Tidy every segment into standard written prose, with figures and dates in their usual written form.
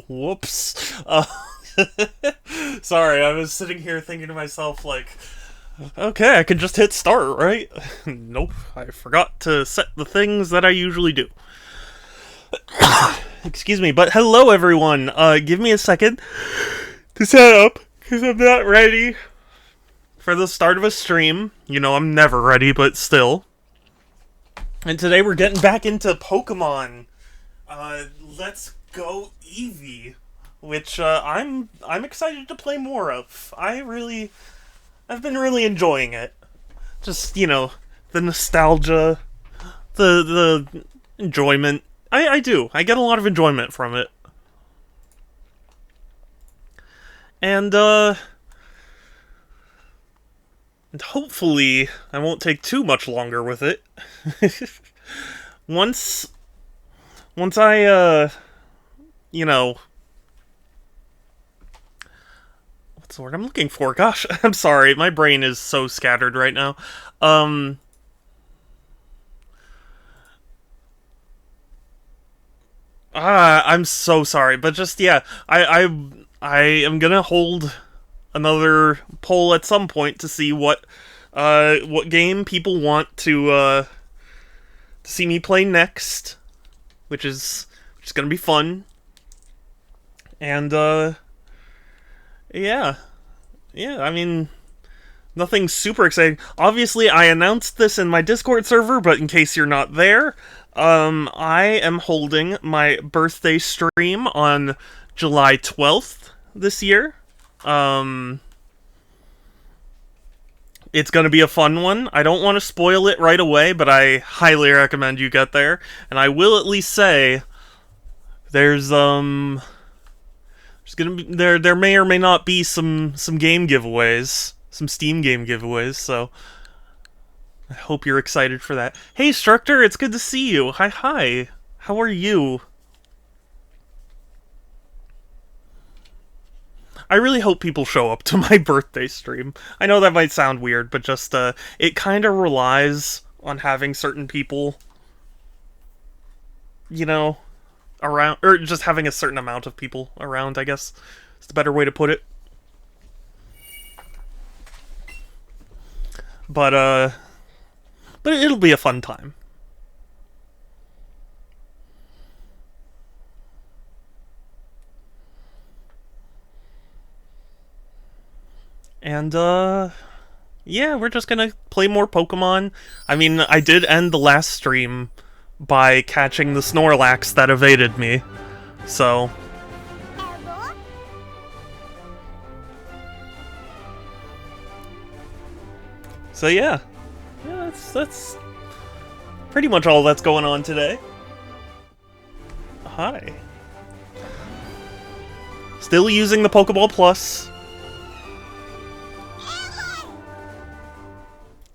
Whoops. Sorry, I was sitting here thinking to myself, like, okay, I can just hit start, right? Nope, I forgot to set the things that I usually do. Excuse me, but hello everyone. Give me a second to set up, because I'm not ready for the start of a stream. You know, I'm never ready, but still. And today we're getting back into Pokemon. Let's go Eevee, which I'm excited to play more of. I've been really enjoying it. Just, you know, the nostalgia, the enjoyment. I do. I get a lot of enjoyment from it. And hopefully I won't take too much longer with it. once I you know, what's the word I'm looking for? Gosh, I'm sorry, my brain is so scattered right now. I'm so sorry, but just yeah, I am gonna hold another poll at some point to see what game people want to see me play next, which is gonna be fun. And yeah, I mean, nothing super exciting. Obviously, I announced this in my Discord server, but in case you're not there, I am holding my birthday stream on July 12th this year. It's gonna be a fun one. I don't want to spoil it right away, but I highly recommend you get there. And I will at least say, there's gonna be there may or may not be some game giveaways, some Steam game giveaways. So I hope you're excited for that. Hey, Structor, it's good to see you. Hi. How are you? I really hope people show up to my birthday stream. I know that might sound weird, but just, it kind of relies on having certain people, you know, around, or just having a certain amount of people around, I guess. It's the better way to put it. But it'll be a fun time. And, yeah, we're just gonna play more Pokemon. I mean, I did end the last stream by catching the Snorlax that evaded me. So yeah. Yeah, that's pretty much all that's going on today. Hi. Still using the Pokeball Plus.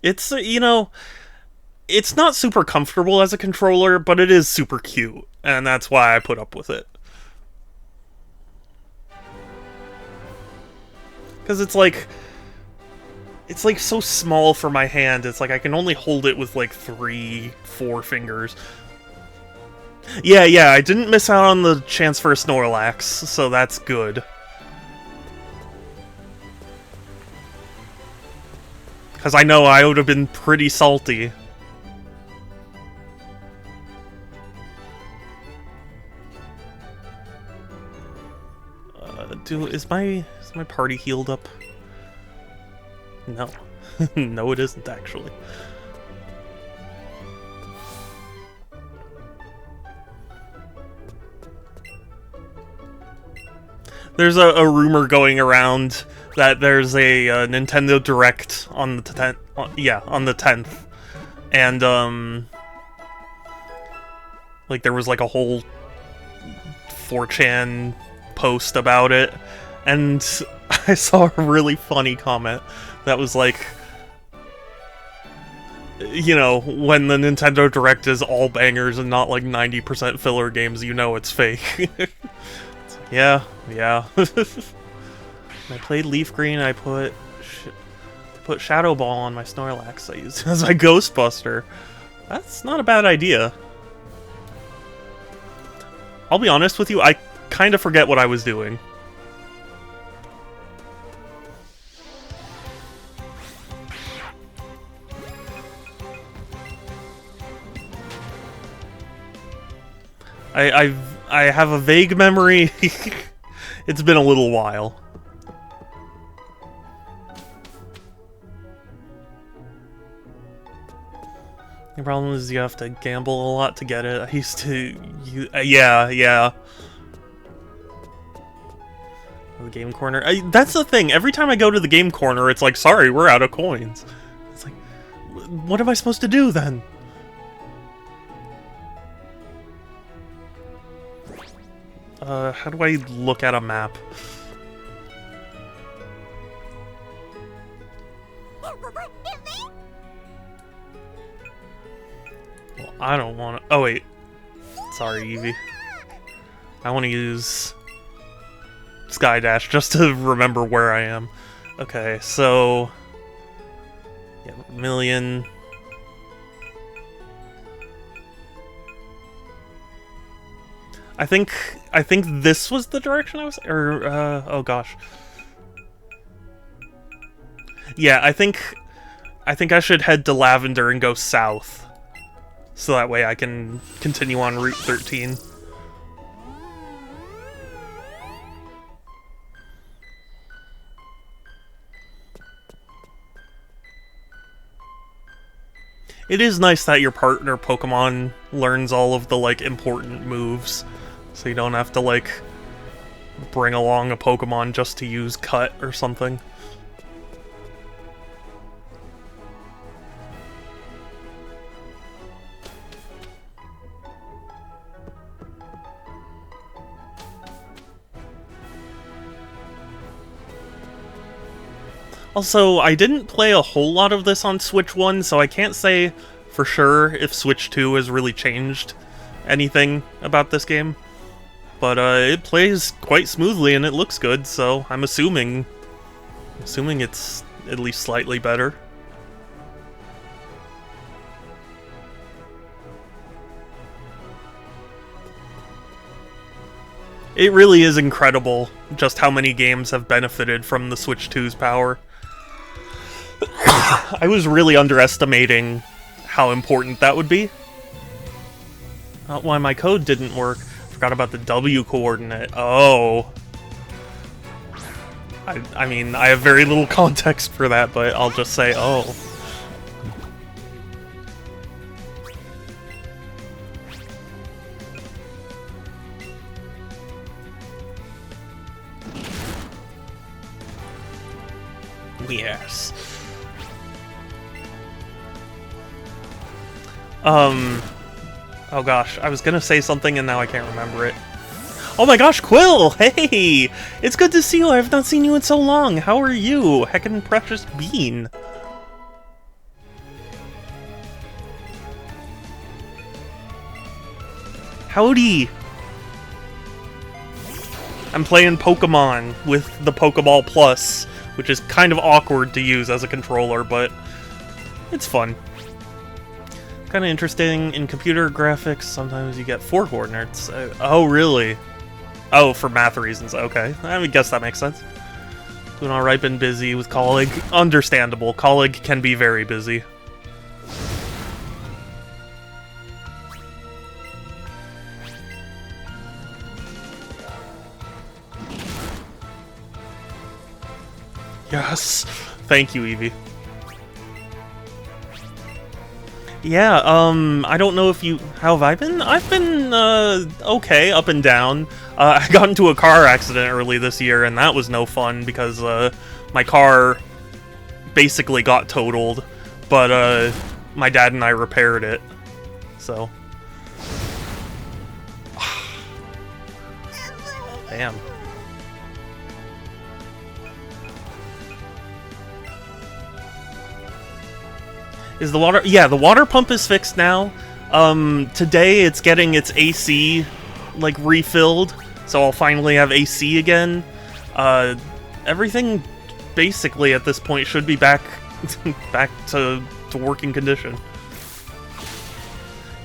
It's, you know, it's not super comfortable as a controller, but it is super cute, and that's why I put up with it. Because it's like so small for my hand. It's like I can only hold it with like 3-4 fingers. Yeah, I didn't miss out on the chance for a Snorlax, so that's good. Because I know I would have been pretty salty. Is my party healed up? No. No, it isn't, actually. There's a rumor going around that there's a Nintendo Direct on the 10th. On the 10th. And, like, there was, like, a whole 4chan post about it. And I saw a really funny comment that was like, you know, when the Nintendo Direct is all bangers and not like 90% filler games, you know it's fake. Yeah. I played Leaf Green, I put Shadow Ball on my Snorlax I used as my Ghostbuster. That's not a bad idea. I'll be honest with you, I kind of forget what I was doing. I have a vague memory. It's been a little while. The problem is you have to gamble a lot to get it. I used to... yeah. The game corner. That's the thing. Every time I go to the game corner, it's like, sorry, we're out of coins. It's like, what am I supposed to do then? How do I look at a map? Well, I don't want to... Oh, wait. Sorry, Eevee. I want to use Sky Dash just to remember where I am. Okay, so... Yeah, million... I think this was the direction I was... Or, oh gosh. Yeah, I think I should head to Lavender and go south. So that way I can continue on Route 13. It is nice that your partner Pokemon learns all of the, like, important moves. So you don't have to, like, bring along a Pokemon just to use Cut or something. Also, I didn't play a whole lot of this on Switch 1, so I can't say for sure if Switch 2 has really changed anything about this game. But it plays quite smoothly and it looks good, so I'm assuming it's at least slightly better. It really is incredible just how many games have benefited from the Switch 2's power. I was really underestimating how important that would be. Why my code didn't work. Forgot about the W coordinate. Oh. I mean, I have very little context for that, but I'll just say, oh. Yes. Oh gosh, I was gonna say something and now I can't remember it. Oh my gosh, Quill! Hey! It's good to see you, I've not seen you in so long! How are you? Heckin' precious bean! Howdy! I'm playing Pokemon with the Pokeball Plus, which is kind of awkward to use as a controller, but it's fun. Kind of interesting in computer graphics, sometimes you get 4 coordinates. Oh, really? Oh, for math reasons, okay. I guess that makes sense. Doing alright, been busy with college. Understandable, college can be very busy. Yes! Thank you, Eevee. Yeah, I don't know if you... How have I been? I've been, okay, up and down. I got into a car accident early this year, and that was no fun, because, my car basically got totaled, but, my dad and I repaired it, so... Damn. Is the water... Yeah, the water pump is fixed now. Today it's getting its AC, like, refilled, so I'll finally have AC again. Everything, basically, at this point, should be back back to working condition.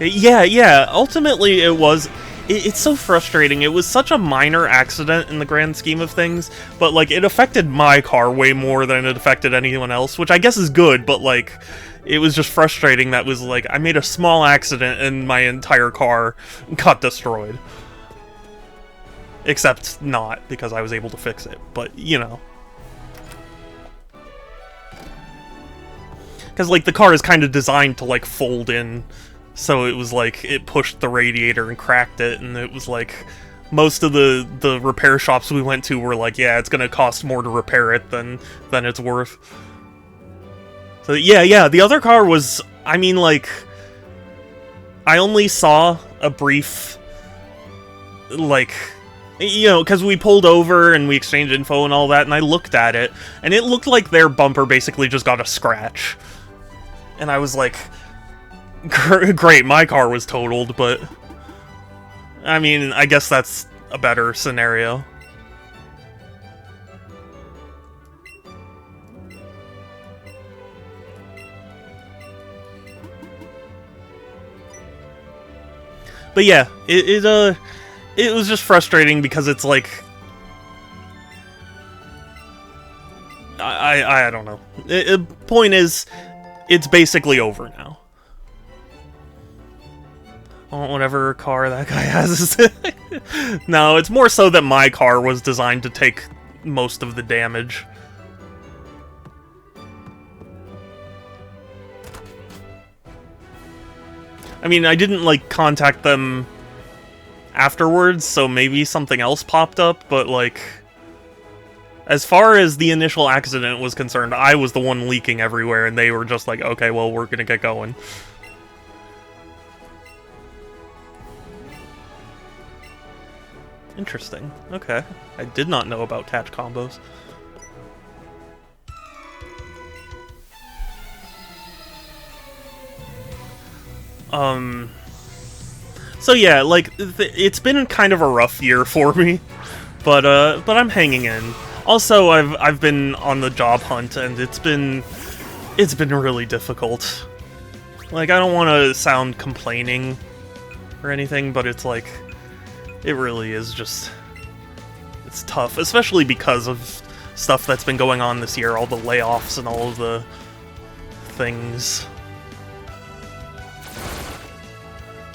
Yeah, ultimately it was... it's so frustrating. It was such a minor accident in the grand scheme of things, but, like, it affected my car way more than it affected anyone else, which I guess is good, but, like, it was just frustrating that was, like, I made a small accident and my entire car got destroyed. Except not, because I was able to fix it, but, you know. Because, like, the car is kind of designed to, like, fold in, so it was, like, it pushed the radiator and cracked it, and it was, like, most of the repair shops we went to were like, yeah, it's gonna cost more to repair it than it's worth. So, yeah, the other car was, I mean, like, I only saw a brief, like, you know, because we pulled over and we exchanged info and all that, and I looked at it, and it looked like their bumper basically just got a scratch. And I was like, great, my car was totaled, but I mean, I guess that's a better scenario. But yeah, it was just frustrating because it's like, I don't know. Point is, it's basically over now. Whatever car that guy has. No, it's more so that my car was designed to take most of the damage. I mean, I didn't, like, contact them afterwards, so maybe something else popped up, but, like, as far as the initial accident was concerned, I was the one leaking everywhere, and they were just like, okay, well, we're gonna get going. Interesting. Okay. I did not know about catch combos. So yeah, like, it's been kind of a rough year for me, but I'm hanging in. Also, I've been on the job hunt, and it's been really difficult. Like, I don't want to sound complaining or anything, but it's like, it really is just, it's tough, especially because of stuff that's been going on this year, all the layoffs and all of the things.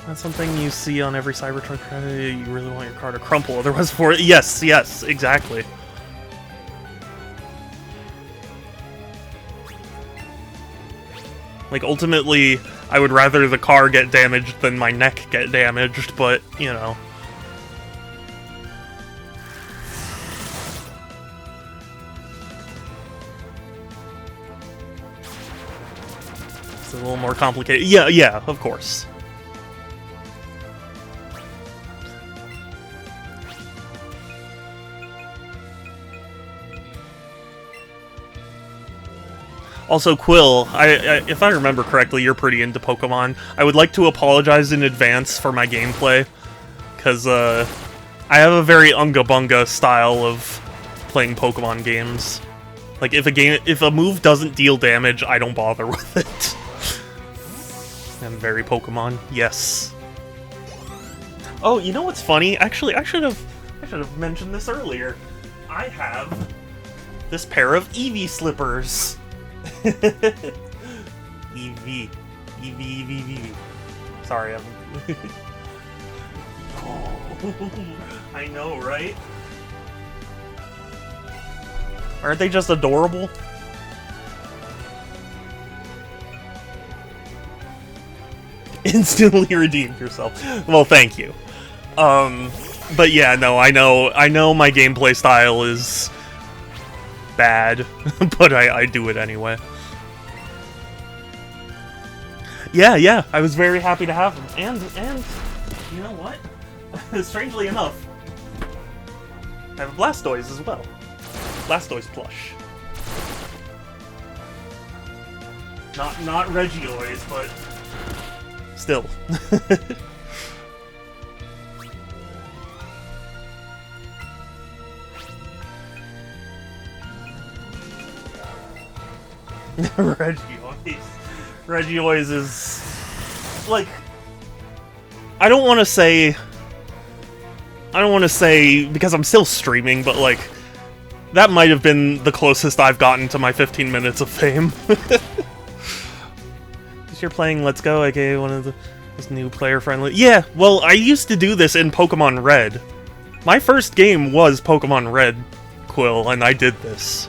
That's something you see on every Cybertruck credit. You really want your car to crumple, otherwise for it. Yes, exactly. Like, ultimately, I would rather the car get damaged than my neck get damaged, but, you know. It's a little more complicated. Yeah, of course. Also, Quill, if I remember correctly, you're pretty into Pokemon. I would like to apologize in advance for my gameplay, because I have a very unga-bunga style of playing Pokemon games. Like, if a move doesn't deal damage, I don't bother with it. I'm very Pokemon, yes. Oh, you know what's funny? Actually, I should have mentioned this earlier. I have this pair of Eevee slippers. Eevee. Sorry, I'm... I know, right? Aren't they just adorable? Instantly redeemed yourself. Well, thank you. But yeah, no, I know my gameplay style is bad, but I do it anyway. Yeah, I was very happy to have them. And you know what? Strangely enough, I have a Blastoise as well. Blastoise plush. Not Regioise, but still. Regioise is, like, I don't want to say don't want to say, because I'm still streaming, but like, that might have been the closest I've gotten to my 15 minutes of fame. You're playing Let's Go, aka one of the this new player-friendly... Yeah, well, I used to do this in Pokemon Red. My first game was Pokemon Red, Quill, and I did this.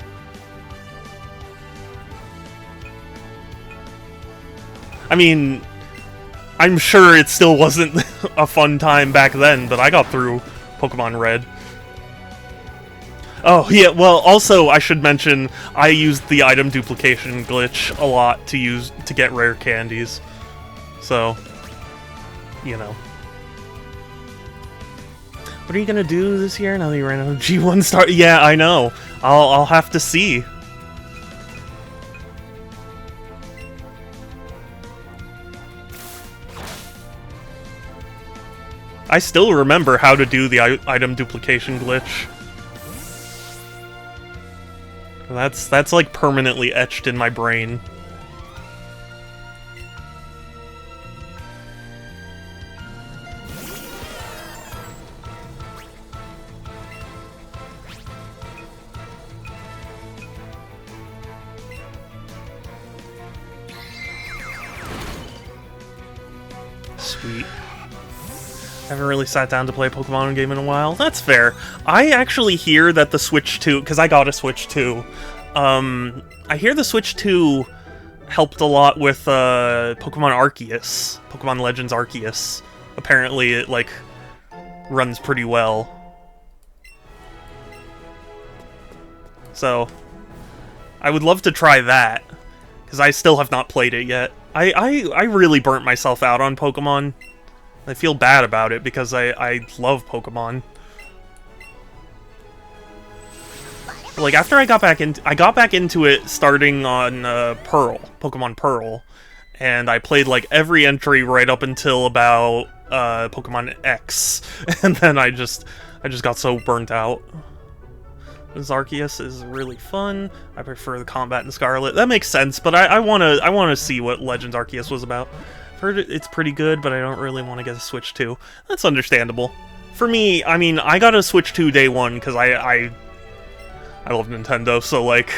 I mean, I'm sure it still wasn't a fun time back then, but I got through Pokemon Red. Oh, yeah, well, also, I should mention, I used the item duplication glitch a lot to get rare candies. So, you know. What are you gonna do this year now that you ran out of G1 Star? Yeah, I know. I'll have to see. I still remember how to do the item duplication glitch. That's like permanently etched in my brain. Sweet. Haven't really sat down to play a Pokemon game in a while. That's fair. I actually hear that the Switch 2... Because I got a Switch 2. I hear the Switch 2 helped a lot with Pokemon Arceus. Pokemon Legends Arceus. Apparently it, like, runs pretty well. So, I would love to try that. Because I still have not played it yet. I really burnt myself out on Pokemon. I feel bad about it because I love Pokemon. Like, after I got back into it starting on Pearl, Pokemon Pearl, and I played like every entry right up until about Pokemon X, and then I just got so burnt out. Arceus is really fun. I prefer the combat in Scarlet. That makes sense, but I wanna see what Legends Arceus was about. I've heard it's pretty good, but I don't really want to get a Switch 2. That's understandable. For me, I mean, I got a Switch 2 day one because I love Nintendo, so like,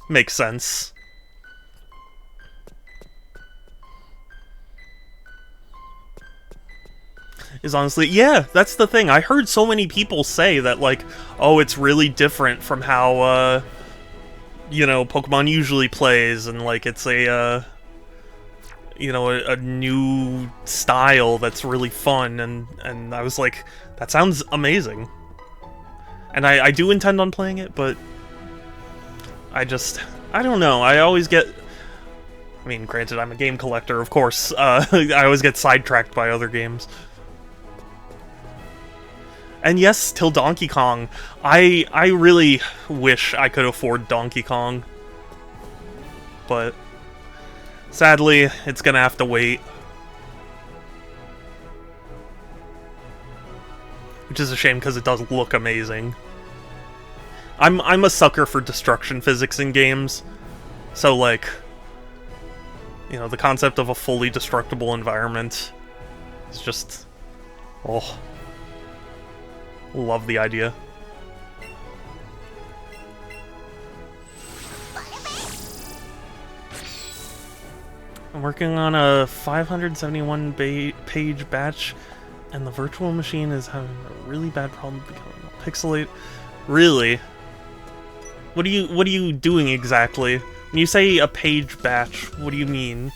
makes sense. Is honestly, yeah, that's the thing. I heard so many people say that, like, oh, it's really different from how, you know, Pokemon usually plays, and, like, it's a, you know, a new style that's really fun, and I was like, that sounds amazing. And I do intend on playing it, but I don't know, I always get... I mean, granted, I'm a game collector, of course, I always get sidetracked by other games. And yes, till Donkey Kong. I really wish I could afford Donkey Kong. But sadly, it's gonna have to wait. Which is a shame because it does look amazing. I'm a sucker for destruction physics in games. So like, you know, the concept of a fully destructible environment is just, oh, love the idea. I'm working on a 571 page batch, and the virtual machine is having a really bad problem becoming pixelate. Really? What are you doing exactly? When you say a page batch, what do you mean?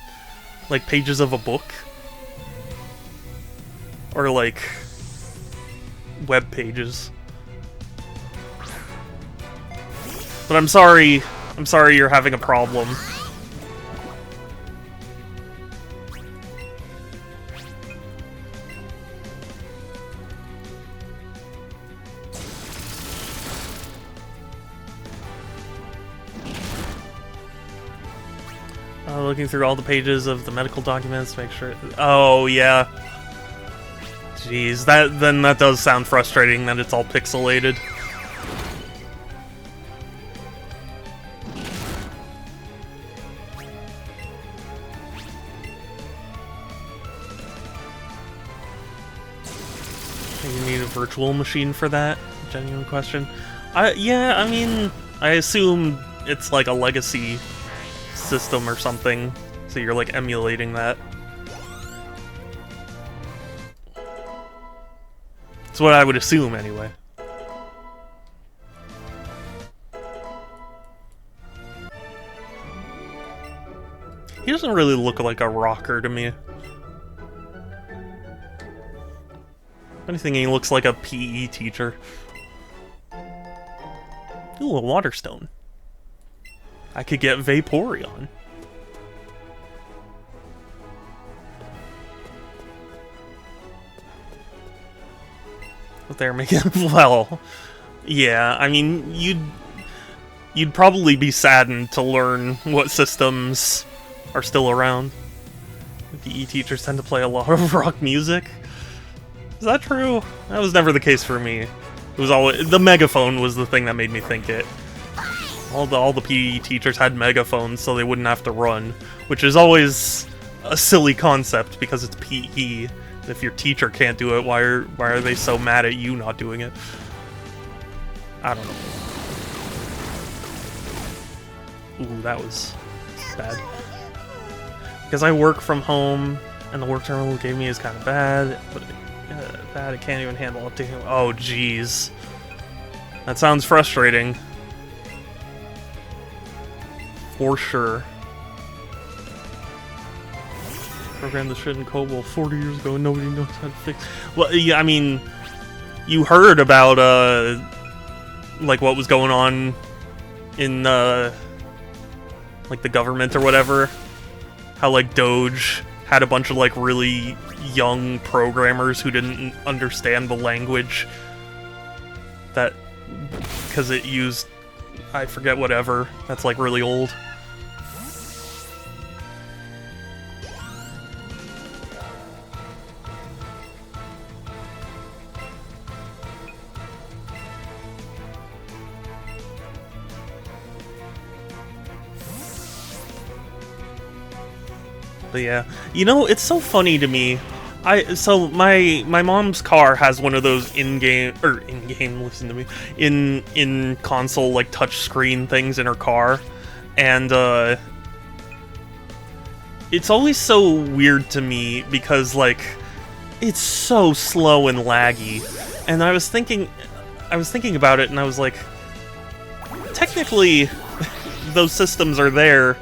Like pages of a book? Or like web pages? But I'm sorry you're having a problem. Looking through all the pages of the medical documents to make sure... Oh, yeah. Jeez, that does sound frustrating that it's all pixelated. You need virtual machine for that? Genuine question. Yeah, I mean, I assume it's like a legacy system or something, so you're like emulating that. That's what I would assume, anyway. He doesn't really look like a rocker to me. If anything, he looks like a PE teacher. Ooh, a water stone. I could get Vaporeon. But they're making well, yeah. I mean, you'd probably be saddened to learn what systems are still around. PE teachers tend to play a lot of rock music. Is that true? That was never the case for me. It was always the megaphone was the thing that made me think it. All the PE teachers had megaphones so they wouldn't have to run, which is always a silly concept because it's PE. If your teacher can't do it, why are they so mad at you not doing it? I don't know. Ooh, that was bad. Because I work from home, and the work terminal gave me is kind of bad, but bad, it can't even handle up to him. Oh, jeez. That sounds frustrating. For sure. Programmed this shit in COBOL 40 years ago and nobody knows how to fix. Well, yeah, I mean, you heard about, like, what was going on in, like, the government or whatever. How, like, Doge had a bunch of, like, really young programmers who didn't understand the language. That, because it used, I forget whatever, that's, like, really old. But yeah, you know, it's so funny to me. So my mom's car has one of those in-game listen to me, in console like touch screen things in her car, and it's always so weird to me because like it's so slow and laggy, and I was thinking about it, and I was like, technically, those systems are there.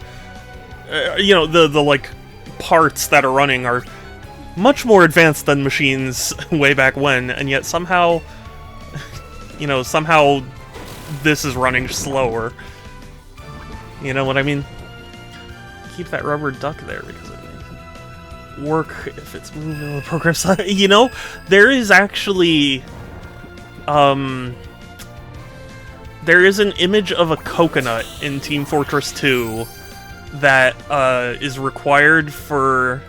You know, the like parts that are running are much more advanced than machines way back when, and yet somehow, you know, somehow this is running slower. You know what I mean? Keep that rubber duck there because it makes it work if it's moving on the program side. You know, there is actually, there is an image of a coconut in Team Fortress 2 that is required for,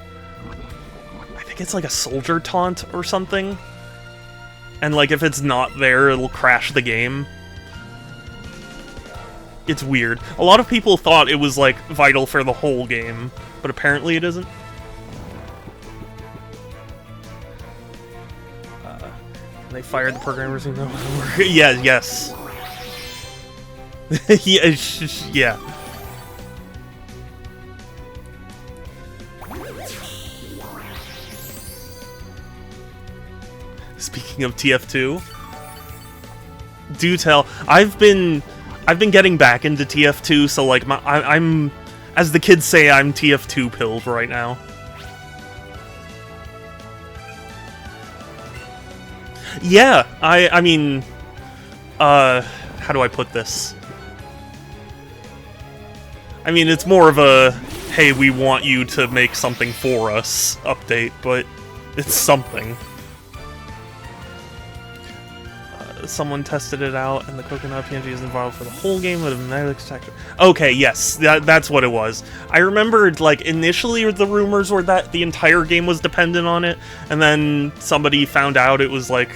I think it's like a soldier taunt or something, and like if it's not there, it'll crash the game. It's weird. A lot of people thought it was like vital for the whole game, but apparently it isn't. They fired the programmers. Yeah, yes. Yeah. Speaking of TF2, do tell. I've been getting back into TF2, so like I'm, as the kids say, I'm TF2 pilled right now. Yeah, I mean, how do I put this? I mean, it's more of a, hey, we want you to make something for us update, but it's something. Someone tested it out, and the coconut PNG is involved for the whole game with a magnetic texture. Okay, yes, that's what it was. I remembered, like, initially the rumors were that the entire game was dependent on it, and then somebody found out it was, like,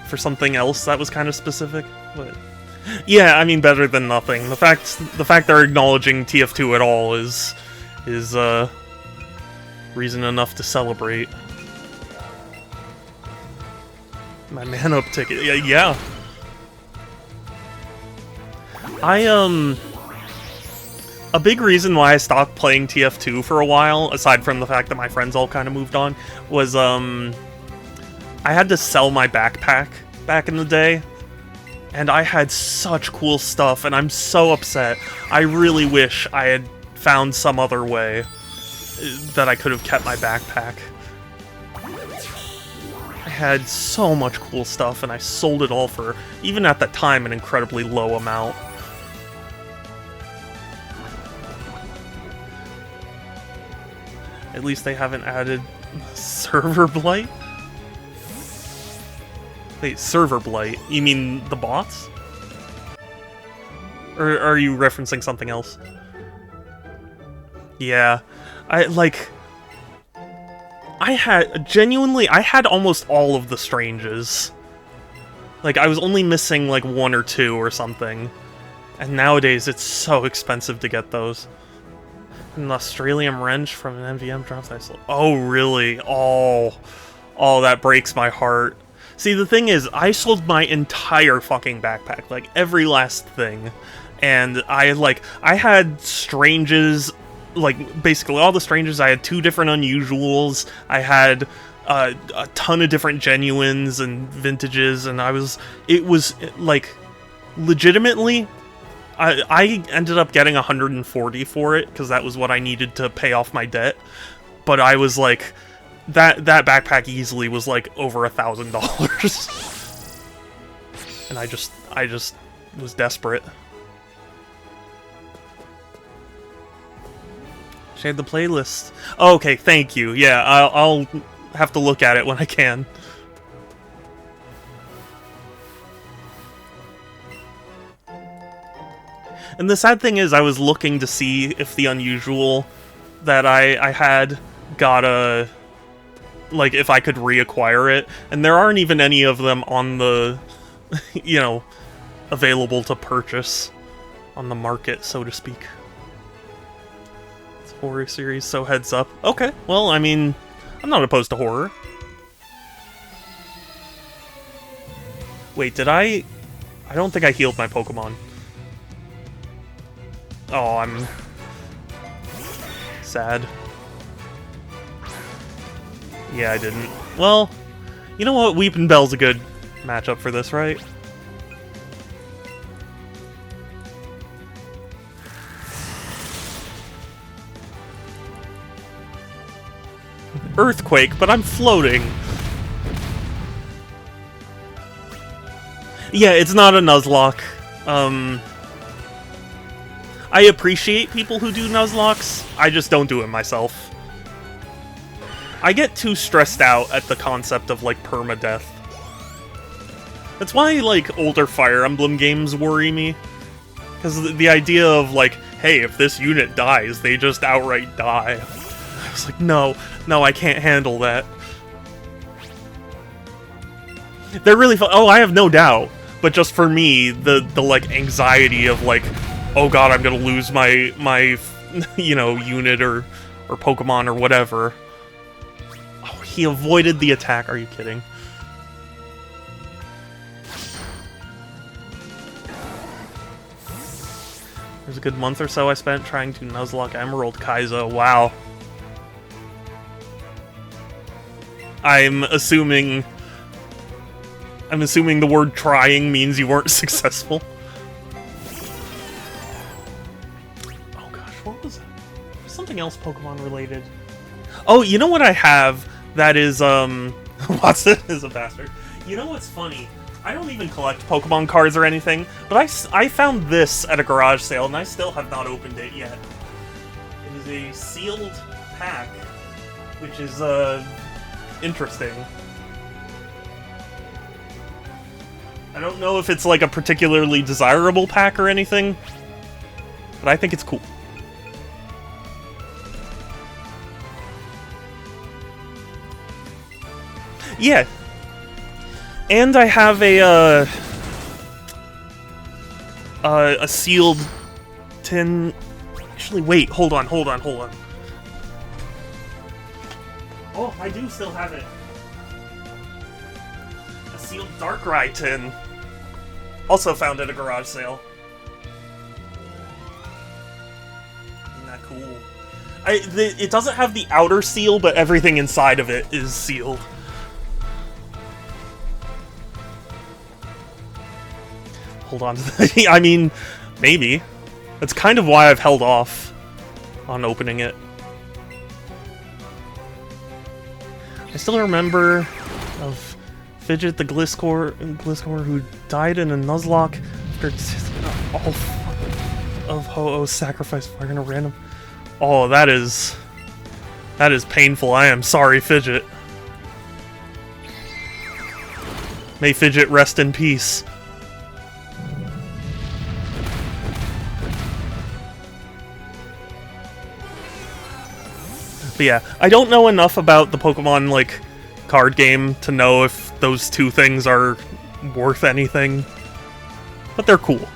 for something else that was kind of specific. But yeah, I mean, better than nothing. The fact they're acknowledging TF2 at all is reason enough to celebrate. My man up ticket. Yeah. A big reason why I stopped playing TF2 for a while, aside from the fact that my friends all kind of moved on, was, I had to sell my backpack back in the day, and I had such cool stuff, and I'm so upset. I really wish I had found some other way that I could have kept my backpack. I had so much cool stuff, and I sold it all for, even at that time, an incredibly low amount. At least they haven't added server blight? Wait, server blight? You mean the bots? Or are you referencing something else? Yeah. I had almost all of the Stranges. Like, I was only missing, like, 1 or 2 or something. And nowadays, it's so expensive to get those. An Australian wrench from an MVM drops. Oh, really? Oh, that breaks my heart. See, the thing is, I sold my entire fucking backpack, like, every last thing. And I had Stranges, like, basically all the Stranges. I had 2 different Unusuals. I had a ton of different Genuines and Vintages, and it was, like, legitimately... I ended up getting 140 for it, because that was what I needed to pay off my debt. But I was like, that backpack easily was like over $1,000. And I just was desperate. Share the playlist. Oh, okay, thank you. Yeah, I'll have to look at it when I can. And the sad thing is, I was looking to see if the Unusual that I had got a... like, if I could reacquire it. And there aren't even any of them on the, you know, available to purchase on the market, so to speak. It's a horror series, so heads up. Okay, well, I mean, I'm not opposed to horror. Wait, did I don't think I healed my Pokemon. Oh, I'm sad. Yeah, I didn't. Well, you know what? Weepin' Bell's a good matchup for this, right? Earthquake, but I'm floating. Yeah, it's not a Nuzlocke. I appreciate people who do Nuzlocks, I just don't do it myself. I get too stressed out at the concept of, like, permadeath. That's why, like, older Fire Emblem games worry me. Because the idea of, like, hey, if this unit dies, they just outright die. I was like, no, I can't handle that. They're really fun. Oh, I have no doubt. But just for me, the like, anxiety of, like, oh god, I'm gonna lose my you know, unit or Pokemon or whatever. Oh, he avoided the attack. Are you kidding? There's a good month or so I spent trying to Nuzlocke Emerald Kaizo. Wow. I'm assuming the word trying means you weren't successful. What was that? Something else Pokemon related. Oh, you know what I have that is, Watson is a bastard. You know what's funny? I don't even collect Pokemon cards or anything, but I found this at a garage sale, and I still have not opened it yet. It is a sealed pack, which is, interesting. I don't know if it's, like, a particularly desirable pack or anything, but I think it's cool. Yeah. And I have a sealed tin... Actually, wait, hold on. Oh, I do still have it. A sealed Darkrai tin. Also found at a garage sale. Isn't that cool? It doesn't have the outer seal, but everything inside of it is sealed. Hold on to that. I mean, maybe. That's kind of why I've held off on opening it. I still remember of Fidget the Gliscor who died in a Nuzlocke after all of Ho-Oh's sacrifice firing a random. Oh, that is painful. I am sorry, Fidget. May Fidget rest in peace. But yeah, I don't know enough about the Pokemon, like, card game to know if those two things are worth anything. But they're cool.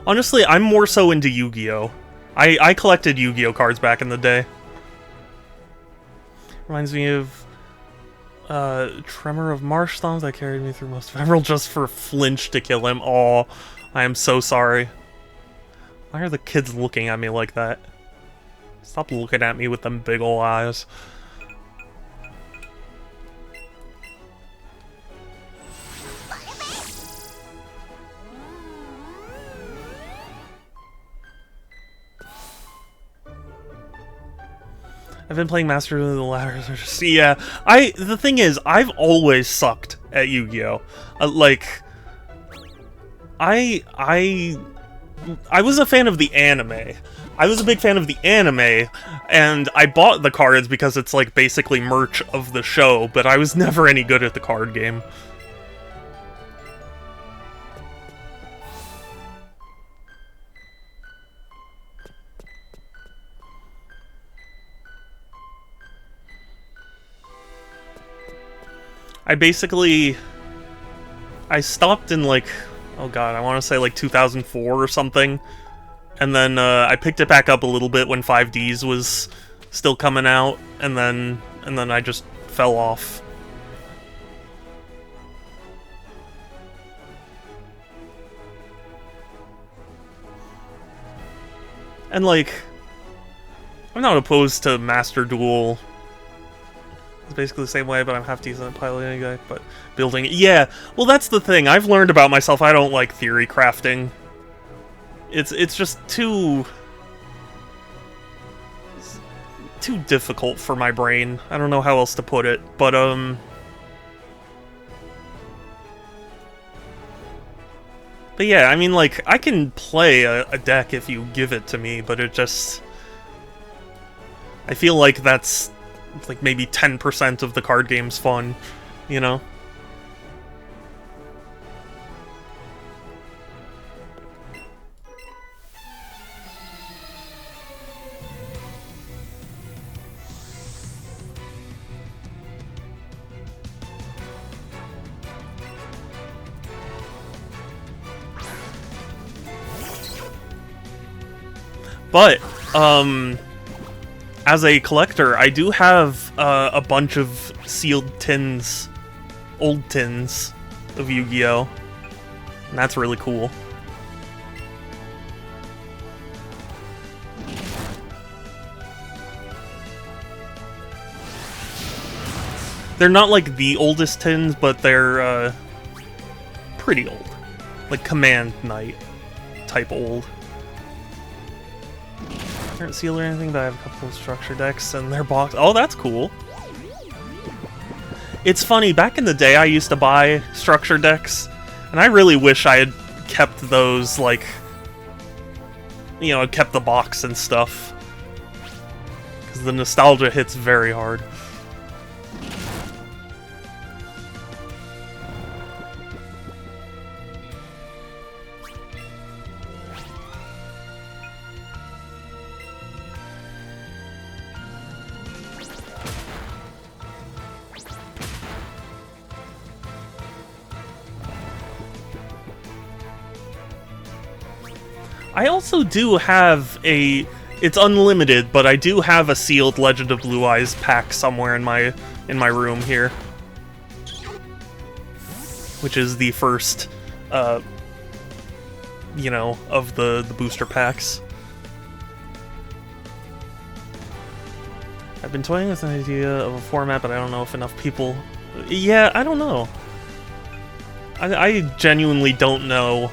Honestly, I'm more so into Yu-Gi-Oh! I collected Yu-Gi-Oh! Cards back in the day. Reminds me of Tremor of Marsh Thumbs that carried me through most of Emerald just for Flinch to kill him. Aw, I am so sorry. Why are the kids looking at me like that? Stop looking at me with them big ol' eyes. I've been playing Master of the Ladders. Yeah, the thing is, I've always sucked at Yu-Gi-Oh! I was a fan of the anime. I was a big fan of the anime, and I bought the cards because it's like basically merch of the show, but I was never any good at the card game. I stopped in like, oh god, I want to say like 2004 or something, and then I picked it back up a little bit when 5Ds was still coming out, and then I just fell off. And like, I'm not opposed to Master Duel. It's basically the same way, but I'm half decent at piloting a guy, but building it. Yeah, well that's the thing. I've learned about myself, I don't like theory crafting. It's just too difficult for my brain. I don't know how else to put it, but yeah, I mean, like, I can play a deck if you give it to me, but it just, I feel like that's like maybe 10% of the card game's fun, you know? But, as a collector, I do have a bunch of sealed tins, old tins of Yu-Gi-Oh! And that's really cool. They're not like the oldest tins, but they're pretty old. Like Command Knight type old. I don't seal or anything, but I have a couple of structure decks and their box. Oh, that's cool. It's funny, back in the day I used to buy structure decks, and I really wish I had kept those, like, you know, kept the box and stuff. Because the nostalgia hits very hard. I also do have a... It's unlimited, but I do have a sealed Legend of Blue Eyes pack somewhere in my room here. Which is the first, you know, of the booster packs. I've been toying with an idea of a format, but I don't know if enough people... Yeah, I don't know. I genuinely don't know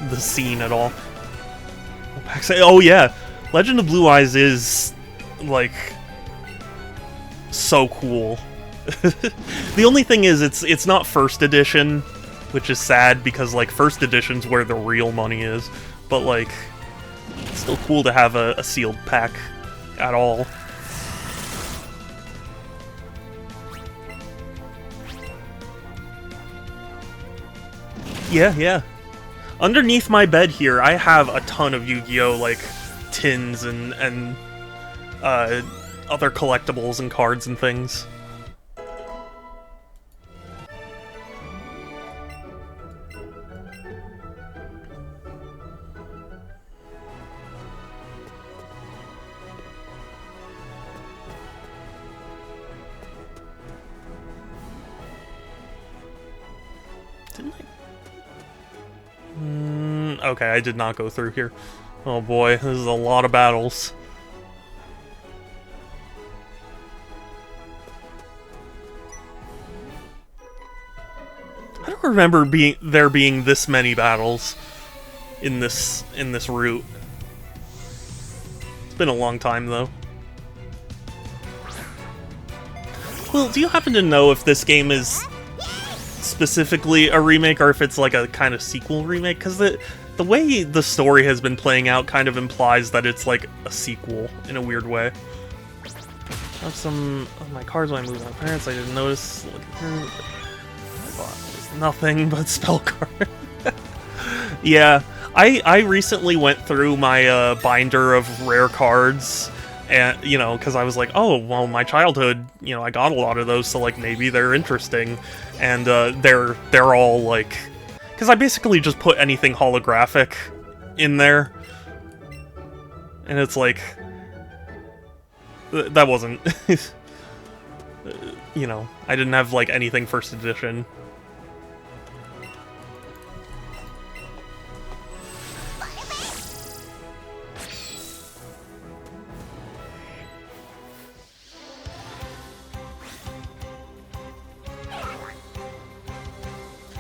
the scene at all. Oh yeah, Legend of Blue Eyes is, like, so cool. The only thing is, it's not first edition, which is sad, because, like, first edition's where the real money is. But, like, it's still cool to have a sealed pack at all. Yeah. Underneath my bed here, I have a ton of Yu-Gi-Oh! Like, tins and other collectibles and cards and things. Didn't I? Okay, I did not go through here. Oh boy, this is a lot of battles. I don't remember there being this many battles in this route. It's been a long time though. Well, do you happen to know if this game is specifically a remake or if it's like a kind of sequel remake? Because the way the story has been playing out kind of implies that it's like a sequel in a weird way. I have some of my cards when I moved my parents. I didn't notice. I bought nothing but spell card. Yeah, I recently went through my binder of rare cards. And, you know, because I was like, oh, well, my childhood, you know, I got a lot of those, so, like, maybe they're interesting. And they're all, like... Because I basically just put anything holographic in there. And it's like... That wasn't... you know, I didn't have, like, anything first edition.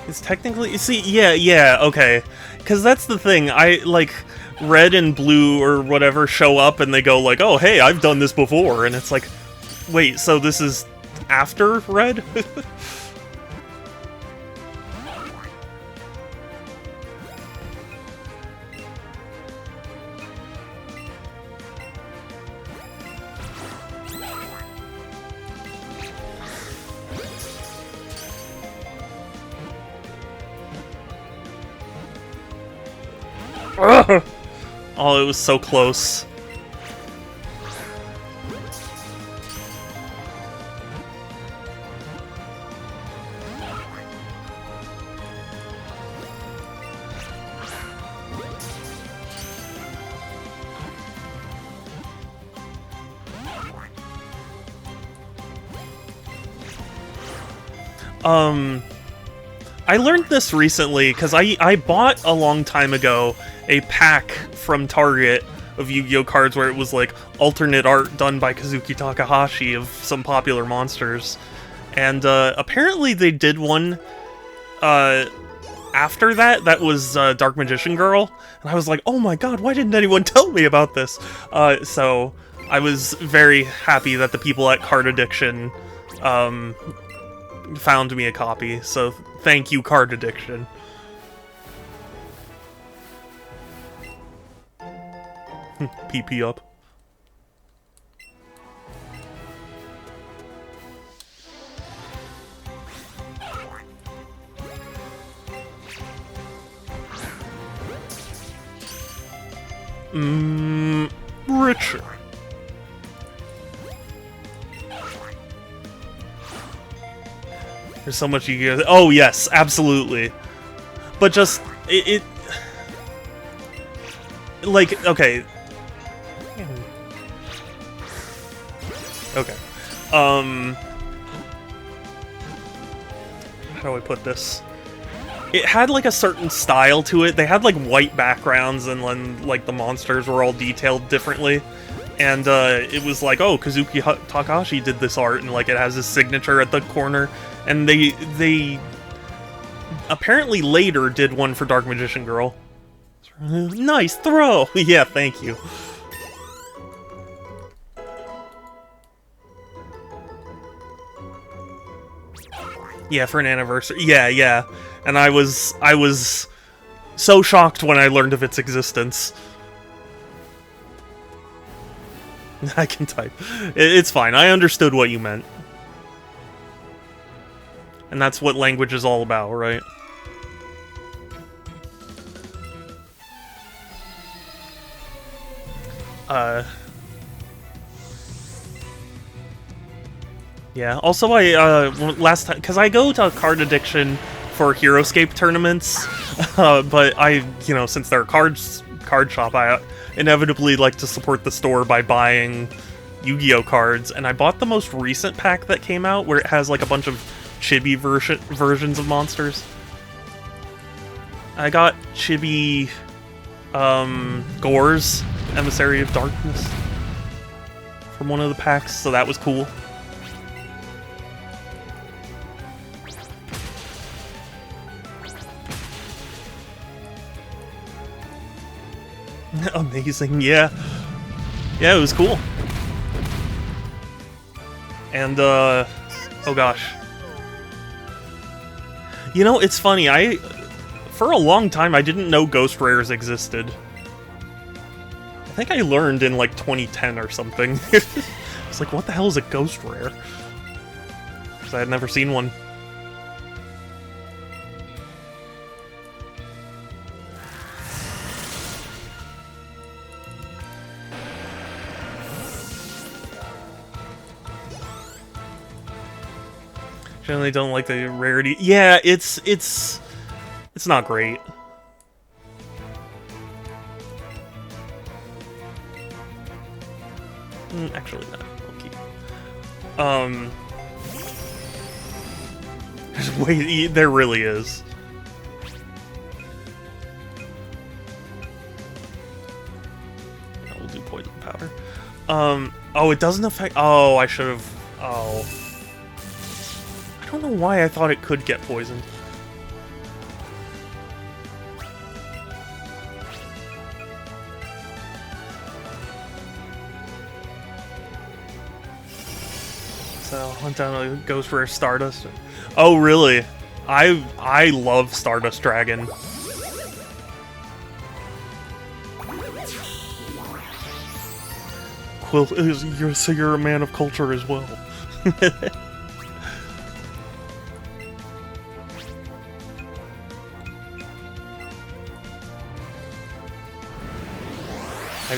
It's technically... See, yeah, okay. Because that's the thing, like, red and blue or whatever show up and they go like, oh, hey, I've done this before. And it's like, wait, so this is after red? Oh, it was so close. I learned this recently, because I bought a long time ago a pack from Target of Yu-Gi-Oh! Cards where it was like alternate art done by Kazuki Takahashi of some popular monsters. And apparently they did one after that was Dark Magician Girl. And I was like, oh my god, why didn't anyone tell me about this? So I was very happy that the people at Card Addiction found me a copy. So thank you, Card Addiction. PP up. Richer. There's so much you get. Oh yes, absolutely. But just like, okay. Okay. How do I put this? It had, like, a certain style to it. They had, like, white backgrounds, and then, like, the monsters were all detailed differently. And, it was like, oh, Kazuki Takahashi did this art, and, like, it has his signature at the corner. And they apparently later did one for Dark Magician Girl. Nice throw! Yeah, thank you. Yeah, for an anniversary. Yeah, yeah. And I was so shocked when I learned of its existence. I can type. It's fine. I understood what you meant. And that's what language is all about, right? Yeah, also last time, because I go to Card Addiction for HeroScape tournaments, but since they're a card shop, I inevitably like to support the store by buying Yu-Gi-Oh cards, and I bought the most recent pack that came out, where it has like a bunch of chibi versions of monsters. I got chibi, Gore's Emissary of Darkness from one of the packs, so that was cool. Amazing, yeah. Yeah, it was cool. And, oh gosh. You know, it's funny, for a long time, I didn't know Ghost Rares existed. I think I learned in, like, 2010 or something. It's like, what the hell is a Ghost Rare? Because I had never seen one. Generally don't like the rarity. Yeah, it's not great. Actually, not. Wait, there really is. We'll do poison powder. Oh, it doesn't affect. Oh, I should have. Oh. I don't know why I thought it could get poisoned. So, went down to Ghost Rare Stardust. Oh, really? I love Stardust Dragon. Quill, so you're a man of culture as well.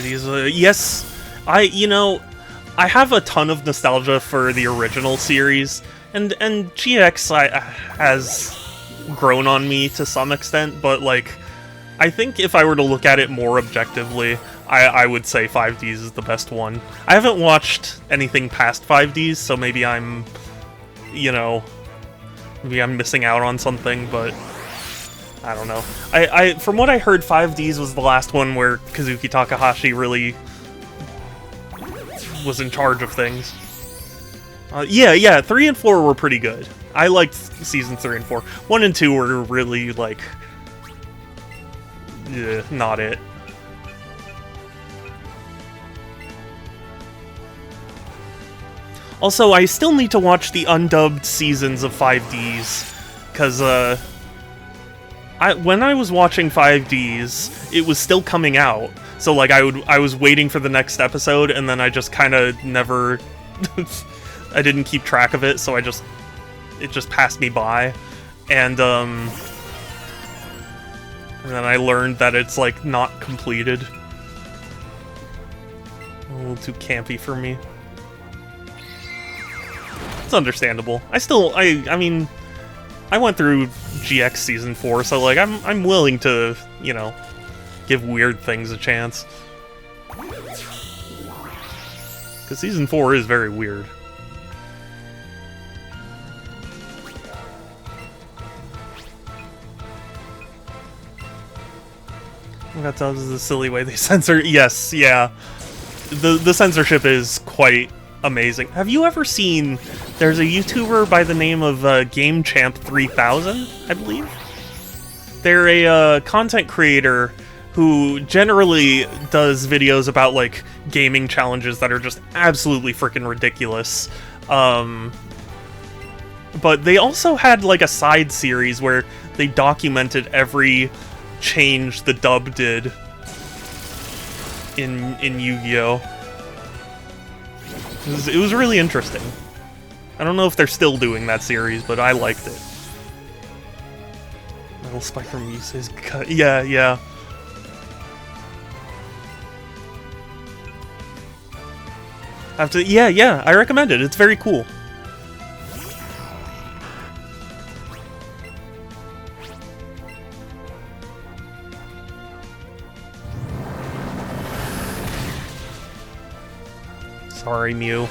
These, yes, I have a ton of nostalgia for the original series, and GX has grown on me to some extent, but, like, I think if I were to look at it more objectively, I would say 5Ds is the best one. I haven't watched anything past 5Ds, so maybe I'm, maybe I'm missing out on something, but I don't know. From what I heard, 5Ds was the last one where Kazuki Takahashi really was in charge of things. Yeah, 3 and 4 were pretty good. I liked seasons 3 and 4. 1 and 2 were really, like, not it. Also, I still need to watch the undubbed seasons of 5Ds, because, when I was watching 5Ds, it was still coming out. So, like, I was waiting for the next episode, and then I just kind of never... I didn't keep track of it, so it just passed me by. And then I learned that it's, like, not completed. A little too campy for me. It's understandable. I mean, I went through GX Season 4, so, like, I'm willing to, give give weird things a chance. Because Season 4 is very weird. That is the silly way they censor. Yes, yeah. The censorship is quite amazing. Have you ever seen? There's a YouTuber by the name of Game Champ 3000, I believe. They're a content creator who generally does videos about like gaming challenges that are just absolutely freaking ridiculous. But they also had like a side series where they documented every change the dub did in Yu-Gi-Oh! It was really interesting. I don't know if they're still doing that series, but I liked it. Metal Spike from Yusa's cut. Yeah, yeah. Yeah, I recommend it. It's very cool. Sorry, Mew.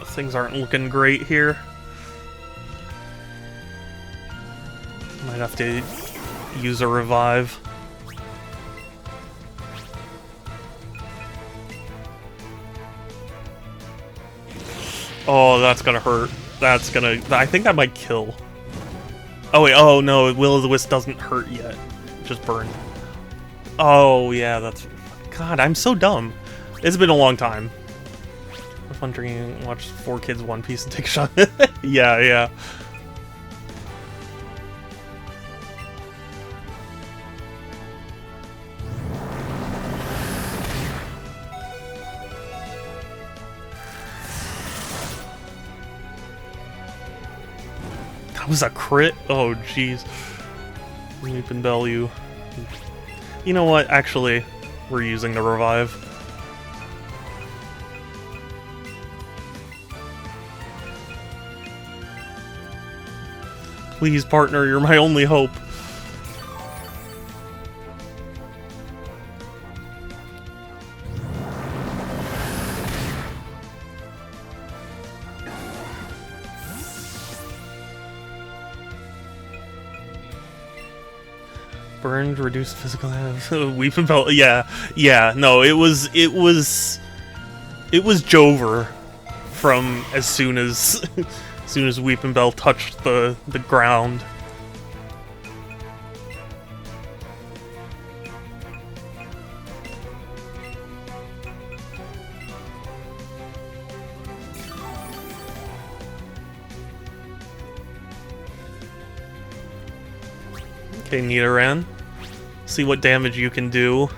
Things aren't looking great here. Might have to use a revive. Oh, that's gonna hurt. That's gonna... I think that might kill. Oh wait, oh no, Will-O-The-Wisp doesn't hurt yet. Just burn. Oh yeah, that's... God, I'm so dumb. It's been a long time. Fun drinking, watch 4 kids One Piece and take a shot. Yeah, yeah. That was a crit? Oh, jeez. Weeping Bell, you... You know what? Actually, we're using the revive. Please, partner, you're my only hope. Burned, reduced physical health. Weeping Bell. Yeah, yeah. No, it was Jover from as soon as as soon as Weeping Bell touched the ground. Okay, Nidoran. See what damage you can do.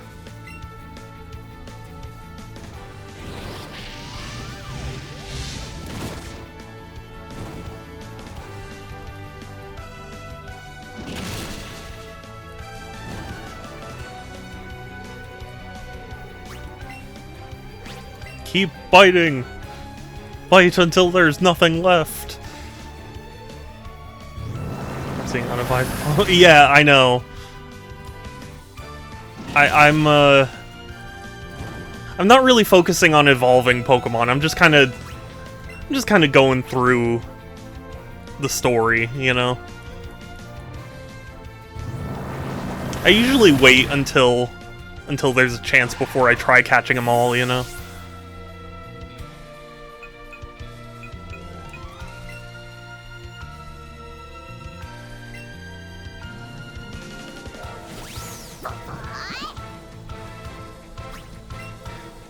Keep biting! Bite until there's nothing left! Seeing on a vibe. Yeah, I know. I'm not really focusing on evolving Pokemon. I'm just kind of going through the story, you know. I usually wait until there's a chance before I try catching them all, you know.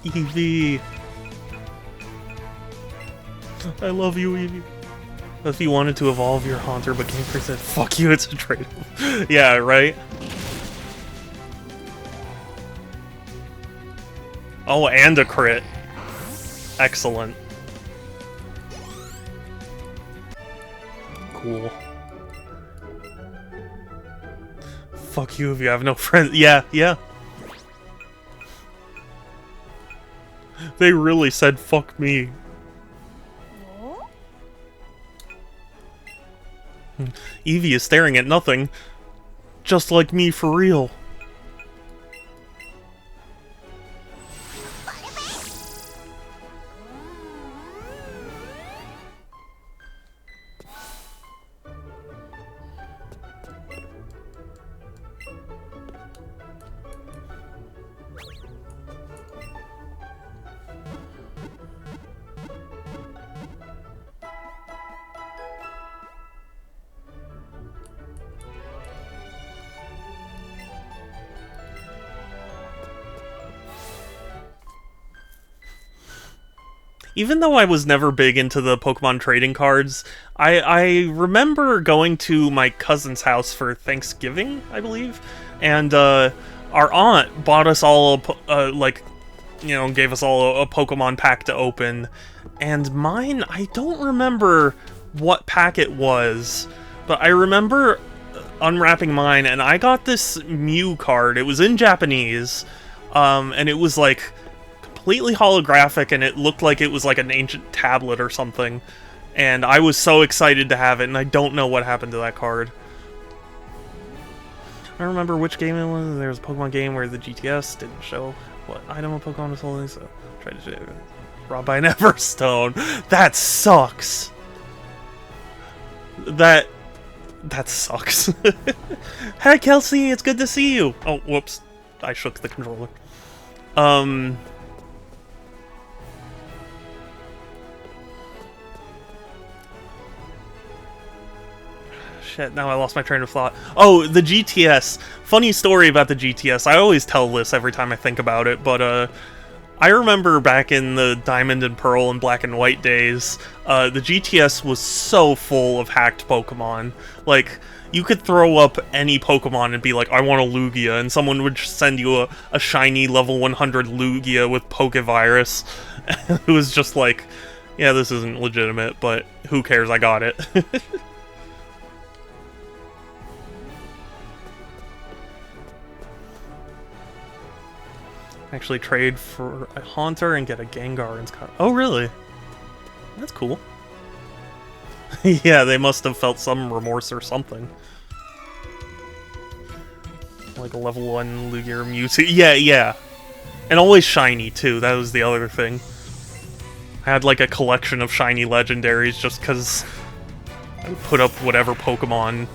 Eevee. I love you, Eevee. If you wanted to evolve your Haunter, but Game Freak said, fuck you, it's a trade-off. Yeah, right? Oh, and a crit. Excellent. Cool. Fuck you if you have no friends. Yeah, yeah. They really said, fuck me. Eevee is staring at nothing. Just like me for real. Even though I was never big into the Pokemon trading cards, I remember going to my cousin's house for Thanksgiving, I believe, and our aunt bought us all gave us all a Pokemon pack to open, and mine, I don't remember what pack it was, but I remember unwrapping mine, and I got this Mew card. It was in Japanese, and it was like completely holographic, and it looked like it was like an ancient tablet or something, and I was so excited to have it, and I don't know what happened to that card. I don't remember which game it was. There was a Pokemon game where the GTS didn't show what item a Pokemon was holding, so I tried to do it. Robbed by an Everstone. That sucks. That sucks. Hi Kelsey, it's good to see you. Oh, whoops. I shook the controller. Shit, now I lost my train of thought. Oh, the GTS. Funny story about the GTS. I always tell this every time I think about it, but I remember back in the Diamond and Pearl and Black and White days, the GTS was so full of hacked Pokemon. Like, you could throw up any Pokemon and be like, I want a Lugia, and someone would send you a shiny level 100 Lugia with Pokevirus. It was just like, yeah, this isn't legitimate, but who cares, I got it. Actually trade for a Haunter and get a Gengar and Scott. Oh, really? That's cool. Yeah, they must have felt some remorse or something. Like a level 1 Lugia or Mewtwo. Yeah. And always shiny, too. That was the other thing. I had like a collection of shiny legendaries just because I would put up whatever Pokemon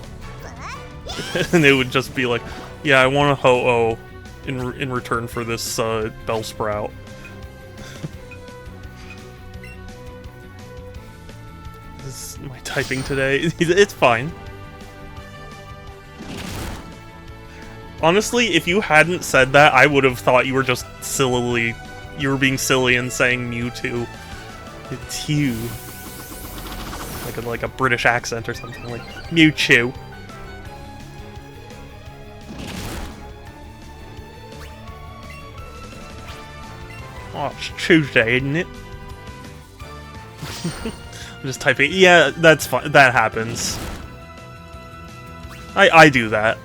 and it would just be like, yeah, I want a Ho-Oh in return for this Bellsprout. This is my typing today. It's fine. Honestly, if you hadn't said that, I would have thought you were just you were being silly and saying Mewtwo. It's you. Like a British accent or something, like Mewtwo. Oh, it's Tuesday, isn't it? I'm just typing. Yeah, that's fine. That happens. I do that.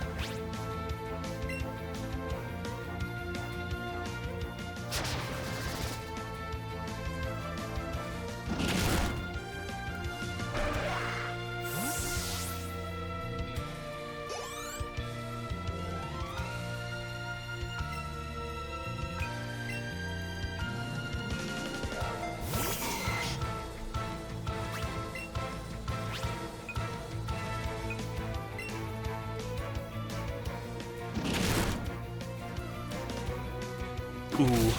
Ooh.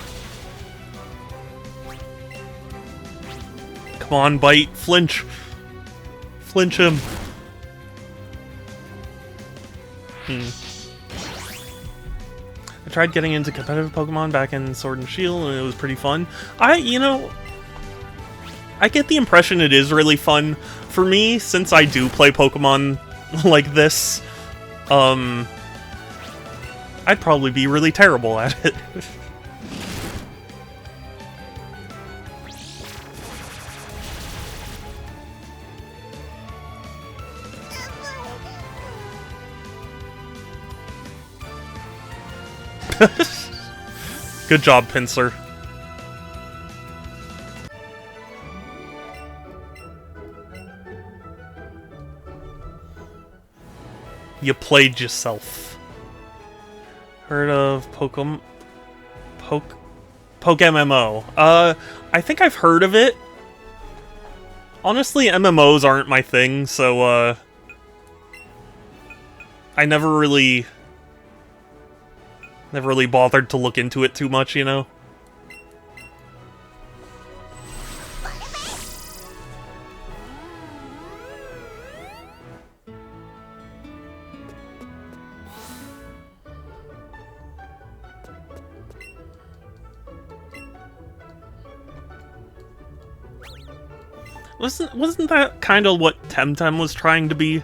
Come on, bite. Flinch. Flinch him. I tried getting into competitive Pokemon back in Sword and Shield, and it was pretty fun. I get the impression it is really fun. For me, since I do play Pokemon like this, I'd probably be really terrible at it. Good job, Pinsir. You played yourself. Heard of Poke MMO? I think I've heard of it. Honestly, MMOs aren't my thing, so I never really bothered to look into it too much, you know? Wasn't that kind of what Temtem was trying to be?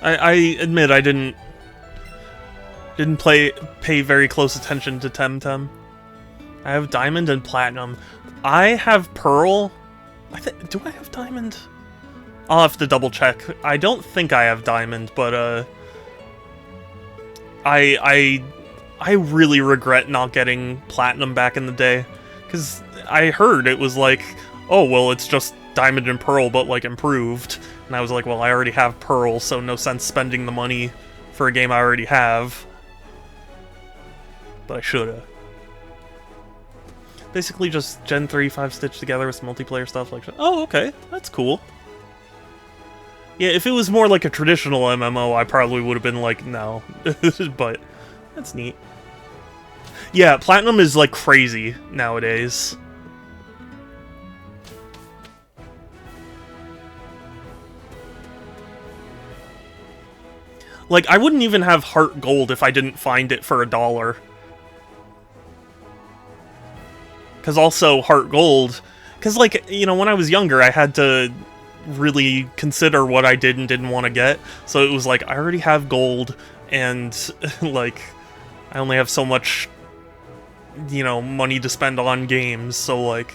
I admit I didn't pay very close attention to Temtem. I have Diamond and Platinum. I have Pearl. Do I have Diamond? I'll have to double check. I don't think I have Diamond, but I really regret not getting Platinum back in the day, because I heard it was like, oh well, it's just Diamond and Pearl, but like improved. And I was like, well, I already have Pearl, so no sense spending the money for a game I already have. But I shoulda. Basically just Gen 3 5 stitched together with some multiplayer stuff like that. Oh, okay, that's cool. Yeah, if it was more like a traditional MMO, I probably would have been like, no. But that's neat. Yeah, Platinum is like crazy nowadays. Like, I wouldn't even have Heart Gold if I didn't find it for $1. Because also, Heart Gold... Because, like, you know, when I was younger, I had to really consider what I did and didn't want to get. So it was like, I already have Gold, and, like, I only have so much, you know, money to spend on games, so, like,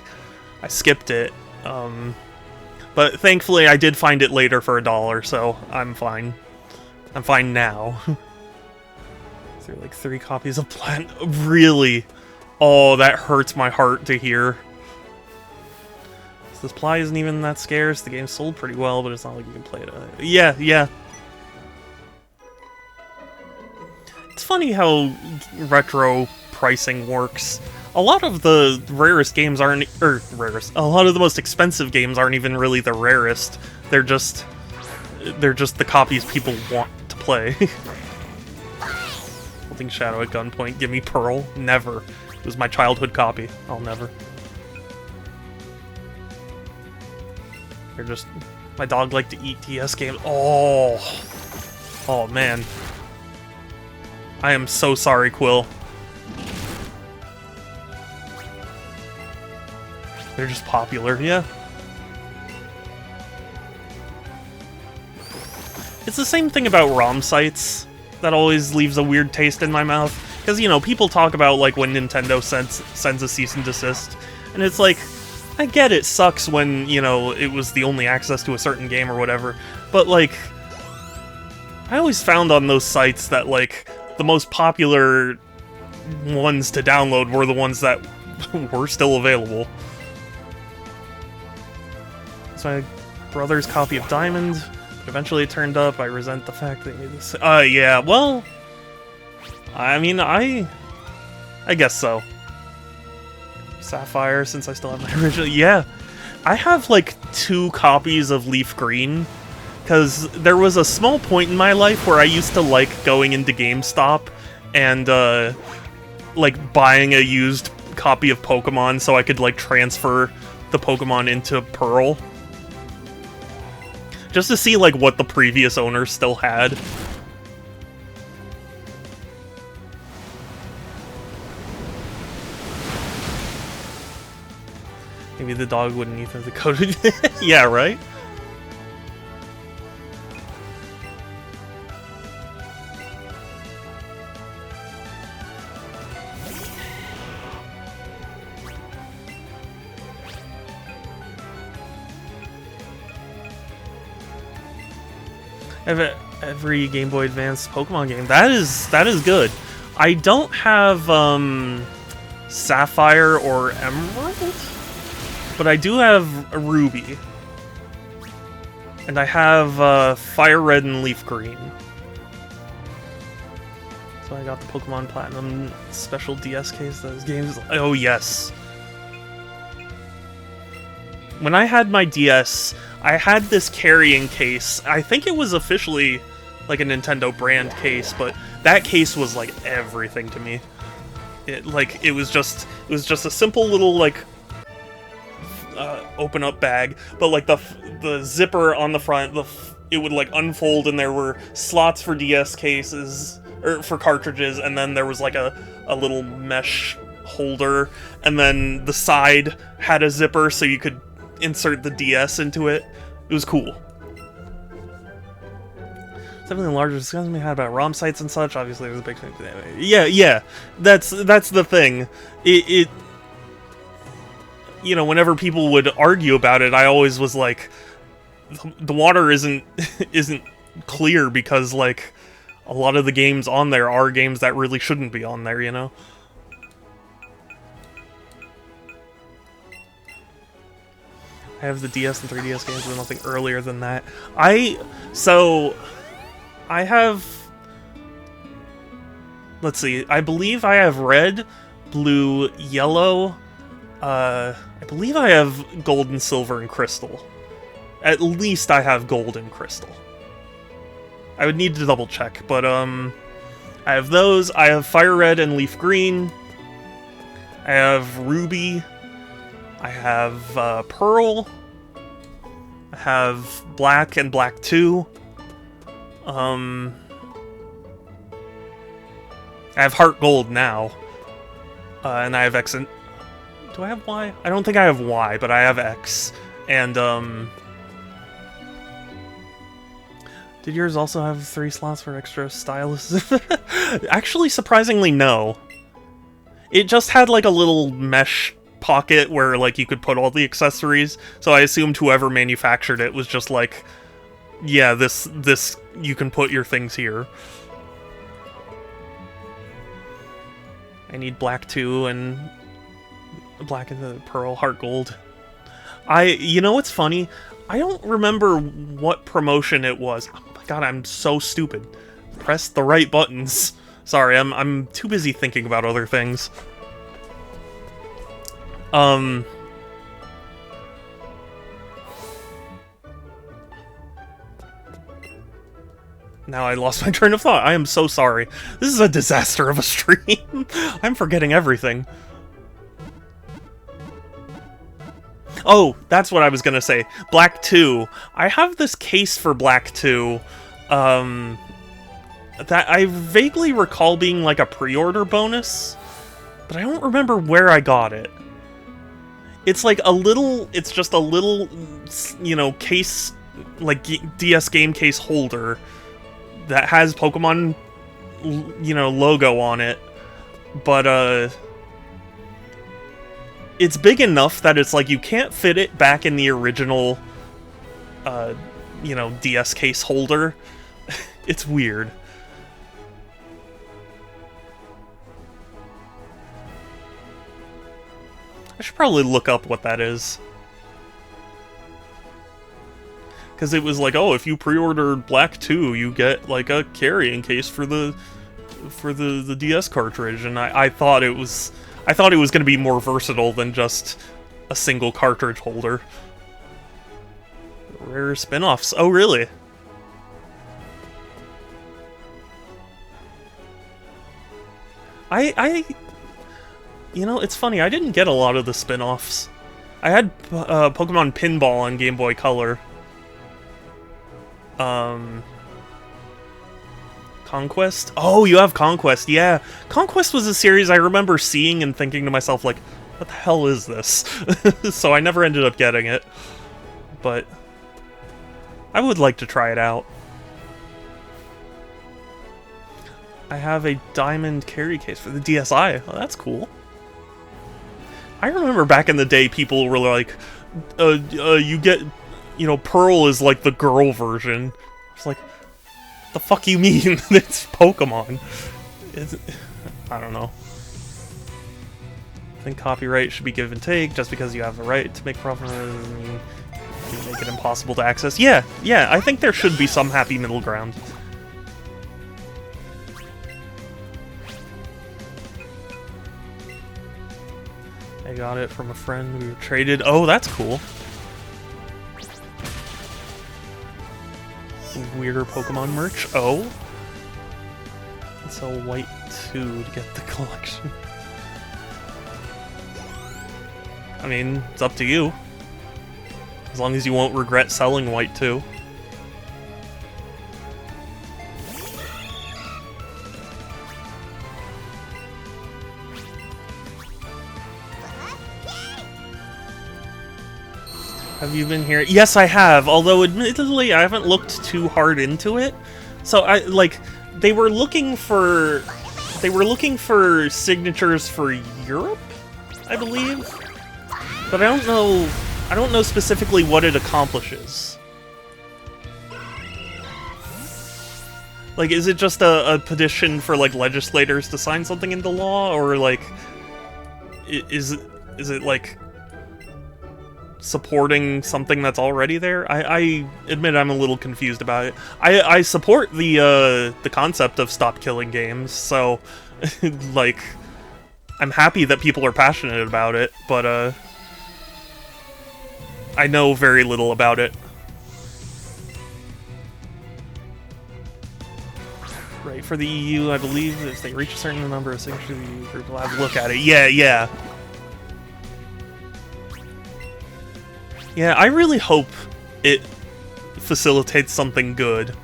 I skipped it. But thankfully, I did find it later for $1, so I'm fine. I'm fine now. Is there like 3 copies of Platinum? Really? Oh, that hurts my heart to hear. So the supply isn't even that scarce. The game sold pretty well, but it's not like you can play it. Yeah. It's funny how retro pricing works. A lot of the rarest games aren't... a lot of the most expensive games aren't even really the rarest. They're just the copies people want to play. Holding Shadow at gunpoint. Give me Pearl. Never. It was my childhood copy. I'll never. They're just... My dog liked to eat TS games. Oh! Oh, man. I am so sorry, Quill. They're just popular, yeah. It's the same thing about ROM sites that always leaves a weird taste in my mouth. Because, you know, people talk about, like, when Nintendo sends a cease and desist. And it's like, I get it sucks when, you know, it was the only access to a certain game or whatever. But, like, I always found on those sites that, like, the most popular ones to download were the ones that were still available. So my brother's copy of Diamond... Eventually it turned up. I resent the fact that they made this. Yeah, well... I mean, I guess so. Sapphire, since I still have my original... Yeah. I have, like, 2 copies of Leaf Green. Because there was a small point in my life where I used to like going into GameStop and, like, buying a used copy of Pokemon so I could, like, transfer the Pokemon into Pearl. Just to see, like, what the previous owner still had. Maybe the dog wouldn't eat the coded. Yeah, right? Every Game Boy Advance Pokemon game. That is good. I don't have Sapphire or Emerald. But I do have a Ruby. And I have Fire Red and Leaf Green. So I got the Pokemon Platinum special DS case. Those games. Oh, yes. When I had my DS, I had this carrying case. I think it was officially like a Nintendo brand case, but that case was like everything to me. It was just a simple little like open up bag, but like the zipper on the front, it would like unfold, and there were slots for DS cases or for cartridges, and then there was like a little mesh holder, and then the side had a zipper so you could insert the DS into it. It was cool. Something larger discussion we had about ROM sites and such. Obviously, it was a big thing. Yeah. That's the thing. It you know, whenever people would argue about it, I always was like, the water isn't clear, because like a lot of the games on there are games that really shouldn't be on there, you know? I have the DS and 3DS games, but nothing earlier than that. I have... Let's see. I believe I have red, blue, yellow. I believe I have gold and silver and crystal. At least I have gold and crystal. I would need to double check, but I have those. I have fire red and leaf green. I have ruby. I have pearl. I have black and black 2. I have heart gold now. And I have X and... Do I have Y? I don't think I have Y, but I have X. And, Did yours also have 3 slots for extra stylus? Actually, surprisingly, no. It just had, like, a little mesh pocket where, like, you could put all the accessories. So I assumed whoever manufactured it was just like, yeah, this, you can put your things here. I need black 2 and black and the pearl heart gold. You know what's funny? I don't remember what promotion it was. Oh my god, I'm so stupid. Press the right buttons. Sorry, I'm too busy thinking about other things. Now I lost my train of thought. I am so sorry. This is a disaster of a stream. I'm forgetting everything. Oh, that's what I was gonna say. Black 2. I have this case for Black 2, that I vaguely recall being like a pre-order bonus, but I don't remember where I got it. It's like a little, it's just a little, you know, case, like DS game case holder that has Pokemon, you know, logo on it, but, it's big enough that it's like you can't fit it back in the original, you know, DS case holder. It's weird. I should probably look up what that is. Because it was like, oh, if you pre-ordered Black 2, you get, like, a carrying case for the DS cartridge, and I thought it was... I thought it was going to be more versatile than just a single cartridge holder. Rare spin-offs. Oh, really? You know, it's funny, I didn't get a lot of the spin-offs. I had Pokemon Pinball on Game Boy Color. Conquest? Oh, you have Conquest, yeah. Conquest was a series I remember seeing and thinking to myself, like, what the hell is this? So I never ended up getting it. But I would like to try it out. I have a diamond carry case for the DSi. Oh, that's cool. I remember back in the day, people were like, you get, you know, Pearl is like the girl version. It's like, the fuck you mean? It's Pokemon. I don't know. think copyright should be give and take. Just because you have the right to make profit, you make it impossible to access. Yeah, I think there should be some happy middle ground. I got it from a friend. We were traded. Oh, that's cool. Weirder Pokemon merch. Oh. Let's sell white 2 to get the collection. I mean, it's up to you. As long as you won't regret selling white 2. Have you been here? Yes, I have, although admittedly I haven't looked too hard into it. So they were looking for signatures for Europe, I believe. But I don't know specifically what it accomplishes. Like, is it just a petition for like legislators to sign something into law, or like is it like supporting something that's already there? I admit I'm a little confused about it. I support the concept of stop killing games, so like I'm happy that people are passionate about it, but I know very little about it. Right, for the EU, I believe if they reach a certain number of signatures, the EU group will have to look at it. Yeah. Yeah, I really hope it facilitates something good.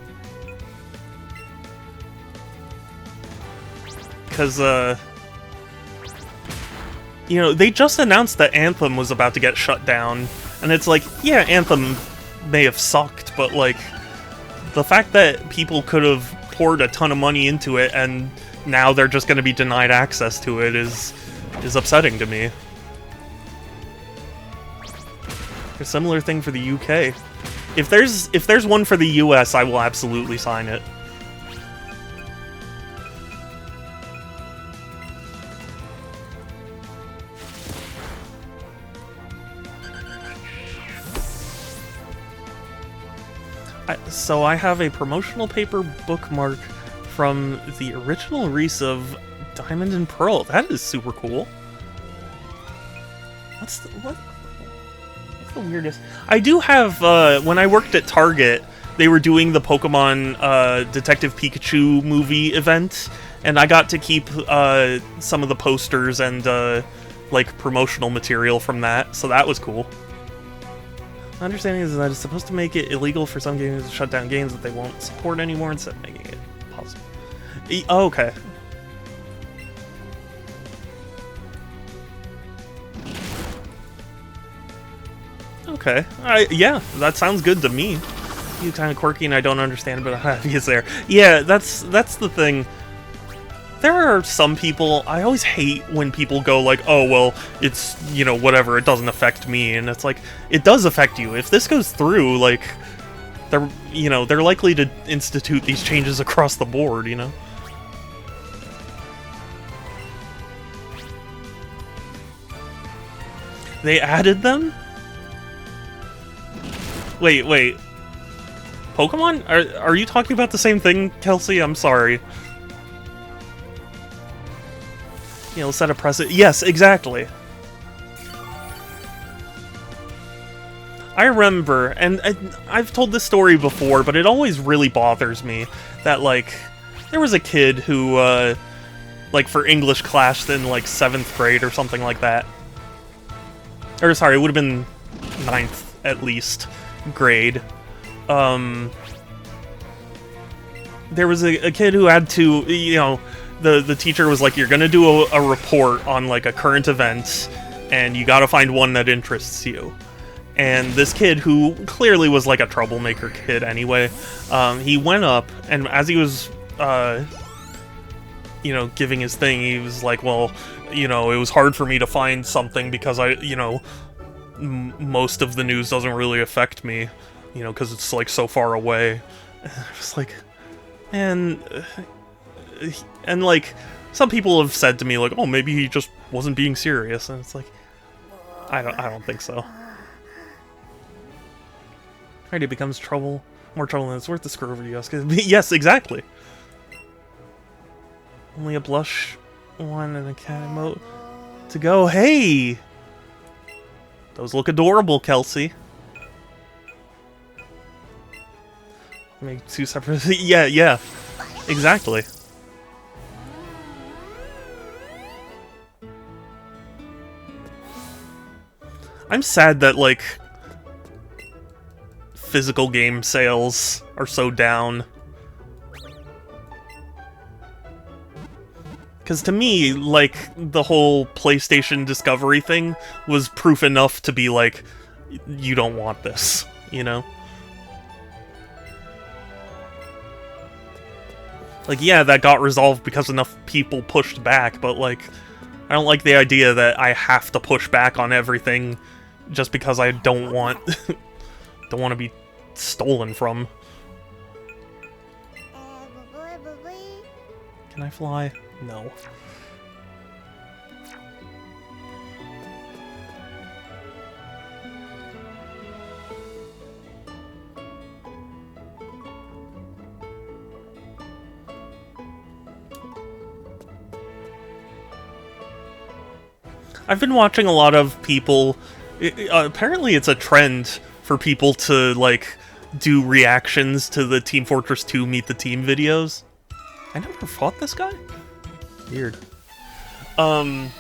Because, you know, they just announced that Anthem was about to get shut down. And it's like, yeah, Anthem may have sucked, but, like, the fact that people could have poured a ton of money into it and now they're just going to be denied access to it is upsetting to me. A similar thing for the UK. If there's one for the US, I will absolutely sign it. So I have a promotional paper bookmark from the original release of Diamond and Pearl. That is super cool. What's the weirdest? I do have, when I worked at Target, they were doing the Pokemon Detective Pikachu movie event, and I got to keep some of the posters and like promotional material from that, so that was cool. My understanding is that it's supposed to make it illegal for some games to shut down games that they won't support anymore instead of making it possible. Oh, okay. Okay. Yeah, that sounds good to me. You kind of quirky and I don't understand, but happy is there. Yeah, that's the thing. There are some people, I always hate when people go like, oh, well, it's, you know, whatever, it doesn't affect me. And it's like, it does affect you. If this goes through, like, they're likely to institute these changes across the board, you know? They added them? Wait. Pokemon? Are you talking about the same thing, Kelsey? I'm sorry. You know, set a precedent. Yes, exactly. I remember, and I've told this story before, but it always really bothers me that, like, there was a kid who, like, for English class in, like, 7th grade or something like that. Or, sorry, it would have been 9th, at least, grade. There was a kid who had to, you know, the teacher was like, you're gonna do a report on, like, a current event, and you gotta find one that interests you. And this kid, who clearly was, like, a troublemaker kid anyway, he went up, and as he was, you know, giving his thing, he was like, well, you know, it was hard for me to find something because you know, most of the news doesn't really affect me, you know, because it's, like, so far away. And I was like, man... And, like, some people have said to me, like, oh, maybe he just wasn't being serious, and it's like, I don't think so. Alright, it becomes trouble. More trouble than it's worth to screw over you guys. Yes, exactly. Only a blush one and a cat emote to go. Hey! Those look adorable, Kelsey. Make 2 separate... yeah. Exactly. I'm sad that, like, physical game sales are so down. Because to me, like, the whole PlayStation Discovery thing was proof enough to be like, you don't want this, you know? Like, yeah, that got resolved because enough people pushed back, but, like, I don't like the idea that I have to push back on everything just because I don't want don't want to be stolen from. Can I fly? No. I've been watching a lot of people... apparently it's a trend for people to, like, do reactions to the Team Fortress 2 Meet the Team videos. I never fought this guy? Weird. But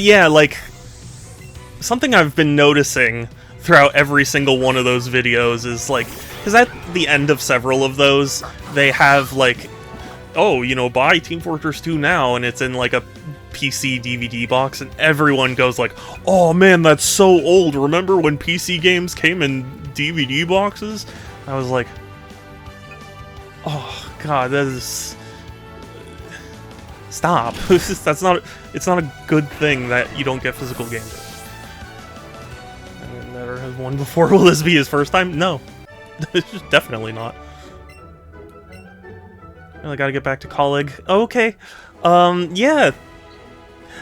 yeah, like, something I've been noticing throughout every single one of those videos is, like, because at the end of several of those, they have, like, oh, you know, buy Team Fortress 2 now, and it's in, like, a PC DVD box, and everyone goes like, oh man, that's so old, remember when PC games came in DVD boxes? I was like, oh god, that is... Stop. It's not a good thing that you don't get physical games. I never has won before. Will this be his first time? No. Definitely not. I gotta get back to colleague. Oh, okay. Yeah.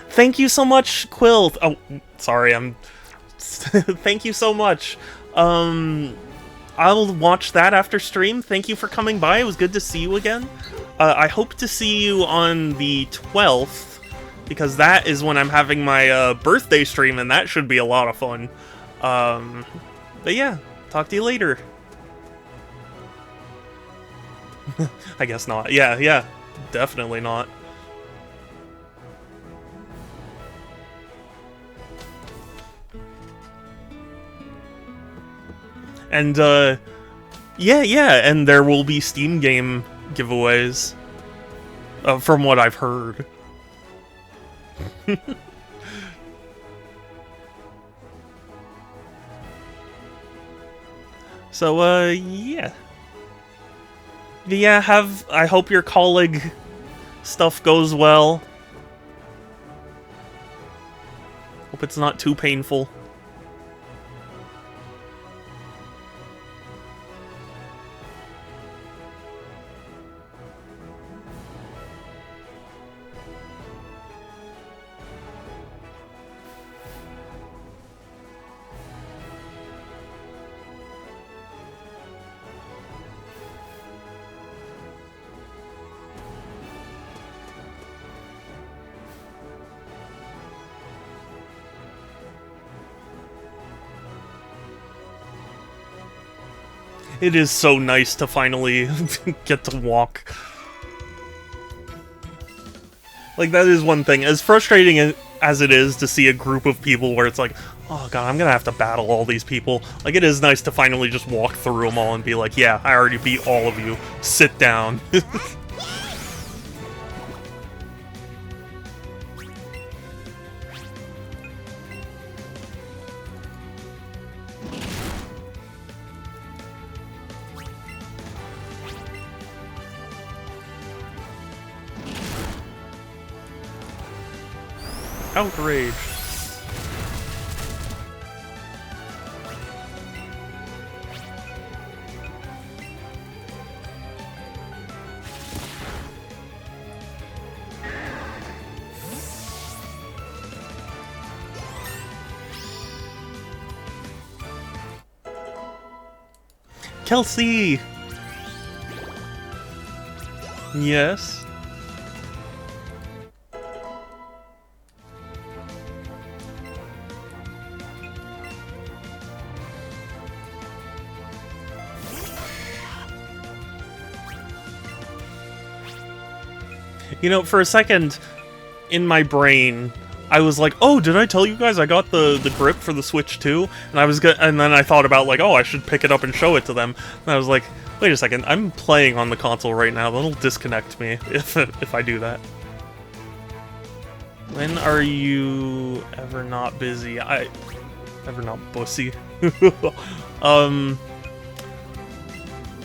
Thank you so much, Quill. Oh, sorry, thank you so much. I'll watch that after stream. Thank you for coming by. It was good to see you again. I hope to see you on the 12th, because that is when I'm having my birthday stream, and that should be a lot of fun. But yeah, talk to you later. I guess not. Yeah, definitely not. And, yeah, and there will be Steam game giveaways, from what I've heard. So, yeah. Yeah, I hope your colleague stuff goes well. Hope it's not too painful. It is so nice to finally get to walk. Like, that is one thing. As frustrating as it is to see a group of people where it's like, oh god, I'm gonna have to battle all these people. Like, it is nice to finally just walk through them all and be like, yeah, I already beat all of you. Sit down. Outrage. Kelsey! Yes? You know, for a second, in my brain, I was like, oh, did I tell you guys I got the grip for the Switch too? And and then I thought about, like, oh, I should pick it up and show it to them. And I was like, wait a second, I'm playing on the console right now. That'll disconnect me if I do that. When are you ever not busy? Ever not bussy?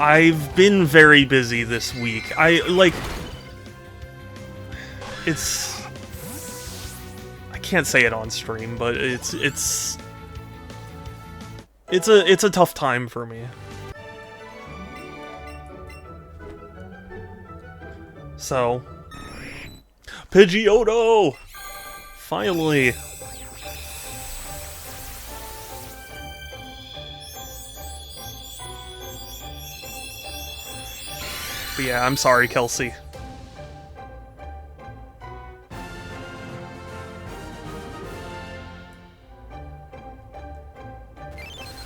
I've been very busy this week. I can't say it on stream, but it's a tough time for me. So, Pidgeotto! Finally! But yeah, I'm sorry, Kelsey.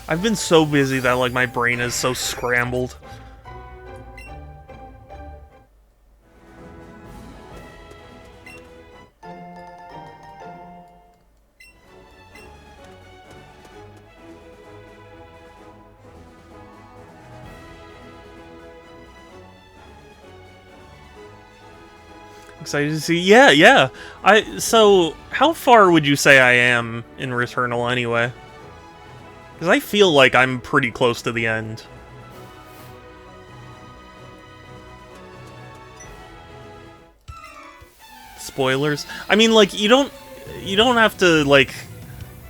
I've been so busy that, like, my brain is so scrambled. Excited to see. Yeah. So, how far would you say I am in Returnal anyway? Because I feel like I'm pretty close to the end. Spoilers? I mean, like, you don't have to, like,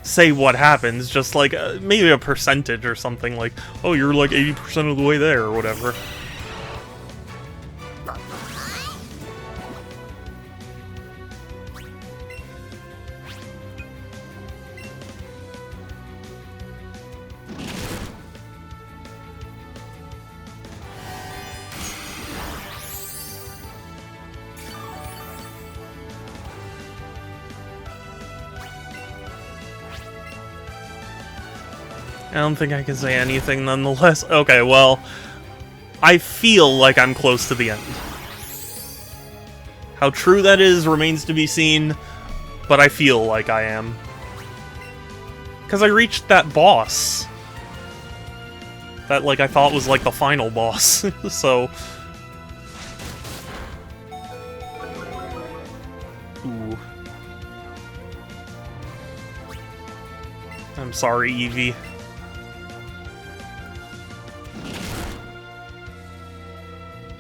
say what happens, just, like, maybe a percentage or something, like, oh, you're, like, 80% of the way there, or whatever. I don't think I can say anything nonetheless. Okay, well, I feel like I'm close to the end. How true that is remains to be seen, but I feel like I am. Because I reached that boss. That, like, I thought was, like, the final boss, so... Ooh. I'm sorry, Eevee.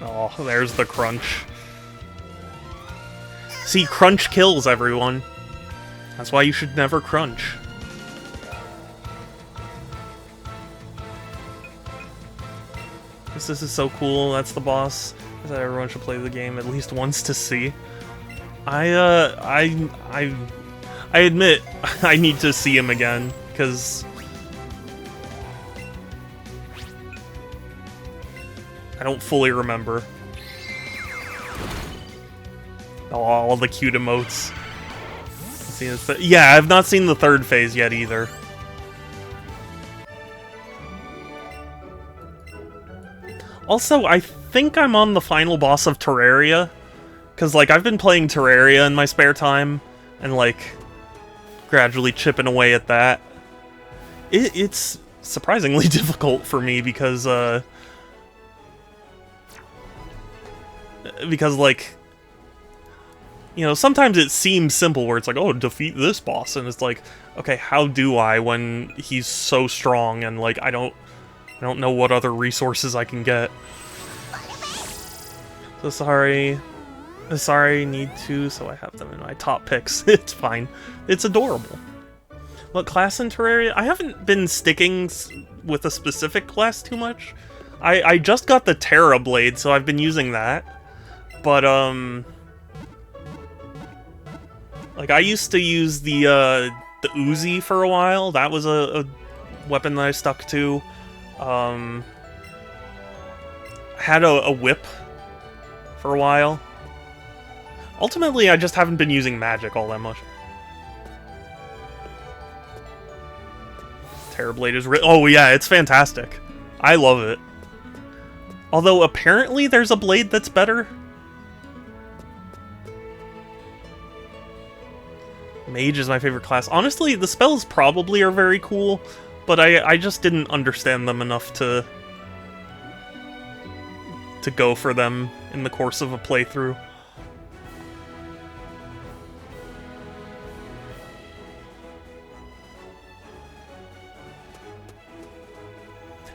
Oh, there's the crunch. See, crunch kills, everyone. That's why you should never crunch. This is so cool. That's the boss. I thought everyone should play the game at least once to see. I admit I need to see him again, because I don't fully remember. Oh, all the cute emotes. Yeah, I've not seen the third phase yet either. Also, I think I'm on the final boss of Terraria. Because, like, I've been playing Terraria in my spare time. And, like, gradually chipping away at that. It's surprisingly difficult for me because, like, you know, sometimes it seems simple where it's like, oh, defeat this boss, and it's like, okay, how do I when he's so strong and, like, I don't know what other resources I can get. So sorry, need to, so I have them in my top picks. It's fine. It's adorable. What class in Terraria? I haven't been sticking with a specific class too much. I just got the Terra Blade, so I've been using that. But, like, I used to use the Uzi for a while. That was a weapon that I stuck to. had a whip for a while. Ultimately, I just haven't been using magic all that much. Terrorblade is oh yeah, it's fantastic. I love it. Although apparently there's a blade that's better. Mage is my favorite class. Honestly, the spells probably are very cool, but I just didn't understand them enough to go for them in the course of a playthrough.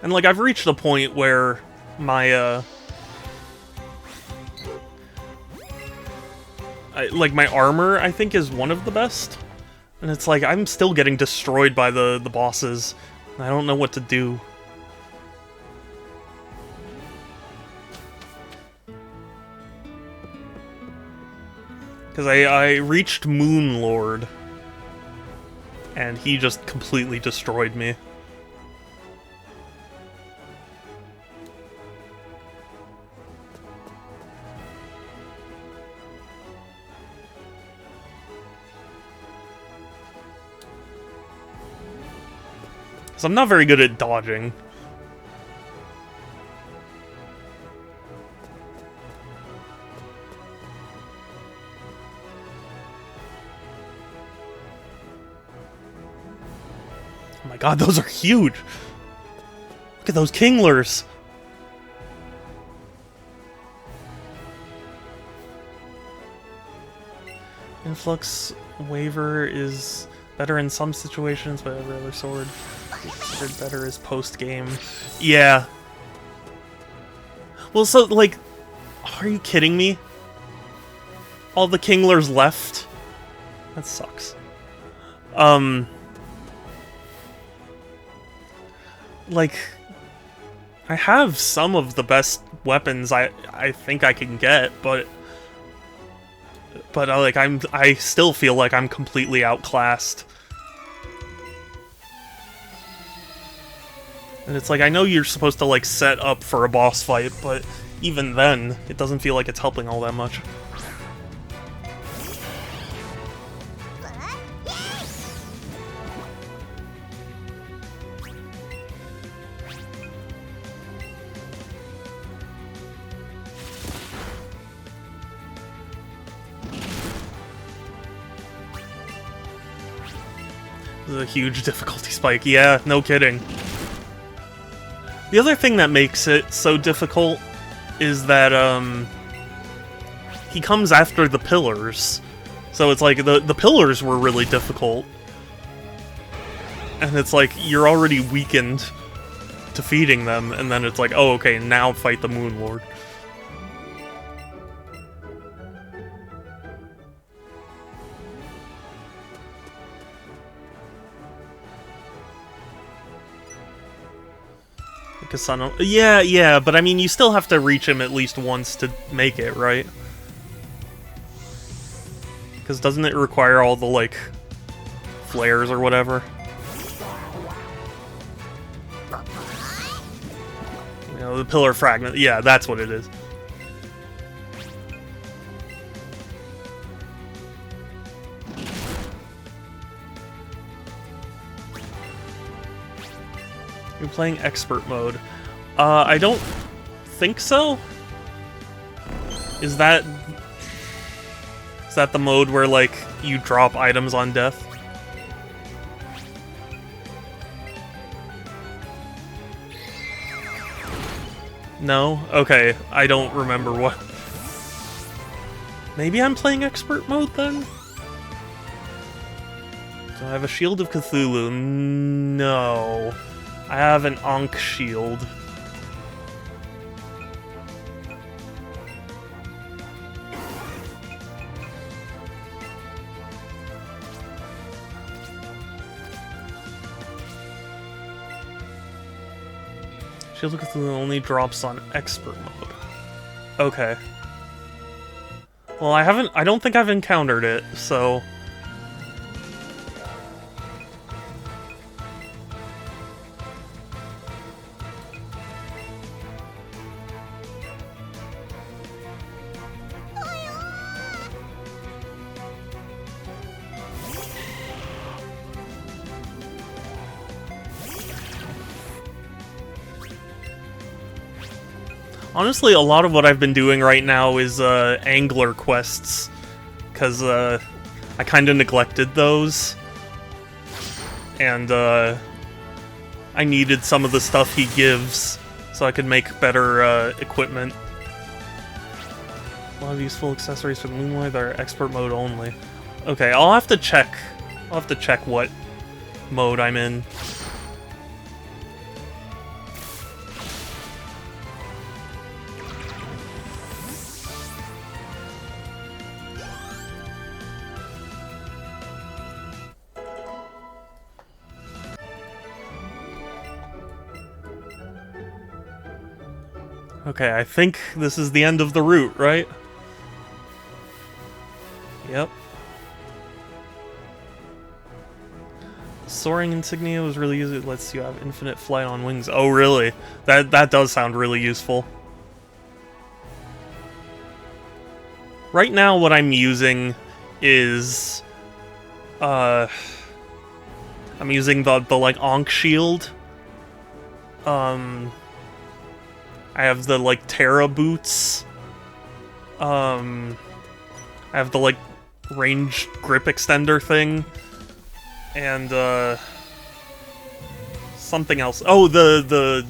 And like I've reached a point where my my armor, I think, is one of the best. And it's like, I'm still getting destroyed by the bosses. And I don't know what to do. Because I reached Moon Lord. And he just completely destroyed me. So I'm not very good at dodging. Oh my god, those are huge! Look at those Kinglers! Influx Waver is better in some situations, but every other sword is better is post-game. Yeah. Well, so, like, are you kidding me? All the Kinglers left? That sucks. Like, I have some of the best weapons I think I can get, but like I still feel like I'm completely outclassed. And it's like, I know you're supposed to like set up for a boss fight, but even then, it doesn't feel like it's helping all that much. This is a huge difficulty spike. Yeah, no kidding. The other thing that makes it so difficult is that, he comes after the pillars. So it's like, the pillars were really difficult. And it's like, you're already weakened defeating them, and then it's like, oh, okay, now fight the Moon Lord. Kasano. Yeah, but I mean, you still have to reach him at least once to make it, right? Because doesn't it require all the, like, flares or whatever? You know, the pillar fragment. Yeah, that's what it is. You're playing expert mode. I don't think so. Is that the mode where, like, you drop items on death? No? Okay, I don't remember what... Maybe I'm playing expert mode then? Do I have a Shield of Cthulhu? No. I have an Ankh shield. Shield of Cthulhu only drops on expert mode. Okay. Well, I don't think I've encountered it, so... Honestly, a lot of what I've been doing right now is angler quests, because I kind of neglected those, and I needed some of the stuff he gives so I could make better equipment. A lot of useful accessories for the Moonlight are expert mode only. Okay, I'll have to check. I'll have to check what mode I'm in. Okay, I think this is the end of the route, right? Yep. Soaring insignia was really useful. It lets you have infinite flight on wings. Oh, really? That does sound really useful. Right now, what I'm using is I'm using the like Ankh shield. I have the like Terra boots. I have the like range grip extender thing. And something else. Oh, the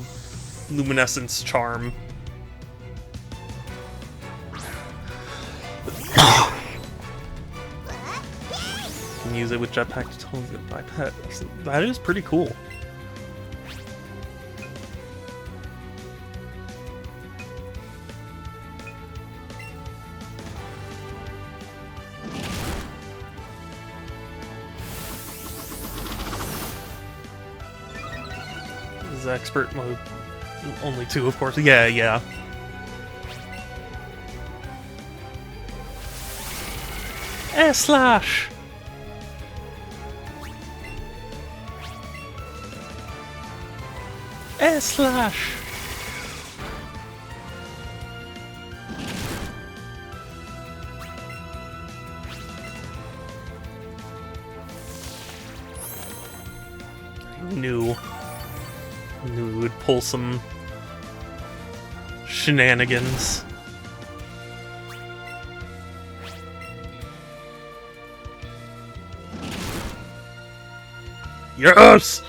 luminescence charm. Can use it with jetpack to totally get by pet. That is pretty cool. This is expert mode. Only 2, of course. Yeah, yeah. Slash. Slash. I knew we would pull some shenanigans. Yes!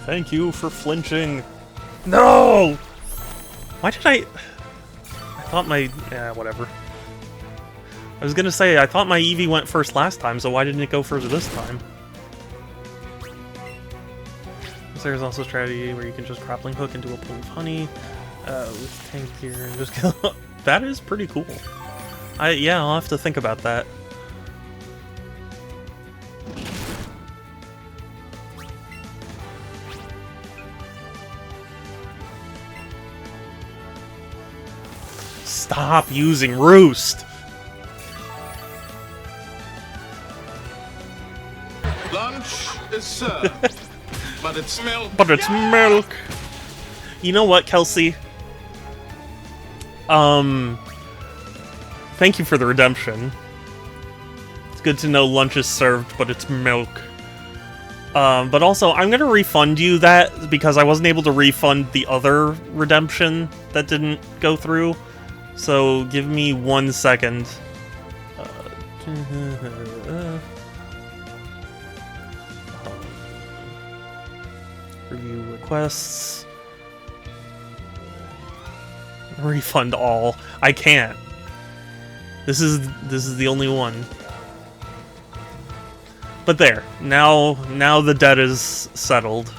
Thank you for flinching. No! Why did I thought my... yeah, whatever. I was gonna say, I thought my Eevee went first last time, so why didn't it go first this time? There's also a strategy where you can just grappling hook into a pool of honey with tank gear and just kill. That is pretty cool. Yeah, I'll have to think about that. Stop using Roost! Lunch is served, but it's milk. But it's milk! You know what, Kelsey? Thank you for the redemption. It's good to know lunch is served, but it's milk. But also, I'm gonna refund you that, because I wasn't able to refund the other redemption that didn't go through. So, give me 1 second. Review requests. Refund all. I can't. This is the only one. But there. Now the debt is settled.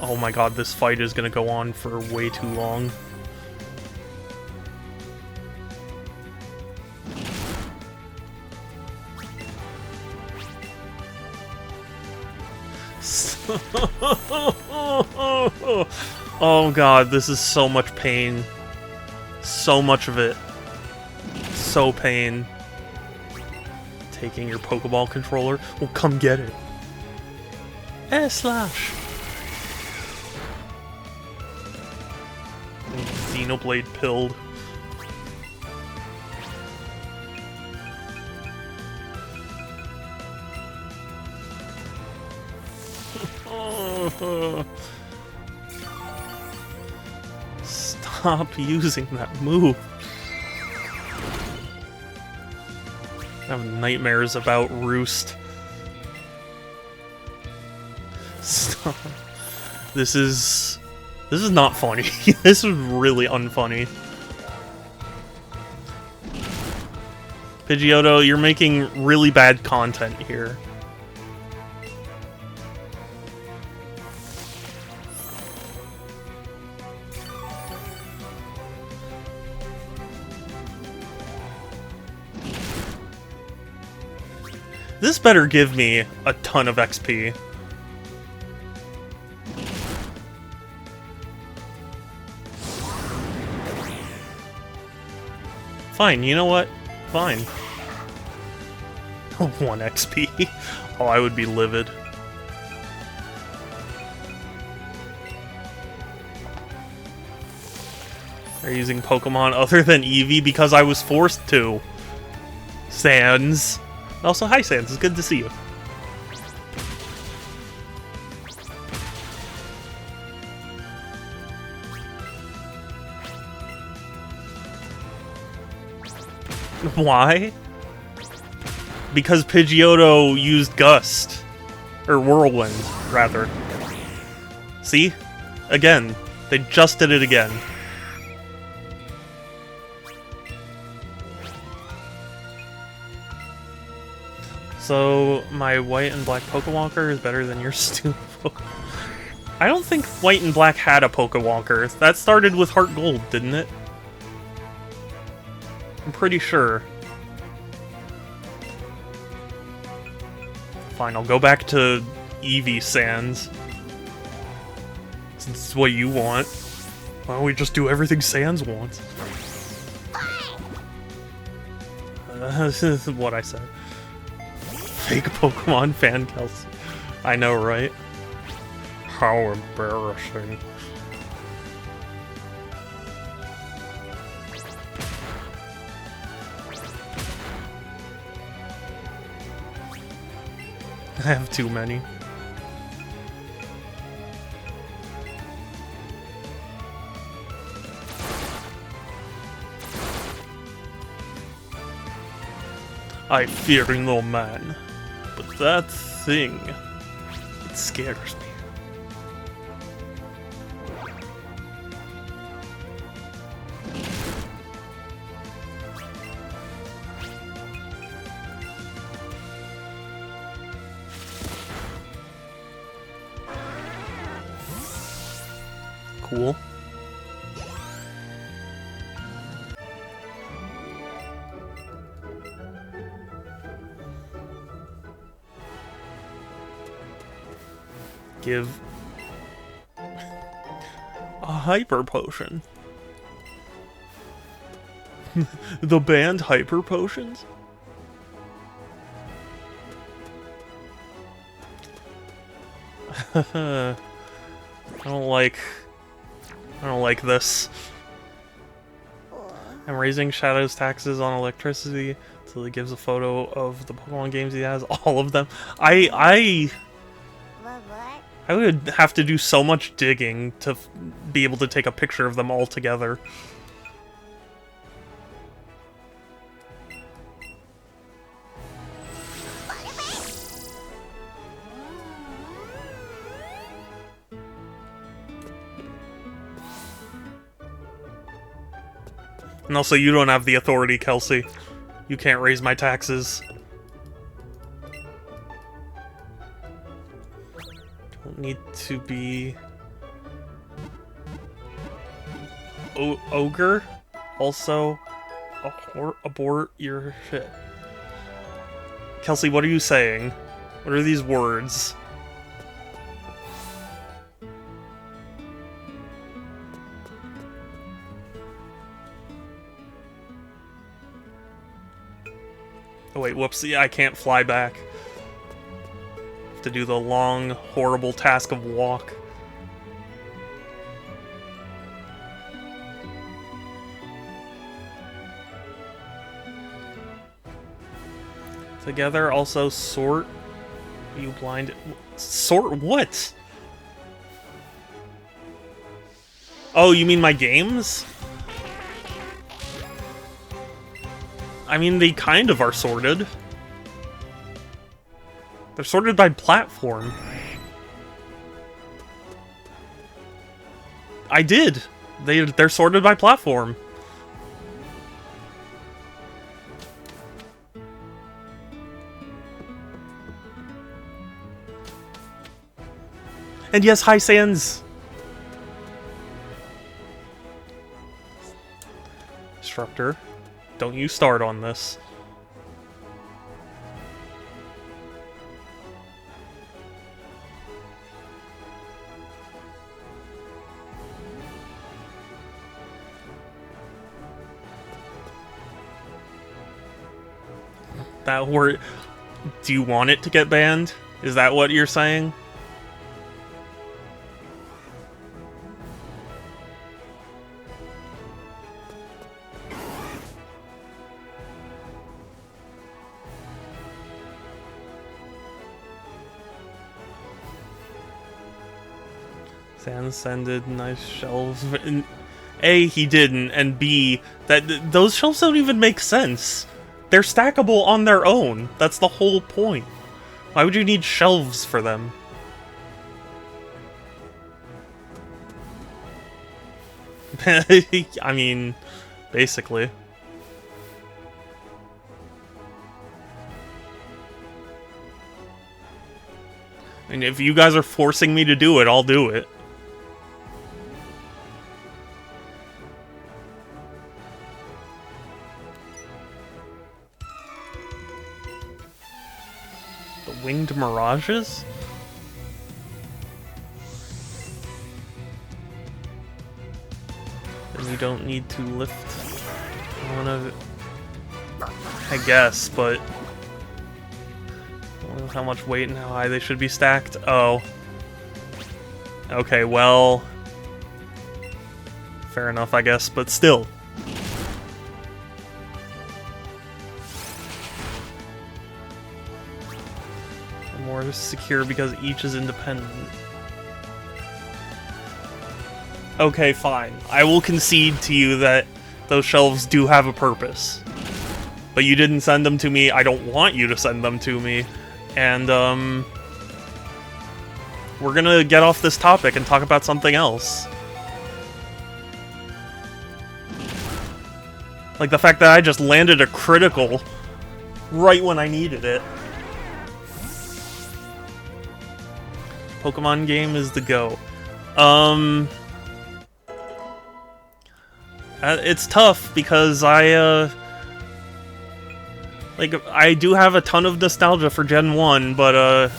Oh my god, this fight is gonna go on for way too long. Oh god, this is so much pain. So much of it. So pain. Taking your Pokeball controller? Well, come get it. Slash! Xenoblade pilled. Stop using that move. I have nightmares about Roost. Stop. This is not funny. This is really unfunny. Pidgeotto, you're making really bad content here. This better give me a ton of XP. Fine, you know what? Fine. 1 XP. Oh, I would be livid. Are you using Pokemon other than Eevee? Because I was forced to. Sans. Also, hi Sans, it's good to see you. Why? Because Pidgeotto used Gust. Or Whirlwind, rather. See? Again. They just did it again. So, my white and black Pokewonker is better than your stupid Pokemon. I don't think white and black had a Pokewonker. That started with Heart Gold, didn't it? I'm pretty sure. Fine, I'll go back to Eevee Sans. Since it's what you want. Why don't we just do everything Sans wants? This is what I said. Fake Pokemon fan Kelsey. I know, right? How embarrassing. I have too many. I fear no man, but that thing, it scares me. Cool. Give a hyper potion. The band hyper potions? I don't like this. I'm raising Shadow's taxes on electricity until he gives a photo of the Pokemon games he has, all of them. I would have to do so much digging to be able to take a picture of them all together. And also, you don't have the authority, Kelsey. You can't raise my taxes. Don't need to be... Ogre? Also, abort your shit. Kelsey, what are you saying? What are these words? Oh wait, whoopsie, I can't fly back. Have to do the long, horrible task of walk. Together, also sort. You blind. Sort what? Oh, you mean my games? I mean, they kind of are sorted. They're sorted by platform. I did. They're sorted by platform. And yes, hi Sans. Instructor, don't you start on this. That word. Do you want it to get banned? Is that what you're saying? Sans sended nice shelves. And A, he didn't, and B, those shelves don't even make sense. They're stackable on their own. That's the whole point. Why would you need shelves for them? I mean, basically. And if you guys are forcing me to do it, I'll do it. Winged Mirages? Then you don't need to lift one of it. I guess, but... I don't know how much weight and how high they should be stacked. Oh. Okay, well... Fair enough, I guess, but still. More secure because each is independent. Okay, fine. I will concede to you that those shelves do have a purpose. But you didn't send them to me. I don't want you to send them to me. And, we're gonna get off this topic and talk about something else. Like the fact that I just landed a critical right when I needed it. Pokemon game is the go. It's tough because I do have a ton of nostalgia for Gen 1, but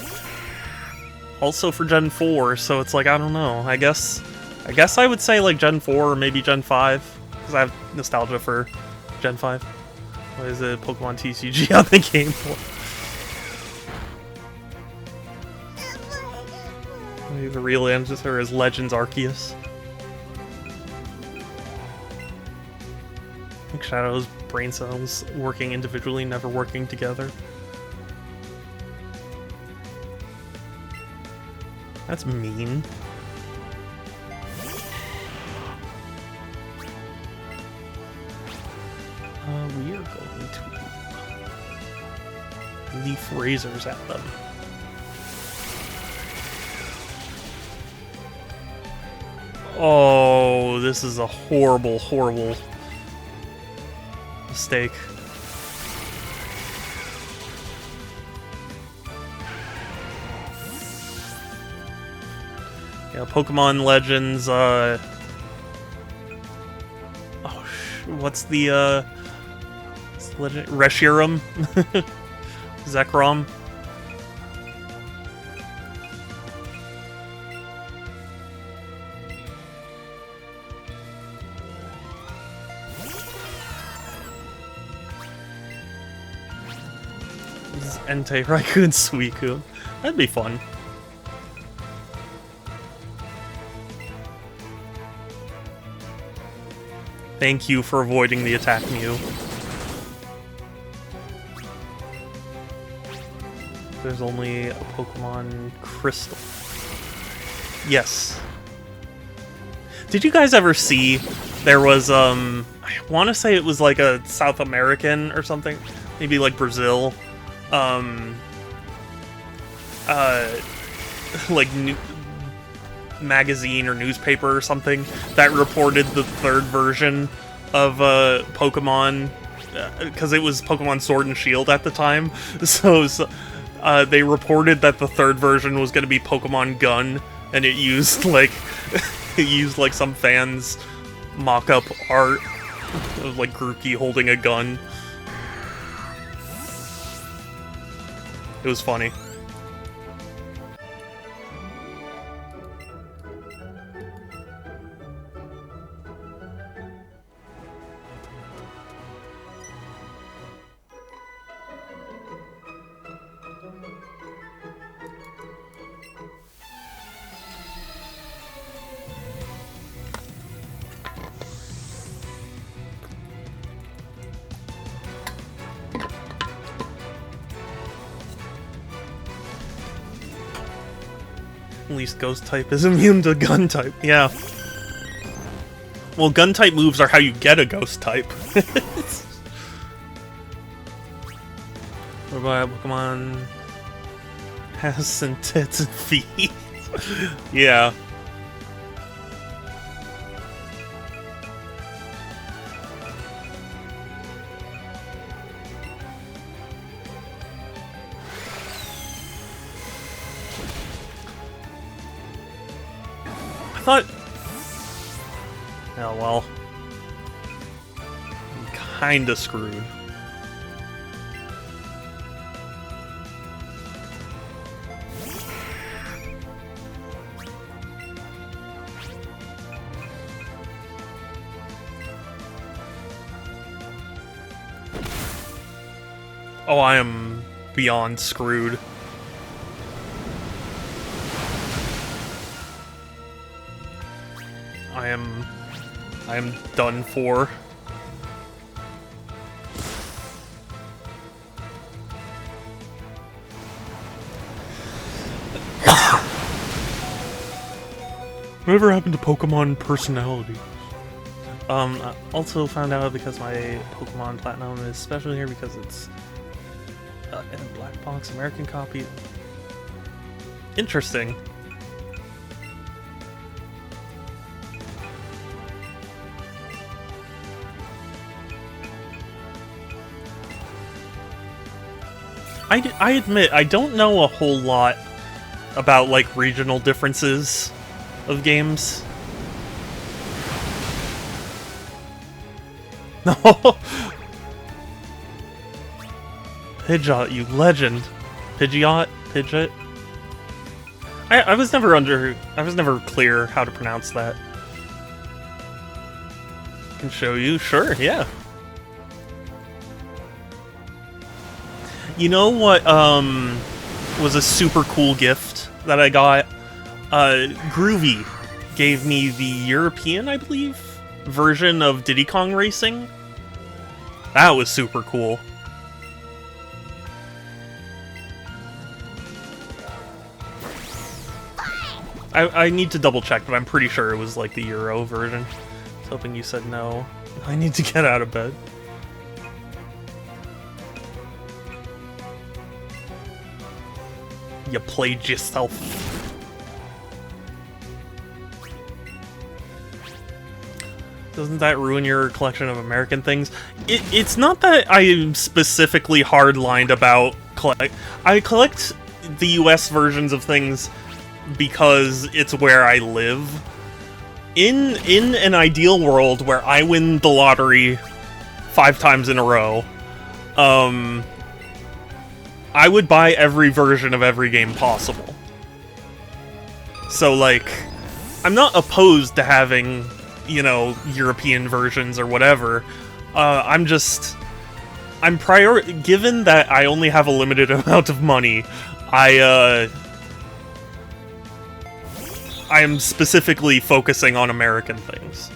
also for Gen 4, so it's like, I don't know. I guess I would say like Gen 4 or maybe Gen 5, because I have nostalgia for Gen 5. What is it? Pokemon TCG on the Game Boy. The real answer is Legends Arceus. Like Shadow's brain cells working individually, never working together. That's mean. We are going to leaf razors at them. Oh, this is a horrible, horrible mistake. Yeah, Pokemon Legends, what's the legend? Reshiram? Zekrom? Entei, Raikou, and Suicune. That'd be fun. Thank you for avoiding the attack, Mew. There's only a Pokemon Crystal. Yes. Did you guys ever see there was I want to say it was like a South American or something, maybe like Brazil, like magazine or newspaper or something that reported the third version of Pokemon, because it was Pokemon Sword and Shield at the time. So they reported that the third version was going to be Pokemon Gun, and it used like some fans mock-up art of like Grookey holding a gun. It was funny. At least Ghost type is immune to Gun type. Yeah. Well, Gun type moves are how you get a Ghost type. What about Pokemon has some tits and feet? Yeah. I thought... Oh, well. I'm kinda screwed. Oh, I am beyond screwed. I am done for. Whatever happened to Pokemon personality? I also found out because my Pokemon Platinum is special here because it's in a black box American copy. Interesting. I admit, I don't know a whole lot about, like, regional differences of games. No! Pidgeot, you legend. Pidgeot? Pidgeot? I was never clear how to pronounce that. I can show you, sure, yeah. You know what, was a super cool gift that I got? Groovy gave me the European, I believe, version of Diddy Kong Racing. That was super cool. I need to double check, but I'm pretty sure it was like the Euro version. I was hoping you said no. I need to get out of bed. You played yourself. Doesn't that ruin your collection of American things? It's not that I'm specifically hardlined about I collect the US versions of things because it's where I live. In an ideal world where I win the lottery 5 times in a row, I would buy every version of every game possible. So, like, I'm not opposed to having, you know, European versions or whatever. Given that I only have a limited amount of money, I am specifically focusing on American things.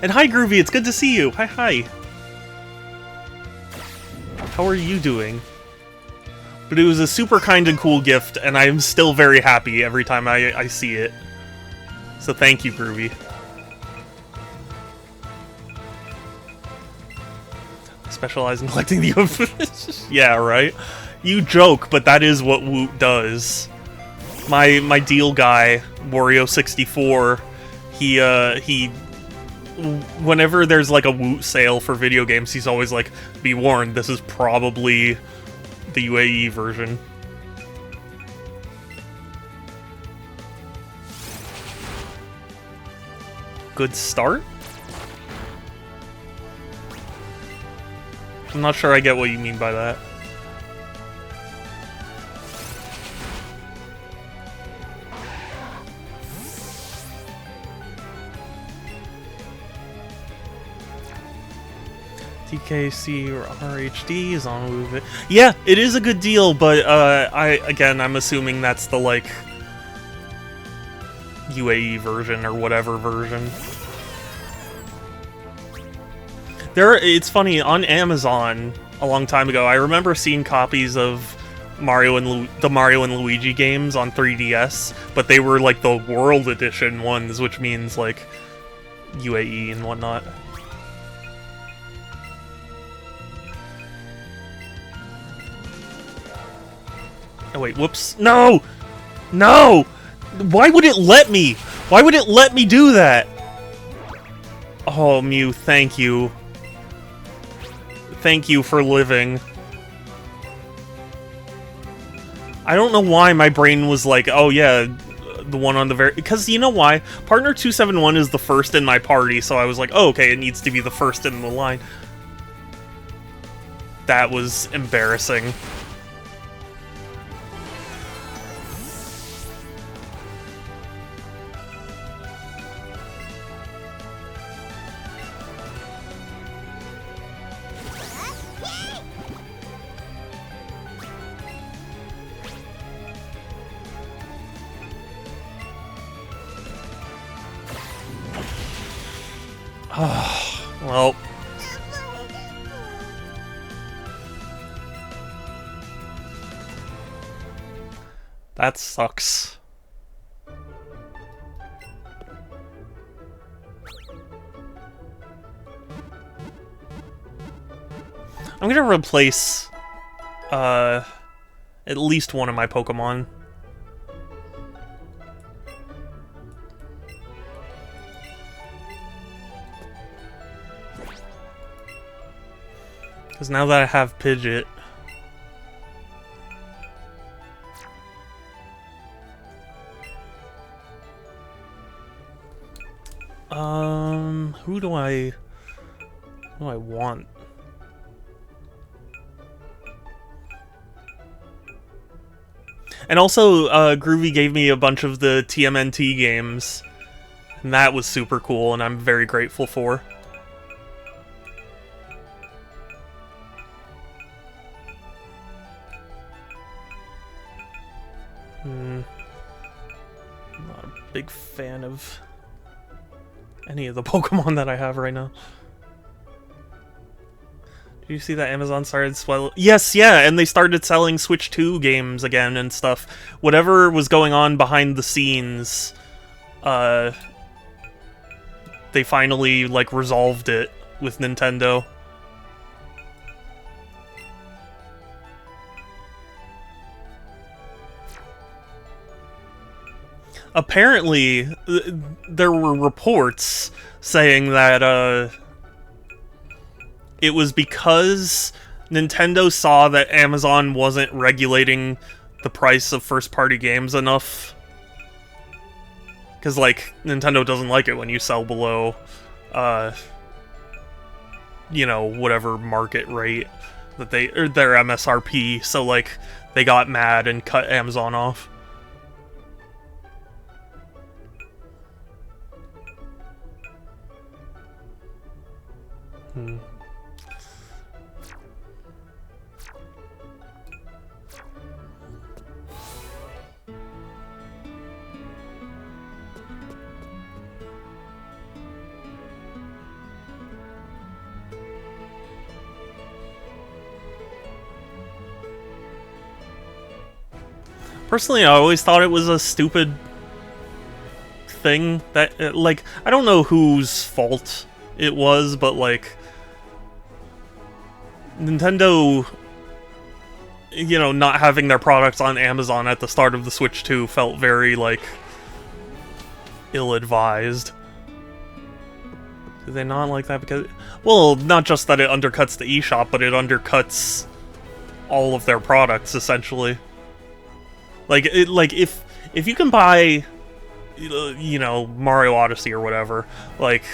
And hi, Groovy, it's good to see you. Hi. How are you doing? But it was a super kind and cool gift, and I'm still very happy every time I see it. So thank you, Groovy. Specialize in collecting the UFOs. Yeah, right? You joke, but that is what Woot does. My deal guy, Wario64, he whenever there's like a Woot sale for video games, he's always like, be warned, this is probably the UAE version. Good start? I'm not sure I get what you mean by that. TKC or RHD is on Move It. Yeah, it is a good deal, but I'm assuming that's the like UAE version or whatever version. It's funny, on Amazon a long time ago, I remember seeing copies of the Mario and Luigi games on 3DS, but they were like the World Edition ones, which means like UAE and whatnot. Oh wait, whoops. No! No! Why would it let me? Why would it let me do that? Oh, Mew, thank you. Thank you for living. I don't know why my brain was like, oh yeah, the one on the very... Because you know why? Partner 271 is the first in my party, so I was like, oh, okay, it needs to be the first in the line. That was embarrassing. Well, that sucks. I'm gonna replace at least one of my Pokemon. Because now that I have Pidgeot... who do I want? And also, Groovy gave me a bunch of the TMNT games, and that was super cool, and I'm very grateful for. I'm not a big fan of any of the Pokemon that I have right now. Did you see that Amazon started swell? Yes, yeah, and they started selling Switch 2 games again and stuff. Whatever was going on behind the scenes, they finally, like, resolved it with Nintendo. Apparently, there were reports saying that, it was because Nintendo saw that Amazon wasn't regulating the price of first-party games enough. Because, like, Nintendo doesn't like it when you sell below, you know, whatever market rate that or their MSRP. So, like, they got mad and cut Amazon off. Personally, I always thought it was a stupid thing that, like, I don't know whose fault it was, but, like, Nintendo, you know, not having their products on Amazon at the start of the Switch 2 felt very, like, ill-advised. Do they not like that? Because, well, not just that it undercuts the eShop, but it undercuts all of their products, essentially. Like, if you can buy, you know, Mario Odyssey or whatever, like,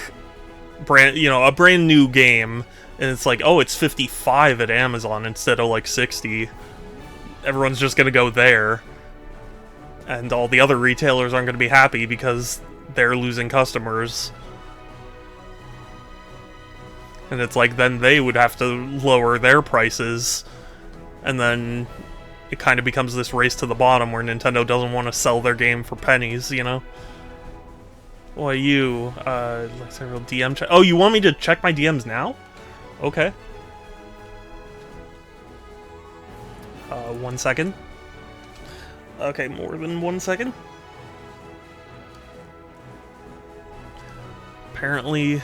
a brand new game, and it's like, oh, it's 55 at Amazon instead of, like, 60, everyone's just gonna go there. And all the other retailers aren't gonna be happy because they're losing customers. And it's like, then they would have to lower their prices, and then it kind of becomes this race to the bottom where Nintendo doesn't want to sell their game for pennies, you know? Why you, let's say real DM check. Oh, you want me to check my DMs now? Okay. 1 second. Okay, more than 1 second. Apparently...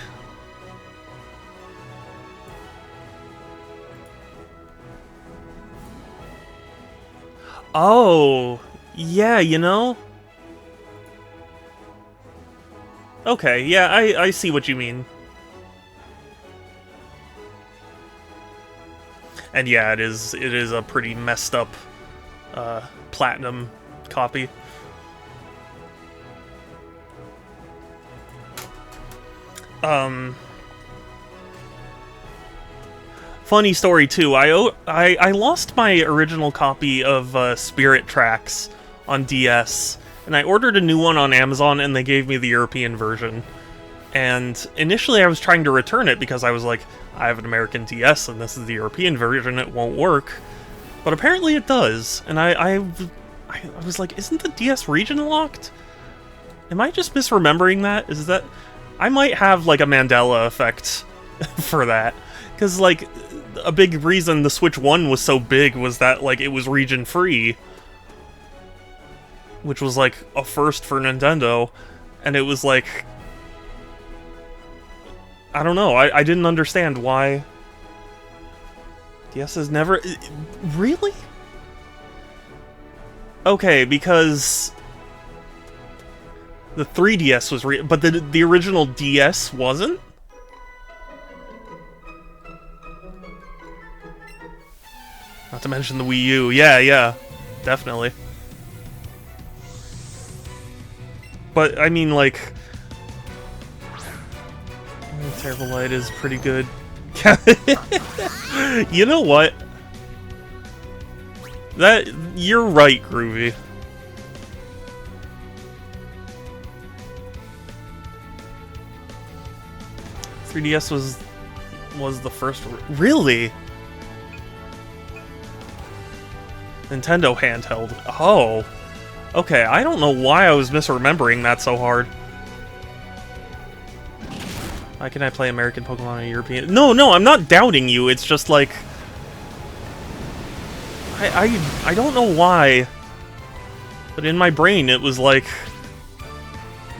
Oh, yeah, you know? Okay, yeah, I see what you mean. And yeah, it is a pretty messed up platinum copy. Funny story too. I lost my original copy of Spirit Tracks on DS, and I ordered a new one on Amazon, and they gave me the European version. And initially, I was trying to return it because I was like, I have an American DS, and this is the European version. It won't work, but apparently it does. And I was like, isn't the DS region locked? Am I just misremembering that? Is that I might have like a Mandela effect for that? Because, like, a big reason the Switch 1 was so big was that, like, it was region-free. Which was, like, a first for Nintendo. And it was, like... I don't know, I didn't understand why... DS has never... Really? Okay, because... The 3DS was but the original DS wasn't? Not to mention the Wii U. Yeah, definitely. But, I mean, like... Terrible Light is pretty good. You know what? You're right, Groovy. ...3DS was the first... Really? Nintendo handheld. Oh. Okay, I don't know why I was misremembering that so hard. Why can I play American Pokemon and European? No, I'm not doubting you. It's just like... I don't know why. But in my brain, it was like...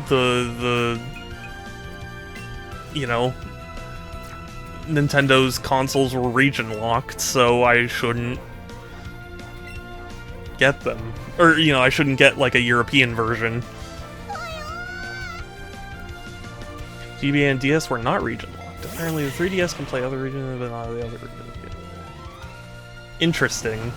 The... You know... Nintendo's consoles were region locked, so I shouldn't... get them. Or, you know, I shouldn't get, like, a European version. GBA and DS were not region locked. Apparently the 3DS can play other regions, but not the other regions. Interesting.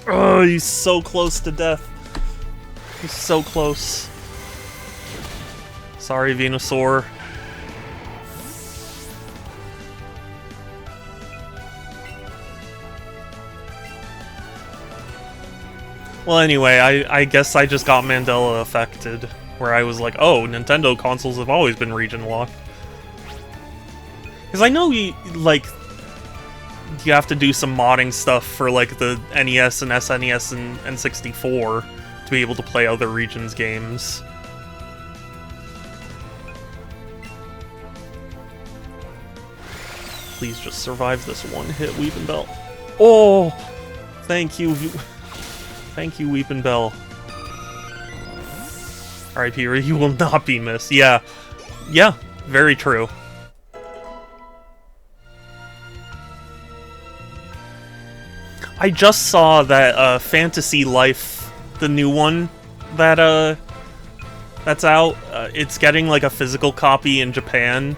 Oh, he's so close to death. He's so close. Sorry, Venusaur. Well, anyway, I guess I just got Mandela affected, where I was like, oh, Nintendo consoles have always been region locked. Because I know you have to do some modding stuff for like the NES and SNES and N64 to be able to play other regions' games. Please just survive this one-hit Weepin' Bell. Oh! Thank you. Thank you, Weepin' Bell. Alright, Peter, you will not be missed. Yeah. Yeah, very true. I just saw that Fantasy Life, the new one that that's out, it's getting like a physical copy in Japan.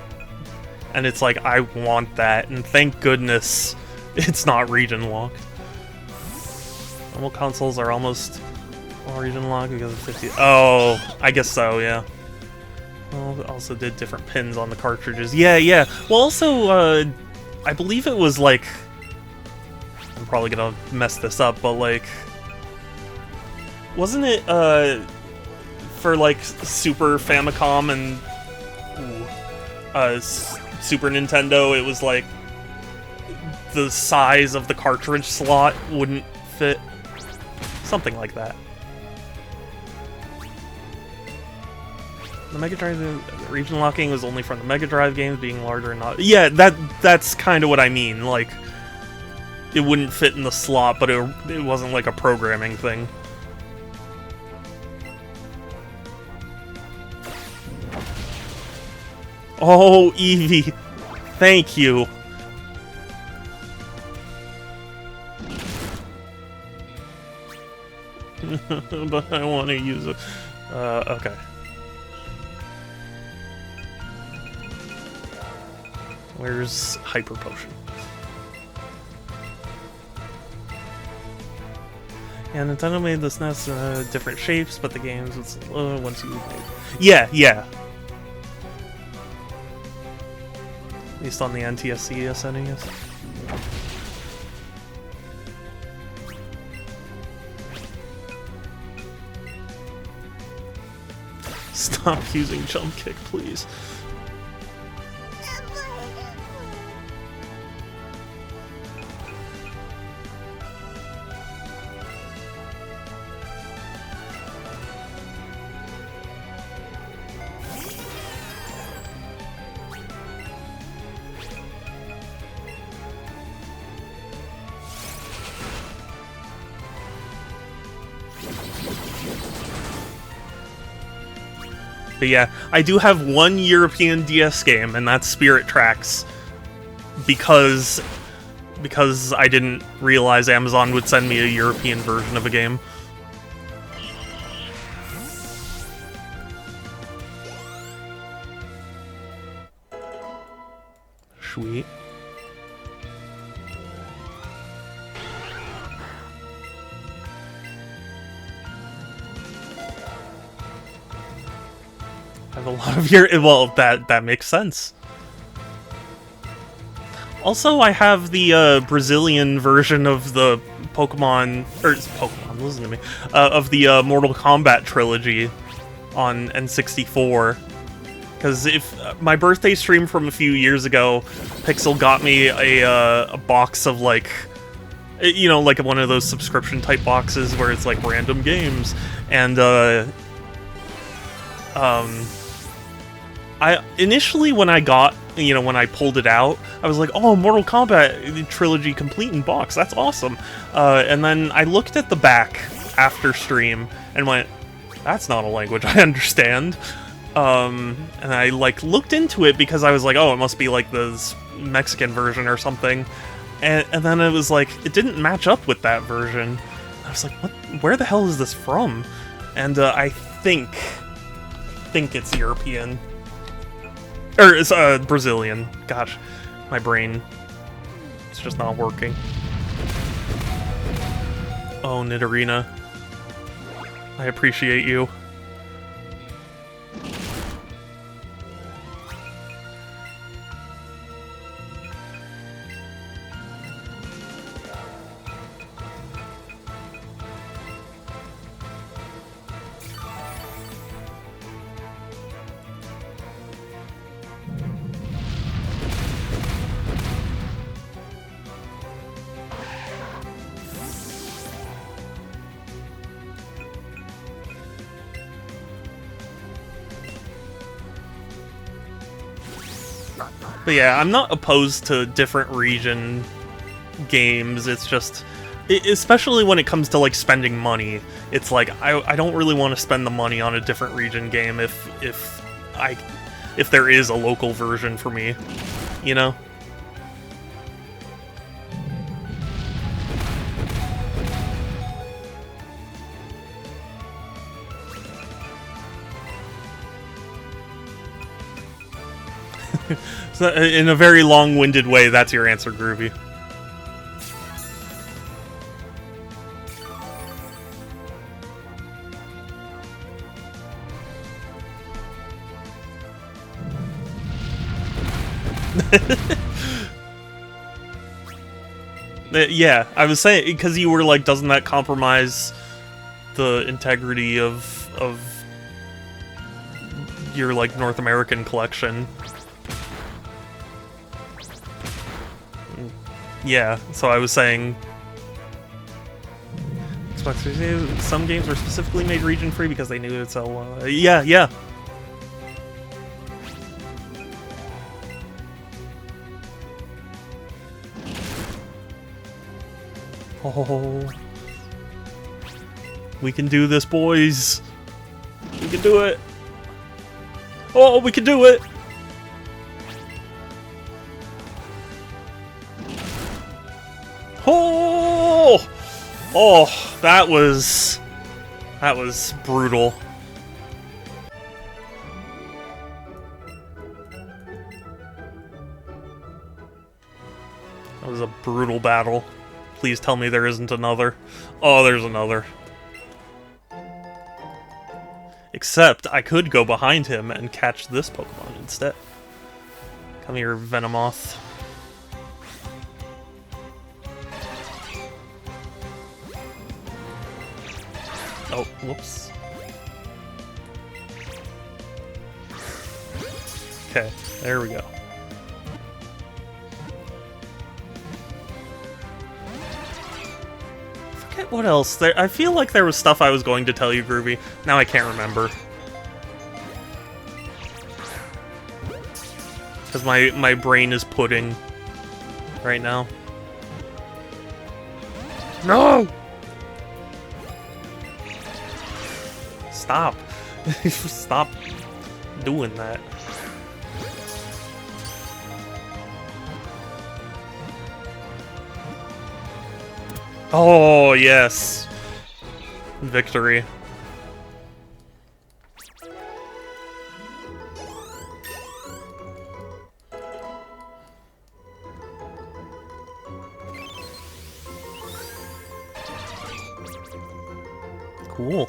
And it's like, I want that, and thank goodness it's not region locked. Normal consoles are almost all region locked because of 50. Oh, I guess so, yeah. Well, it also did different pins on the cartridges. Yeah. Well, also, I believe it was like, I'm probably gonna mess this up, but like, wasn't it for like Super Famicom and Super Nintendo, it was like the size of the cartridge slot wouldn't fit. Something like that. The Mega Drive region locking was only from the Mega Drive games being larger and not... Yeah, that's kind of what I mean. Like, it wouldn't fit in the slot, but it wasn't like a programming thing. Oh, Eevee. Thank you. But I want to use it. Okay. Where's Hyper Potion? Yeah, Nintendo made this NES different shapes, but the games would once you... Yeah. At least on the NTSC SNES. Stop using jump kick, please. But yeah, I do have one European DS game, and that's Spirit Tracks, because I didn't realize Amazon would send me a European version of a game. Sweet. I have a lot of your... Well, that makes sense. Also, I have the Brazilian version of the Pokemon... Or, Pokemon, listen to me. Of the Mortal Kombat trilogy on N64. Because if... my birthday stream from a few years ago, Pixel got me a box of, like... You know, like one of those subscription-type boxes where it's, like, random games. And, I initially, when I got, you know, when I pulled it out, I was like, oh, Mortal Kombat trilogy complete in box, that's awesome. And then I looked at the back after stream and went, that's not a language I understand. And I, like, looked into it because I was like, oh, it must be, like, the Mexican version or something. And then it was like, it didn't match up with that version. I was like, what? Where the hell is this from? And I think it's European. Or it's Brazilian. Gosh, my brain, it's just not working. Oh, Nidorina. I appreciate you. But yeah, I'm not opposed to different region games. It's just, especially when it comes to like spending money, it's like I don't really want to spend the money on a different region game if there is a local version for me, you know? So in a very long-winded way, that's your answer, Groovy. Yeah, I was saying, because you were like, doesn't that compromise the integrity of your like North American collection? Yeah, so I was saying Xbox 360, some games were specifically made region free because they knew it would sell well. Yeah. Oh, we can do this, boys. We can do it. Oh, we can do it. Oh, that was brutal. That was a brutal battle. Please tell me there isn't another. Oh, there's another. Except I could go behind him and catch this Pokemon instead. Come here, Venomoth. Oh, whoops. Okay, there we go. Forget what else. I feel like there was stuff I was going to tell you, Groovy. Now I can't remember. Because my brain is pudding right now. No! Stop. Stop doing that. Oh, yes. Victory. Cool.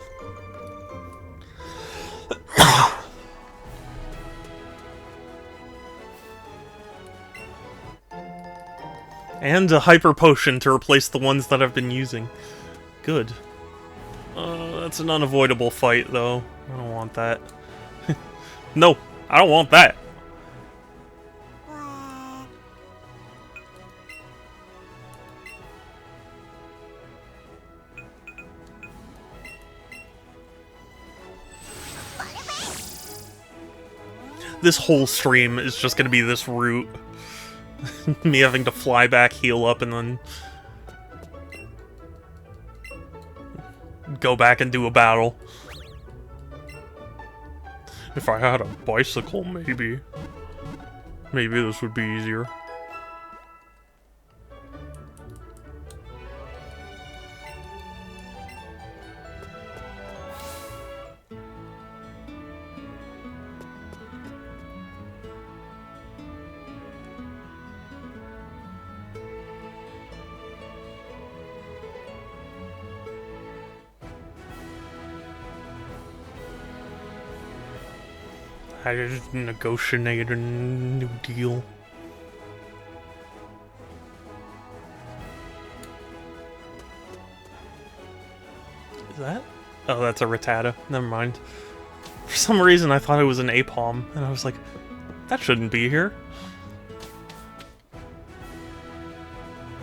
And a hyper potion to replace the ones that I've been using. Good. That's an unavoidable fight, though. I don't want that. No, I don't want that. This whole stream is just gonna be this route. Me having to fly back, heal up, and then go back and do a battle. If I had a bicycle, maybe this would be easier. I just negotiated a new deal. Is that? Oh, that's a Rattata. Never mind. For some reason, I thought it was an Apom, and I was like, that shouldn't be here.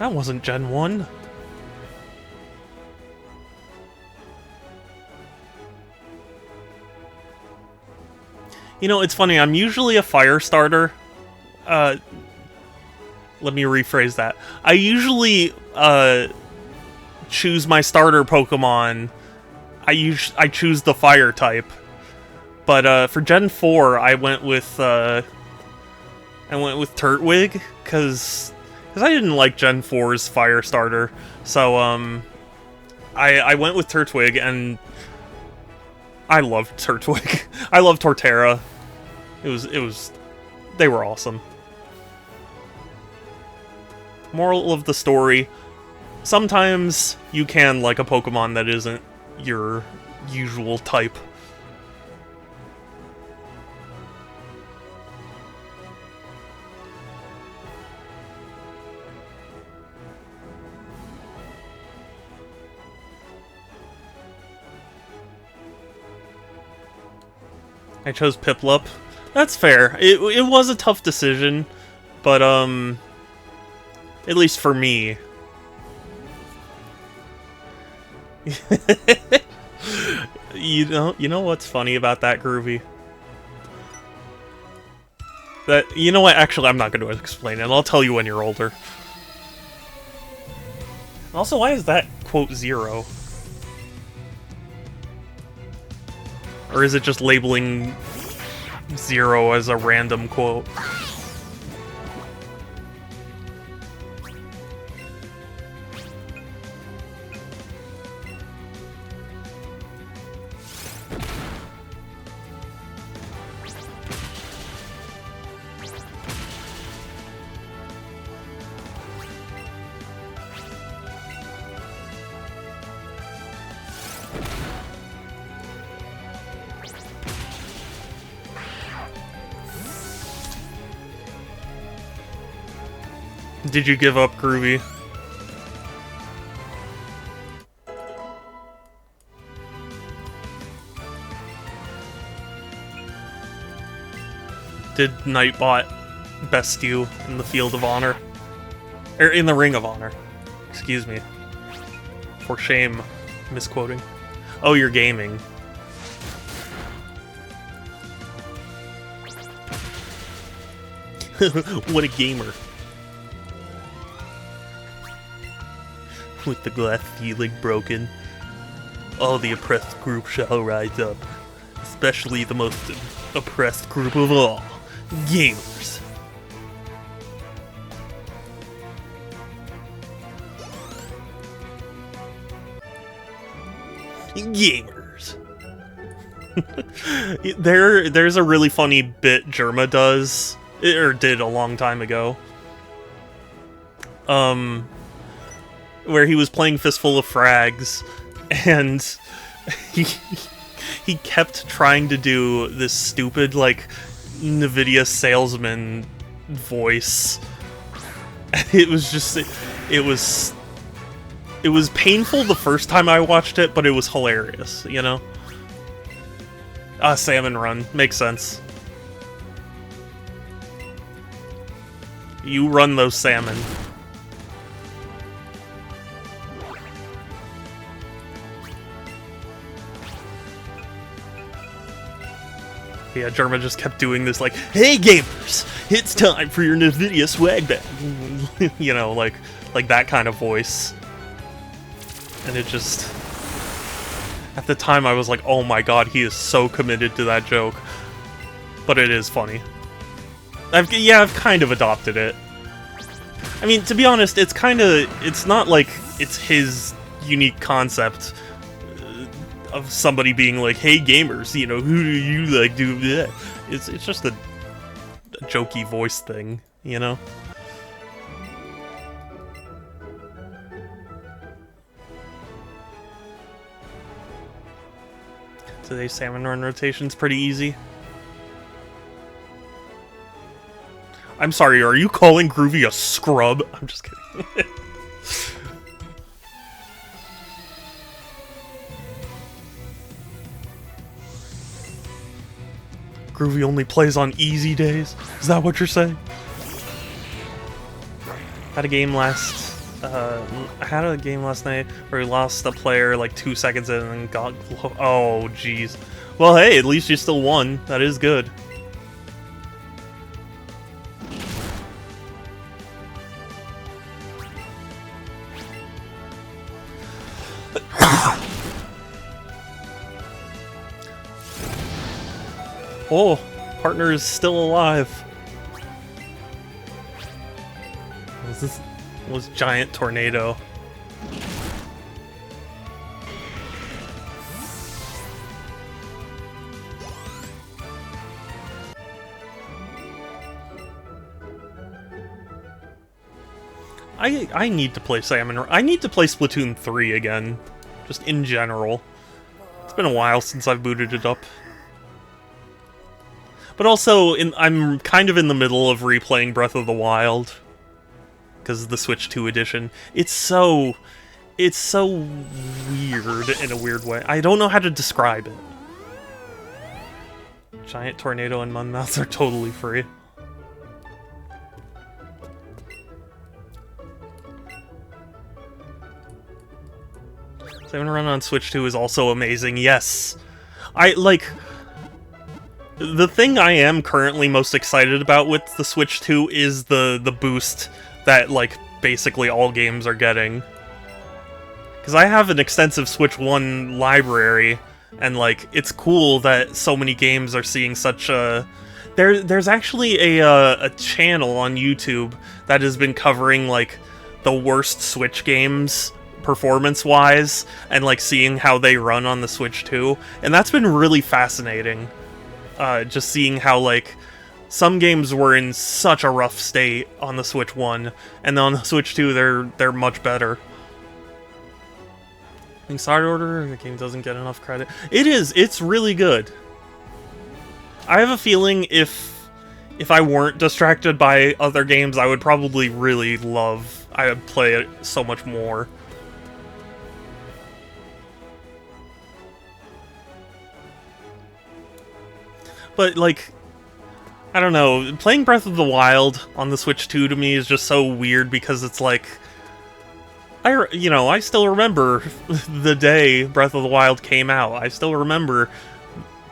That wasn't Gen 1. You know, it's funny, I'm usually a fire starter let me rephrase that. I usually choose my starter Pokemon. I choose the fire type, but for Gen 4, I went with Turtwig because I didn't like Gen 4's fire starter, so I went with Turtwig, and I loved Turtwig. I loved Torterra. They were awesome. Moral of the story: sometimes you can like a Pokemon that isn't your usual type. I chose Piplup. That's fair. It was a tough decision, but at least for me. You know what's funny about that, Groovy? You know what? Actually, I'm not going to explain it. I'll tell you when you're older. Also, why is that quote 0? Or is it just labeling 0 as a random quote? Did you give up, Groovy? Did Nightbot best you in the Field of Honor? Or in the Ring of Honor. Excuse me. For shame, misquoting. Oh, you're gaming. What a gamer. With the glass ceiling broken, all the oppressed group shall rise up, especially the most oppressed group of all, gamers. Gamers. There's a really funny bit Germa does, or did a long time ago. Where he was playing Fistful of Frags, and he kept trying to do this stupid, like, NVIDIA salesman voice. It was just, it was painful the first time I watched it, but it was hilarious, you know? Salmon Run. Makes sense. You run those salmon. Yeah, Germa just kept doing this, like, "Hey gamers, it's time for your NVIDIA swag bag." You know, like that kind of voice. And it just... At the time I was like, oh my god, he is so committed to that joke. But it is funny. I've kind of adopted it. I mean, to be honest, it's not like it's his unique concept of somebody being like, "Hey gamers, you know, who do you like do that?" It's just a jokey voice thing, you know? Today's Salmon Run rotation's pretty easy. I'm sorry, are you calling Groovy a scrub? I'm just kidding. Groovy only plays on easy days? Is that what you're saying? I had a game last night where we lost a player like 2 seconds in and got... Oh, jeez. Well, hey, at least you still won. That is good. Oh, partner is still alive. This was giant tornado. I need to play Salmon. I need to play Splatoon 3 again, just in general. It's been a while since I've booted it up. But also, I'm kind of in the middle of replaying Breath of the Wild because of the Switch 2 edition. It's so weird in a weird way. I don't know how to describe it. Giant Tornado and Munmouths are totally free. Salmon Run on Switch 2 is also amazing, yes. The thing I am currently most excited about with the Switch 2 is the boost that, like, basically all games are getting. Because I have an extensive Switch 1 library, and, like, it's cool that so many games are seeing such a... There's actually a channel on YouTube that has been covering, like, the worst Switch games performance-wise, and, like, seeing how they run on the Switch 2, and that's been really fascinating. Just seeing how, like, some games were in such a rough state on the Switch 1, and then on the Switch 2, they're much better. In Side Order, the game doesn't get enough credit. It's really good. I have a feeling if I weren't distracted by other games, I would probably really I would play it so much more. But, like, I don't know, playing Breath of the Wild on the Switch 2 to me is just so weird because it's like... I still remember the day Breath of the Wild came out. I still remember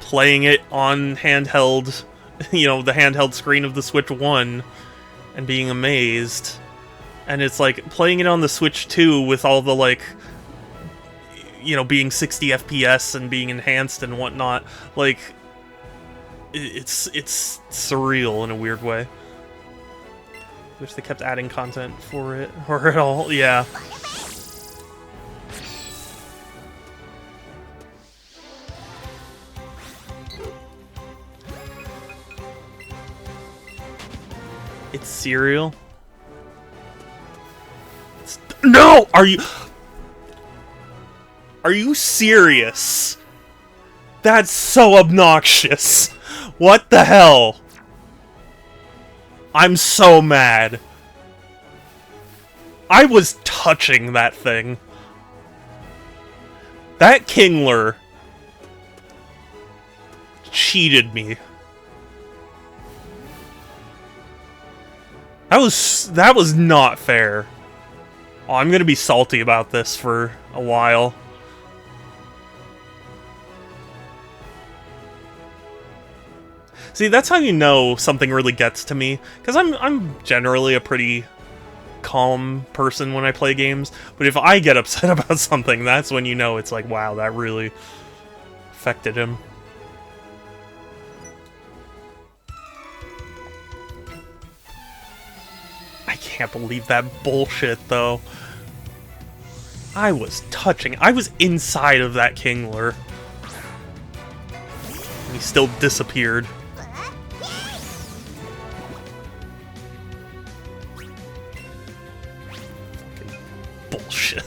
playing it on handheld, the handheld screen of the Switch 1 and being amazed. And it's like, playing it on the Switch 2 with all the, like, being 60 FPS and being enhanced and whatnot, like... It's surreal in a weird way. Wish they kept adding content for it, or at all, yeah. It's cereal. No! Are you serious? That's so obnoxious. What the hell? I'm so mad. I was touching that thing. That Kingler cheated me. That was not fair. Oh, I'm gonna be salty about this for a while. See, that's how you know something really gets to me, because I'm generally a pretty calm person when I play games, but if I get upset about something, that's when you know it's like, wow, that really affected him. I can't believe that bullshit, though. I was inside of that Kingler. And he still disappeared. Bullshit.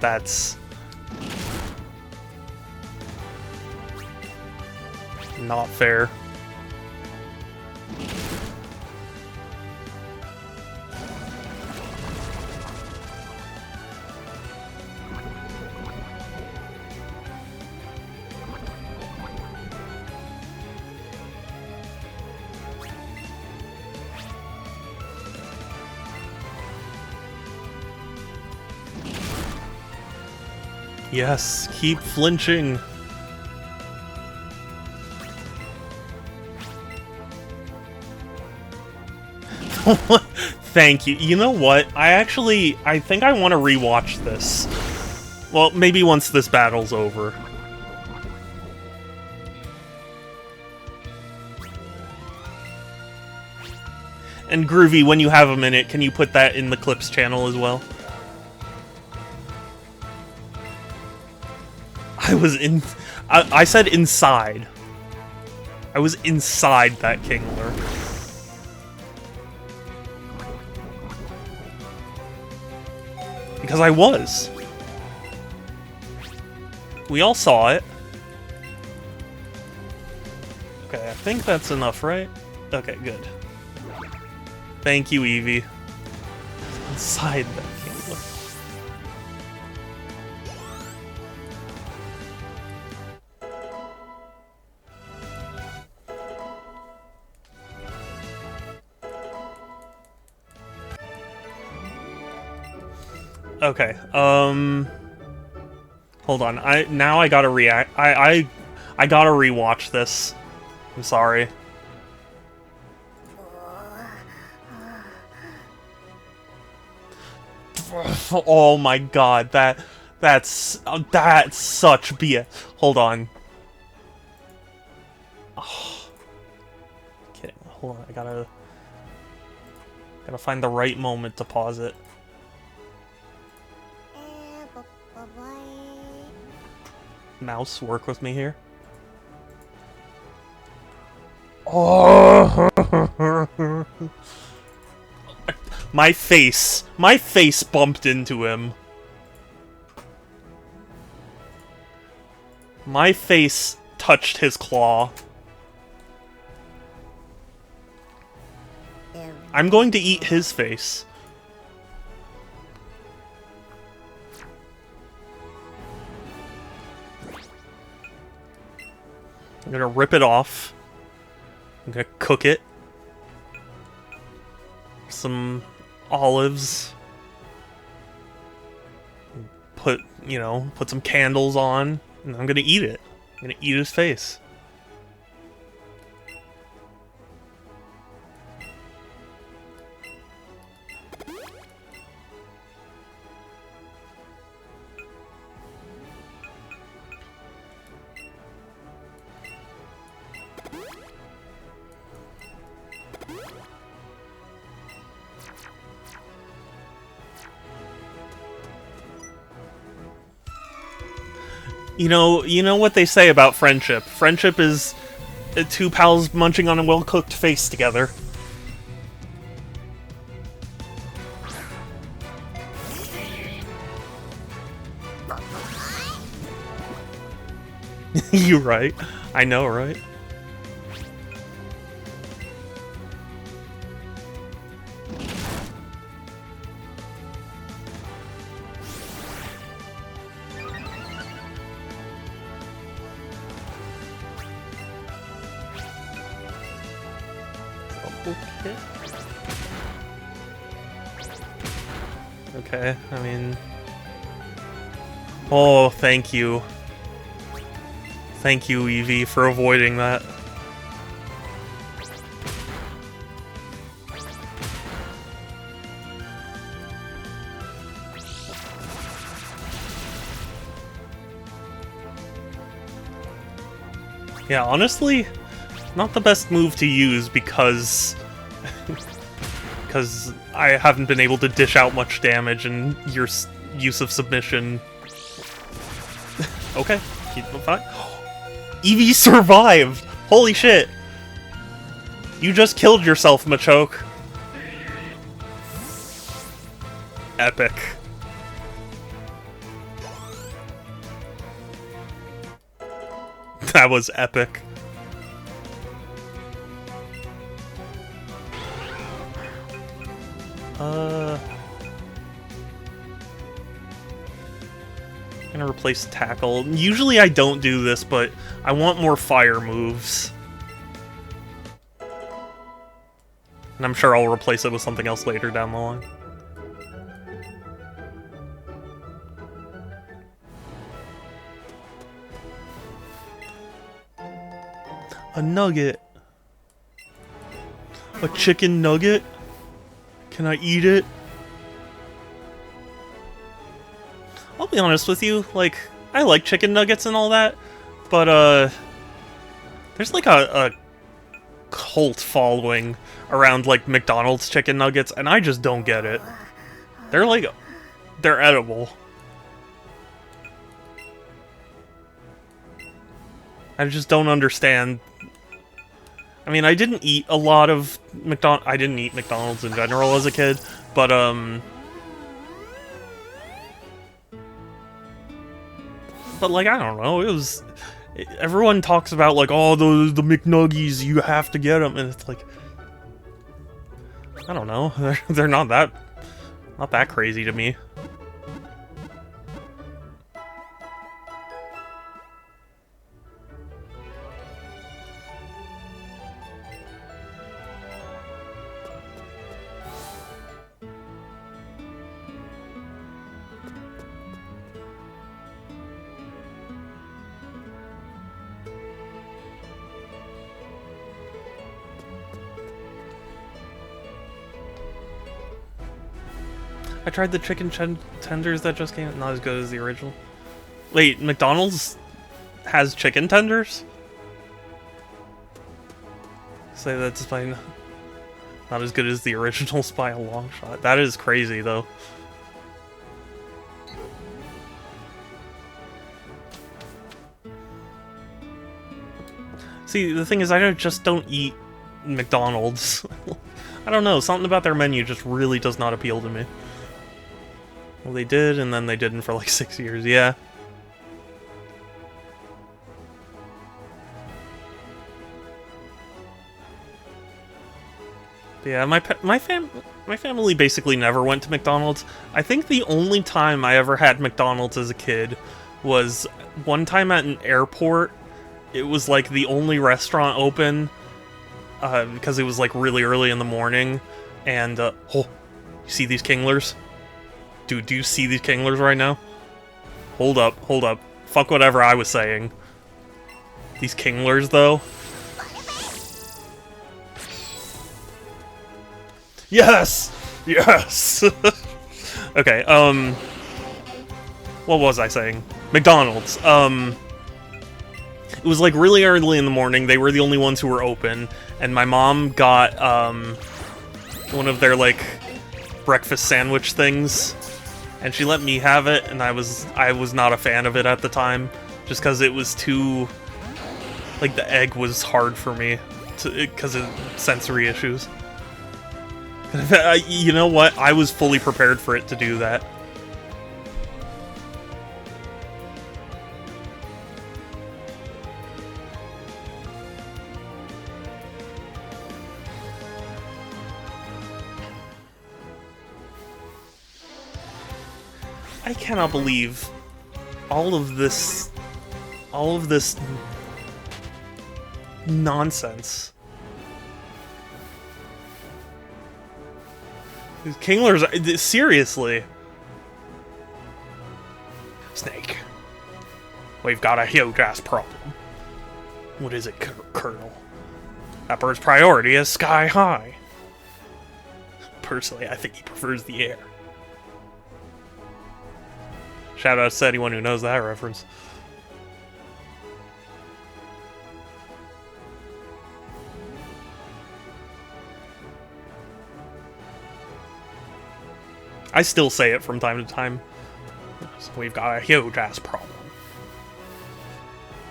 That's not fair. Yes, keep flinching. Thank you. You know what? I think I want to rewatch this. Well, maybe once this battle's over. And Groovy, when you have a minute, can you put that in the Clips channel as well? I said inside. I was inside that Kingler. Because I was. We all saw it. Okay, I think that's enough, right? Okay, good. Thank you, Eevee. Inside that Kingler. Okay, hold on. Now I gotta react. I gotta rewatch this. I'm sorry. Oh my god, that's such BS. Hold on. Oh. Okay, hold on. I gotta find the right moment to pause it. Mouse, work with me here. Oh. My face bumped into him. My face touched his claw. I'm going to eat his face. I'm gonna rip it off. I'm gonna cook it. Some olives. Put some candles on. And I'm gonna eat it. I'm gonna eat his face. You know what they say about friendship. Friendship is two pals munching on a well-cooked face together. You right. I know, right? Okay, I mean... Oh, thank you. Thank you, Eevee, for avoiding that. Yeah, honestly, not the best move to use because... because I haven't been able to dish out much damage and your use of submission. Okay, keep it fine. Eevee survived! Holy shit! You just killed yourself, Machoke. Epic. That was epic. I'm gonna replace Tackle. Usually I don't do this, but I want more fire moves. And I'm sure I'll replace it with something else later down the line. A nugget. A chicken nugget? Can I eat it? I'll be honest with you, like, I like chicken nuggets and all that, but, there's like a cult following around, like, McDonald's chicken nuggets, and I just don't get it. They're like, they're edible. I just don't understand. I mean, I didn't eat a lot of I didn't eat McDonald's in general as a kid, but, like, I don't know, it was... Everyone talks about, like, oh, the McNuggies, you have to get them, and it's like... I don't know, they're not that crazy to me. I tried the chicken tenders that just came out. Not as good as the original. Wait, McDonald's has chicken tenders? Say that's by not as good as the originals by a long shot. That is crazy, though. See, the thing is, I just don't eat McDonald's. I don't know, something about their menu just really does not appeal to me. Well, they did, and then they didn't for like 6 years, yeah. But yeah, my family basically never went to McDonald's. I think the only time I ever had McDonald's as a kid was one time at an airport. It was like the only restaurant open, because it was like really early in the morning, and, oh, you see these Kinglers? Dude, do you see these Kinglers right now? Hold up, hold up. Fuck whatever I was saying. These Kinglers, though. Yes! Yes! Okay, what was I saying? McDonald's. It was like really early in the morning. They were the only ones who were open. And my mom got, one of their, like, breakfast sandwich things. And she let me have it, and I was not a fan of it at the time, just because it was too... Like, the egg was hard for me, because of sensory issues. You know what? I was fully prepared for it to do that. I cannot believe all of this nonsense. These Kinglers, seriously. Snake. We've got a huge-ass problem. What is it, Colonel? That bird's priority is sky high. Personally, I think he prefers the air. Shout out to anyone who knows that reference. I still say it from time to time. So we've got a huge-ass problem.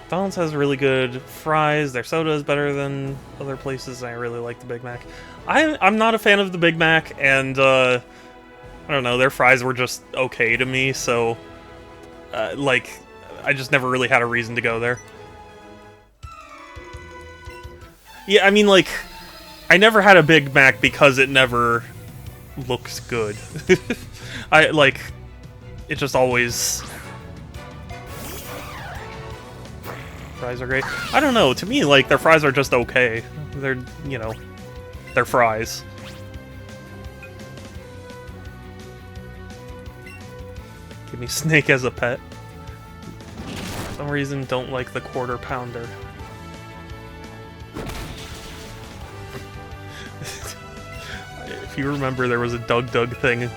McDonald's has really good fries. Their soda is better than other places. I really like the Big Mac. I'm not a fan of the Big Mac, and I don't know, their fries were just okay to me, so like, I just never really had a reason to go there. Yeah, I mean, like, I never had a Big Mac because it never looks good. Like, it just always... Fries are great. I don't know, to me, like, their fries are just okay. They're, you know, they're fries. Give me Snake as a pet. For some reason, don't like the Quarter Pounder. If you remember, there was a Doug thing.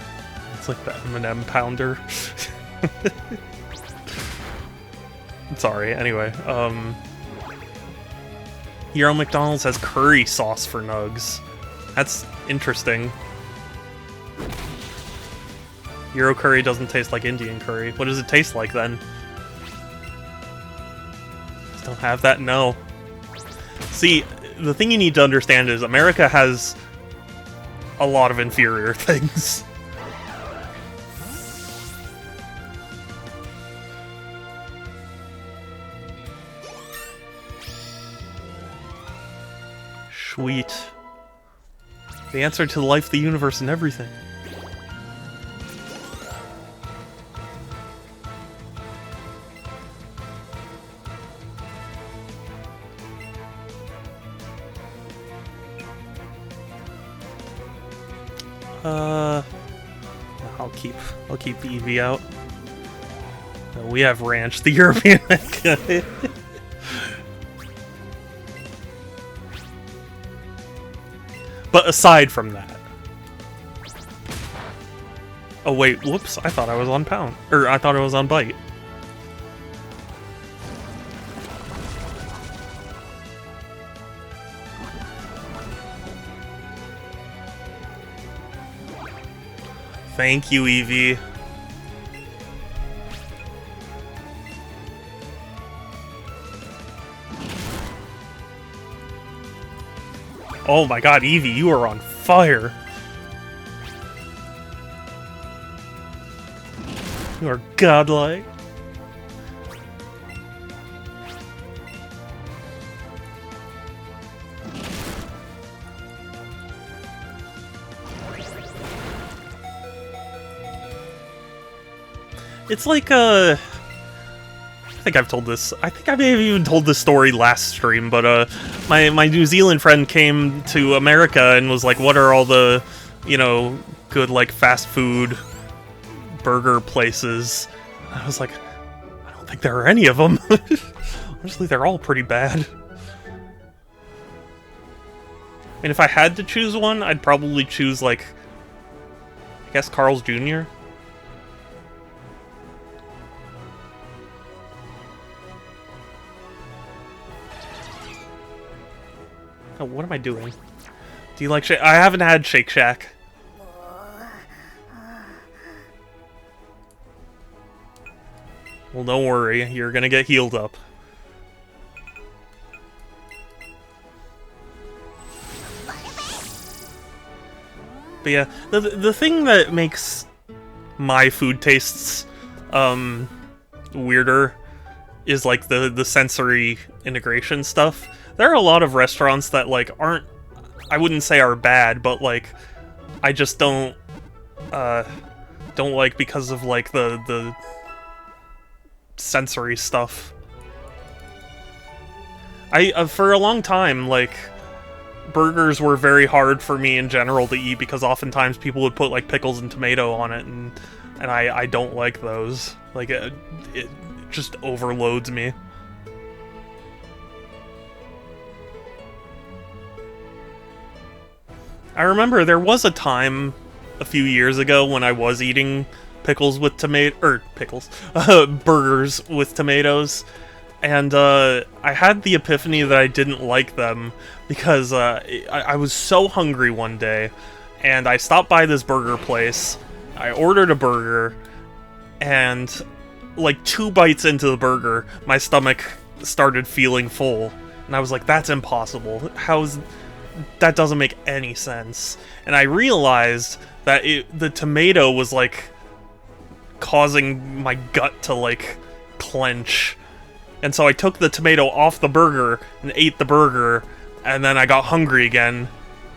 It's like the M&M pounder. Sorry, anyway. Here on McDonald's has curry sauce for nugs. That's interesting. Euro curry doesn't taste like Indian curry. What does it taste like then? Just don't have that? No. See, the thing you need to understand is America has a lot of inferior things. Sweet. The answer to life, the universe, and everything. I'll keep the Eevee out. We have Ranch, the European guy. But aside from that... Oh wait, whoops, I thought I was on Pound. Or, I thought I was on Bite. Thank you, Eevee. Oh my god, Eevee, you are on fire! You are godlike. It's like, I think I've told this. I think I may have even told this story last stream, but my New Zealand friend came to America and was like, "What are all the, you know, good like fast food burger places?" And I was like, "I don't think there are any of them." Honestly, they're all pretty bad. I mean, if I had to choose one, I'd probably choose like, I guess Carl's Jr. Oh, what am I doing? Do you like Shake? I haven't had Shake Shack. Well, don't worry. You're gonna get healed up. But yeah, the thing that makes my food tastes weirder is like the sensory integration stuff. There are a lot of restaurants that like aren't, I wouldn't say are bad, but like I just don't like because of like the sensory stuff. For a long time, like burgers were very hard for me in general to eat because oftentimes people would put like pickles and tomato on it, and I don't like those. Like it just overloads me. I remember there was a time a few years ago when I was eating pickles with burgers with tomatoes, and I had the epiphany that I didn't like them because I was so hungry one day, and I stopped by this burger place. I ordered a burger, and like 2 bites into the burger, my stomach started feeling full, and I was like, "That's impossible. That doesn't make any sense." And I realized that the tomato was like causing my gut to like clench. And so I took the tomato off the burger and ate the burger, and then I got hungry again.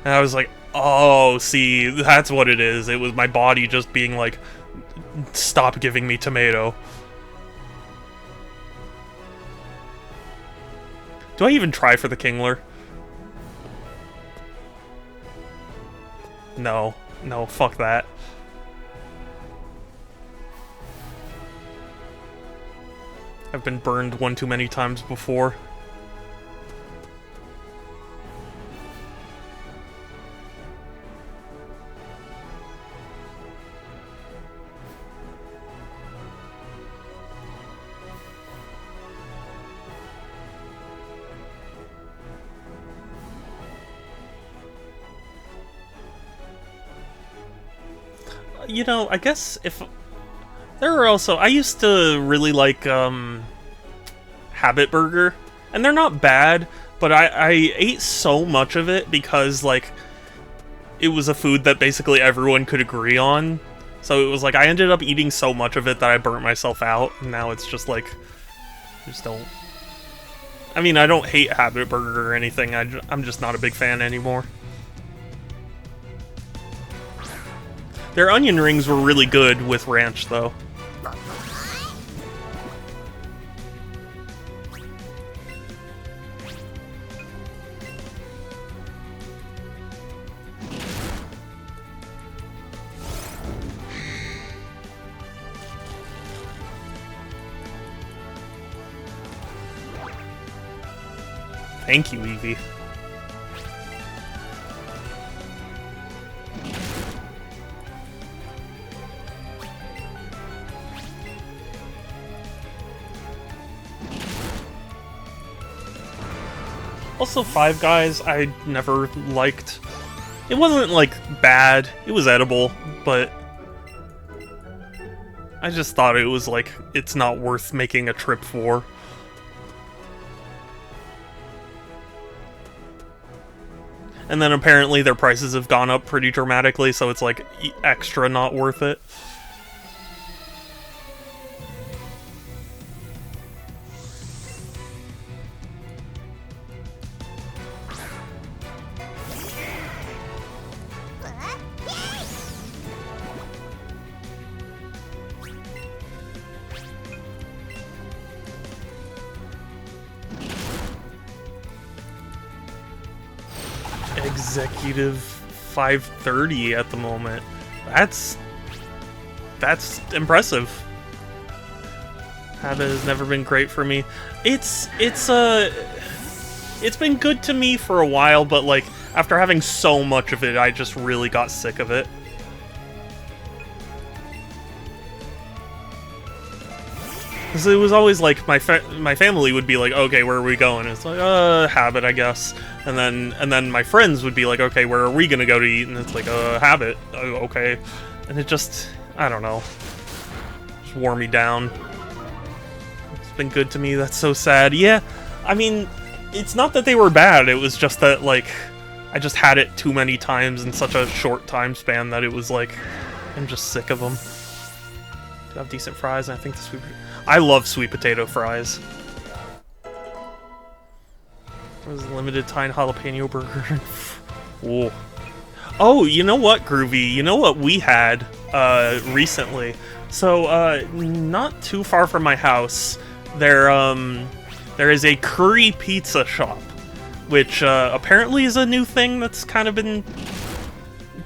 And I was like, "Oh, see, that's what it is. It was my body just being like, stop giving me tomato." Do I even try for the Kingler? No, fuck that. I've been burned one too many times before. you know, I guess if there are also, I used to really like Habit Burger, and they're not bad, but I ate so much of it because like it was a food that basically everyone could agree on. So it was like I ended up eating so much of it that I burnt myself out, and now it's just like I just don't. I mean, I don't hate Habit Burger or anything. I'm just not a big fan anymore. Their onion rings were really good with ranch, though. Thank you, Eevee. Also, Five Guys, I never liked. It wasn't, like, bad. It was edible, but I just thought it was, like, it's not worth making a trip for. And then apparently their prices have gone up pretty dramatically, so it's, like, extra not worth it. Executive 530 at the moment. That's impressive. Habit has never been great for me. It's been good to me for a while, but like after having so much of it, I just really got sick of it. Because it was always like my family would be like, okay, where are we going? And it's like, Habit, I guess. And then my friends would be like, okay, where are we gonna go to eat? And it's like, Habit, okay. And it just, I don't know, just wore me down. It's been good to me. That's so sad. Yeah, I mean, it's not that they were bad. It was just that like I just had it too many times in such a short time span that it was like I'm just sick of them. Do have decent fries, and I think the sweet. I love sweet potato fries. It was a limited time jalapeno burger. Ooh. Oh, you know what, Groovy? You know what we had recently? So, not too far from my house, there is a curry pizza shop, which apparently is a new thing that's kind of been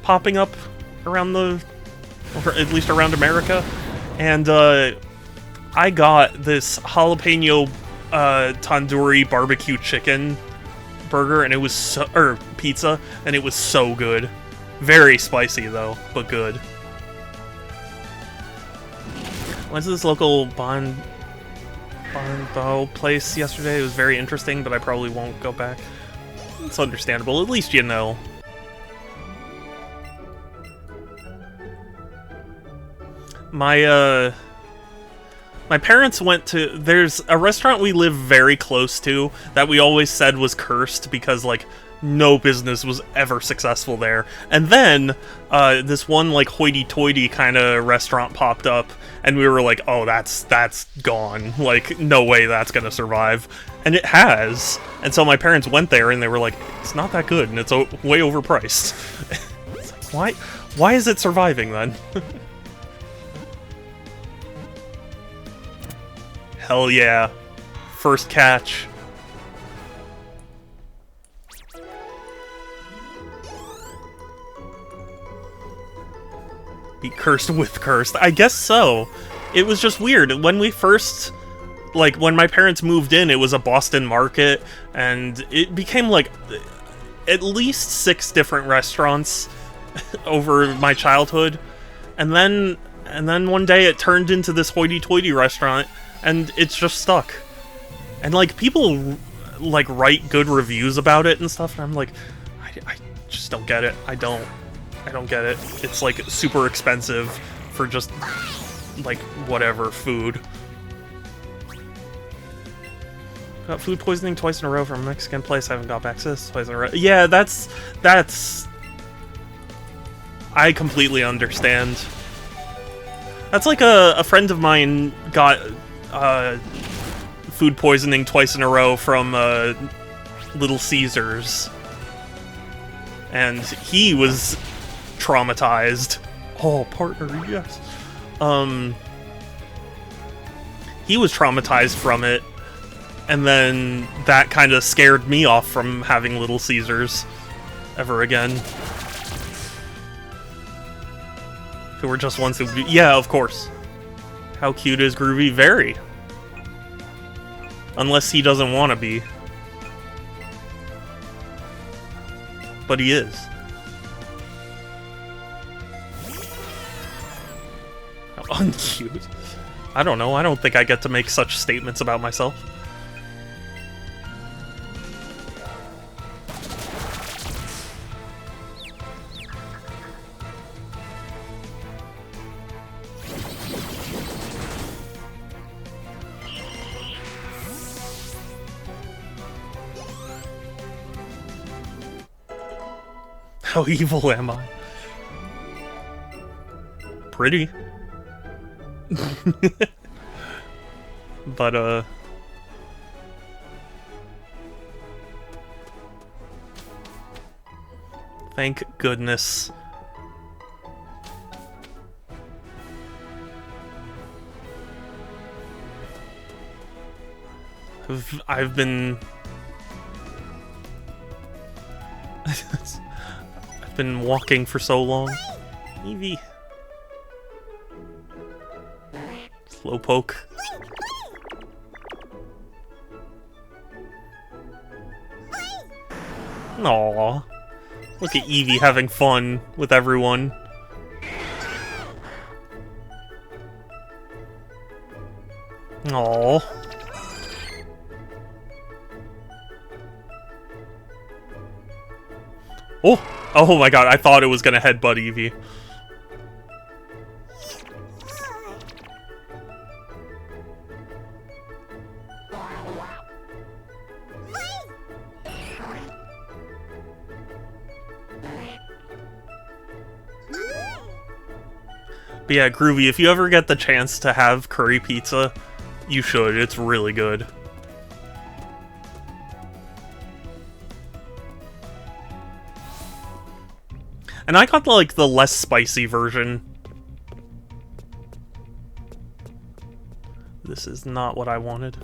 popping up around or at least around America. And I got this jalapeno tandoori barbecue chicken burger, and it was pizza, and it was so good. Very spicy though, but good. Went to this local Bonbo place yesterday. It was very interesting, but I probably won't go back. It's understandable. At least you know. My parents went to, there's a restaurant we live very close to that we always said was cursed because, like, no business was ever successful there. And then, this one, like, hoity-toity kind of restaurant popped up, and we were like, oh, that's gone. Like, no way that's gonna survive. And it has. And so my parents went there, and they were like, it's not that good, and it's way overpriced. It's like, why is it surviving, then? Hell yeah. First catch. Be cursed with cursed. I guess so. It was just weird. When we first, like, when my parents moved in, it was a Boston market, and it became, like, at least 6 different restaurants over my childhood. And then one day it turned into this hoity-toity restaurant, and it's just stuck. And, like, people, like, write good reviews about it and stuff, and I'm like, I just don't get it. I don't. I don't get it. It's like super expensive for just like whatever food. Got food poisoning twice in a row from a Mexican place. I haven't got back to this twice in a row. Yeah, that's... I completely understand. That's like a friend of mine got food poisoning twice in a row from Little Caesars. And he was traumatized. Oh, partner, yes. He was traumatized from it. And then that kind of scared me off from having Little Caesars ever again. If it were just once, it would be... Yeah, of course. How cute is Groovy? Very. Unless he doesn't want to be. But he is. How uncute. I don't know, I don't think I get to make such statements about myself. How evil am I? Pretty. But, thank goodness. I've been... I've been walking for so long. Eevee. Slowpoke. Aww. Look at Eevee having fun with everyone. Aww. Oh! Oh my god, I thought it was gonna headbutt Eevee. But yeah, Groovy, if you ever get the chance to have curry pizza, you should. It's really good. And I got, like, the less spicy version. This is not what I wanted.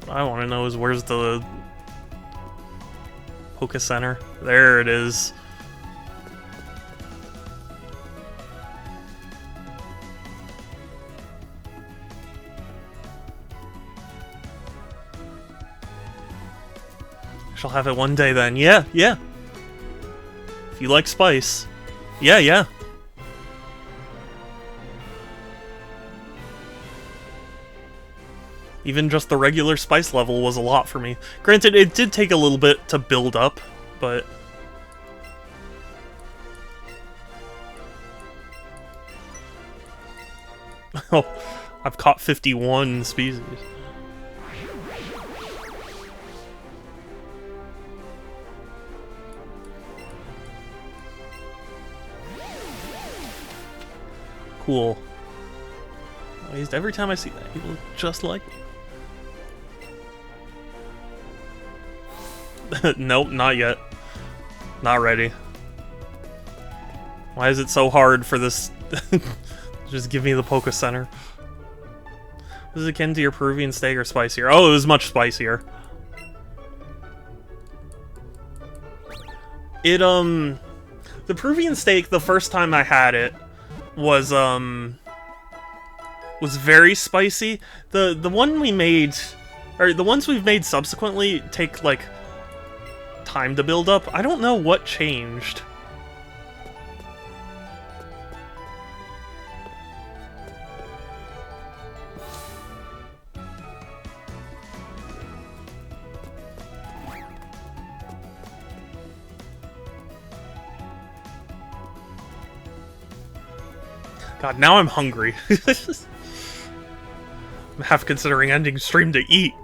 What I want to know is where's the Poké Center? There it is. I'll have it one day then. Yeah, yeah. If you like spice. Yeah, yeah. Even just the regular spice level was a lot for me. Granted, it did take a little bit to build up, but... Oh, I've caught 51 species. Cool. At least every time I see that, he looks just like me. Nope, not yet. Not ready. Why is it so hard for this? Just give me the Poké Center. This is akin to your Peruvian steak or spicier. Oh, it was much spicier. It, the Peruvian steak, the first time I had it, was very spicy. The one we made, or the ones we've made subsequently take, like, time to build up. I don't know what changed. God, now I'm hungry. I'm half considering ending stream to eat.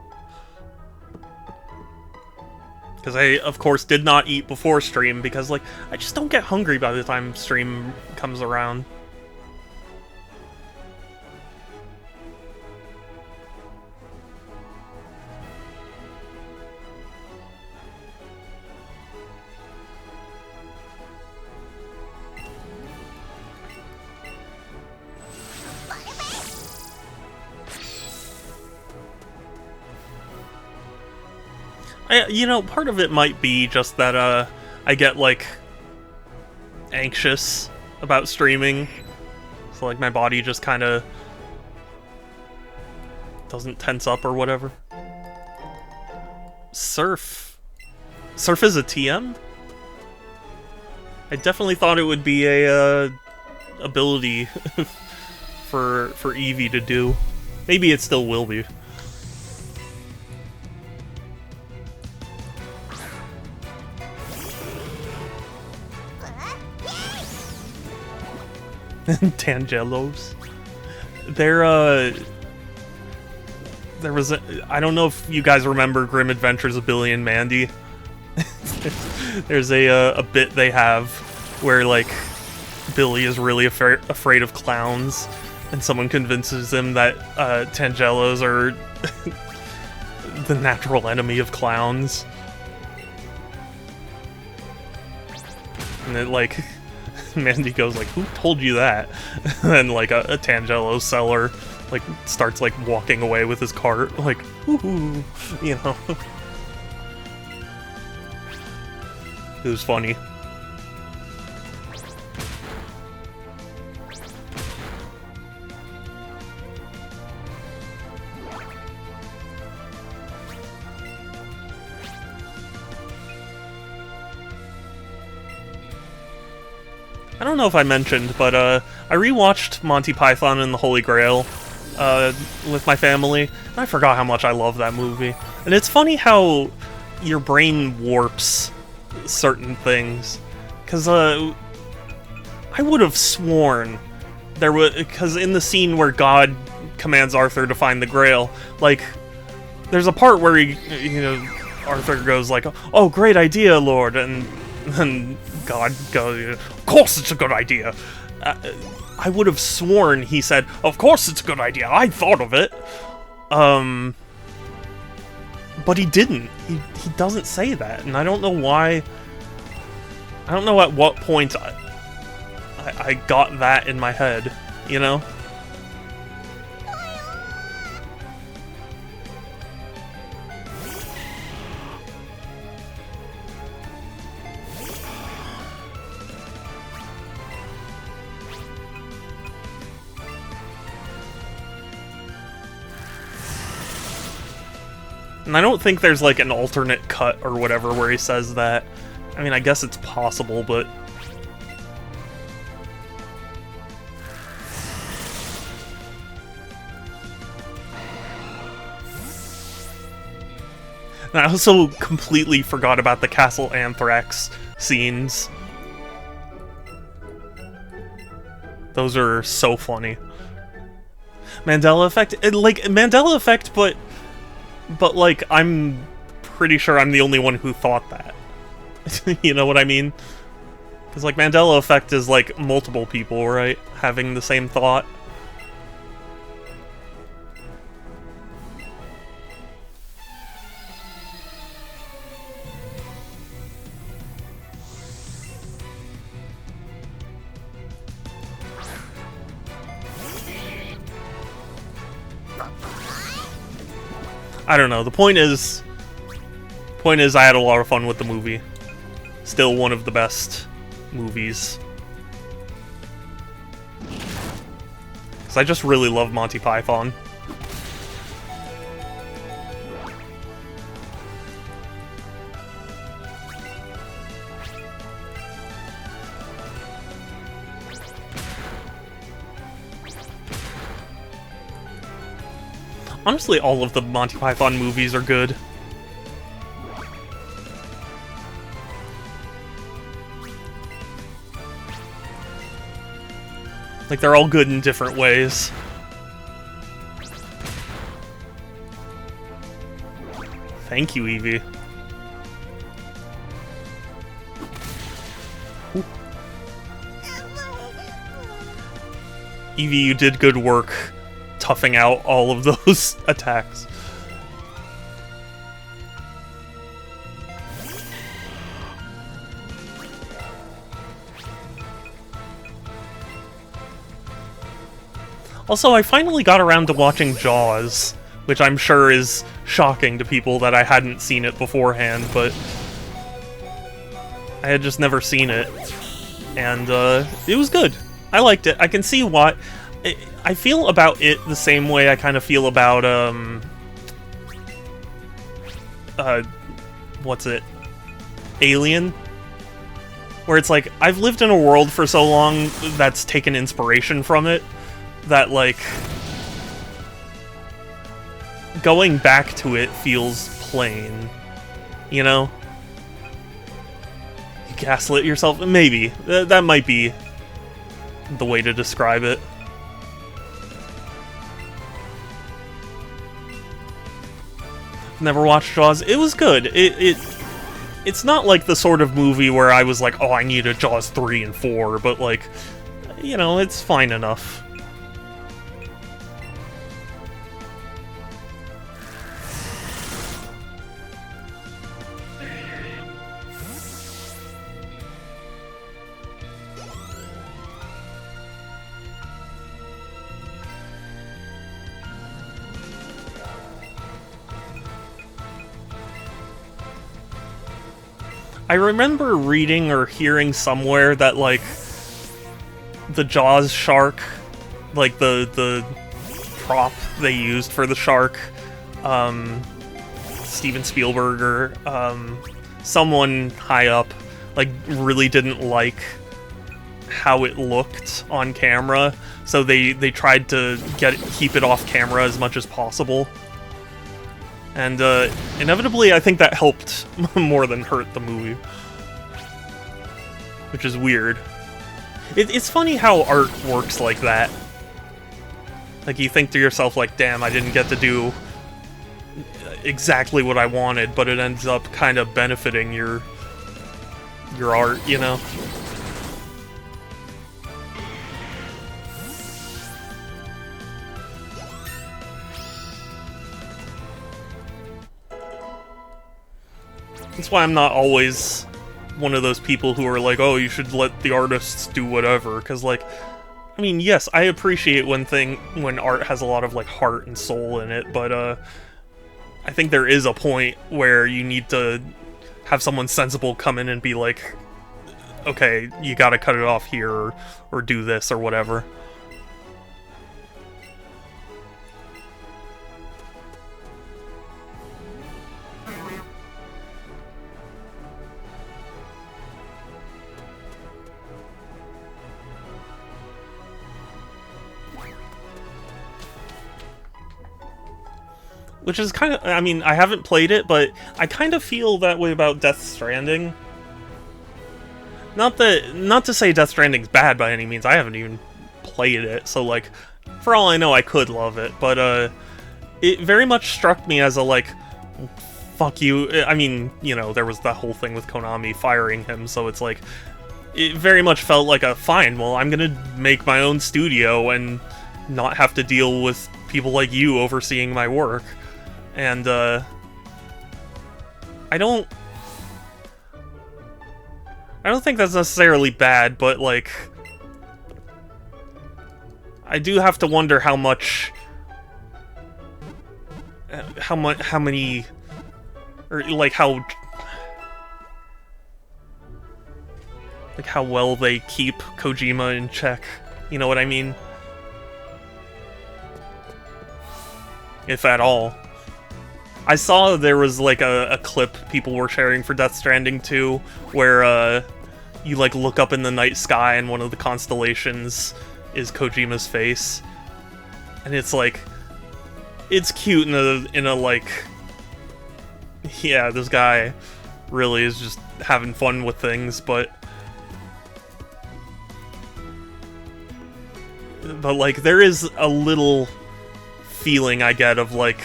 Because I, of course, did not eat before stream, because, like, I just don't get hungry by the time stream comes around. You know, part of it might be just that, I get, like, anxious about streaming. So, like, my body just kind of doesn't tense up or whatever. Surf. Surf is a TM? I definitely thought it would be a, ability for Eevee to do. Maybe it still will be. Tangelos. There was I don't know if you guys remember Grim Adventures of Billy and Mandy. There's a bit they have where, like, Billy is really afraid of clowns, and someone convinces him that Tangelos are the natural enemy of clowns. And then, like, Mandy goes like, "Who told you that?" And then, like, a Tangelo seller, like, starts, like, walking away with his cart, like, woohoo, you know. It was funny. I don't know if I mentioned, but I rewatched Monty Python and the Holy Grail with my family, and I forgot how much I love that movie. And it's funny how your brain warps certain things, because I would have sworn there was, because in the scene where God commands Arthur to find the Grail, like, there's a part where Arthur goes like, "Oh, great idea, Lord," and then God goes, "Of course it's a good idea." I would have sworn he said, "Of course it's a good idea, I thought of it." But he didn't. He doesn't say that, and I don't know why. I don't know at what point I got that in my head, you know? And I don't think there's, like, an alternate cut or whatever where he says that. I mean, I guess it's possible, but... And I also completely forgot about the Castle Anthrax scenes. Those are so funny. Mandela Effect? Mandela Effect, but like, I'm pretty sure I'm the only one who thought that. You know what I mean? Because, like, Mandela Effect is, like, multiple people, right? Having the same thought. I don't know. The point is I had a lot of fun with the movie. Still one of the best movies. Because I just really love Monty Python. Honestly, all of the Monty Python movies are good. Like, they're all good in different ways. Thank you, Eevee. Ooh. Eevee, you did good work toughing out all of those attacks. Also, I finally got around to watching Jaws, which I'm sure is shocking to people that I hadn't seen it beforehand, but I had just never seen it, and it was good. I liked it. I can see why. I feel about it the same way I kind of feel about, what's it? Alien? Where it's like, I've lived in a world for so long that's taken inspiration from it, that, like, going back to it feels plain, you know? You gaslit yourself? Maybe. That might be the way to describe it. Never watched Jaws. It was good. It's not like the sort of movie where I was like, oh, I need a Jaws 3 and 4, but, like, you know, it's fine enough. I remember reading or hearing somewhere that, like, the Jaws shark, like, the prop they used for the shark, Steven Spielberg or someone high up, like, really didn't like how it looked on camera, so they tried to keep it off camera as much as possible. And, inevitably, I think that helped more than hurt the movie. Which is weird. It's funny how art works like that. Like, you think to yourself, like, damn, I didn't get to do exactly what I wanted, but it ends up kind of benefiting your art, you know? That's why I'm not always one of those people who are like, oh, you should let the artists do whatever, because, like, I mean, yes, I appreciate when art has a lot of, like, heart and soul in it, but, I think there is a point where you need to have someone sensible come in and be like, okay, you gotta cut it off here, or do this, or whatever. Which is kind of, I mean, I haven't played it, but I kind of feel that way about Death Stranding. Not to say Death Stranding's bad by any means, I haven't even played it, so, like, for all I know, I could love it, but, it very much struck me as a, like, fuck you. I mean, you know, there was that whole thing with Konami firing him, so it's like, it very much felt like a, fine, well, I'm gonna make my own studio and not have to deal with people like you overseeing my work. And, I don't think that's necessarily bad, but, like, I do have to wonder how many, or, like, how well they keep Kojima in check, you know what I mean? If at all. I saw there was, like, a clip people were sharing for Death Stranding 2, where, you, like, look up in the night sky and one of the constellations is Kojima's face. And it's, like, it's cute in a, like, yeah, this guy really is just having fun with things, but But, like, there is a little feeling I get of, like,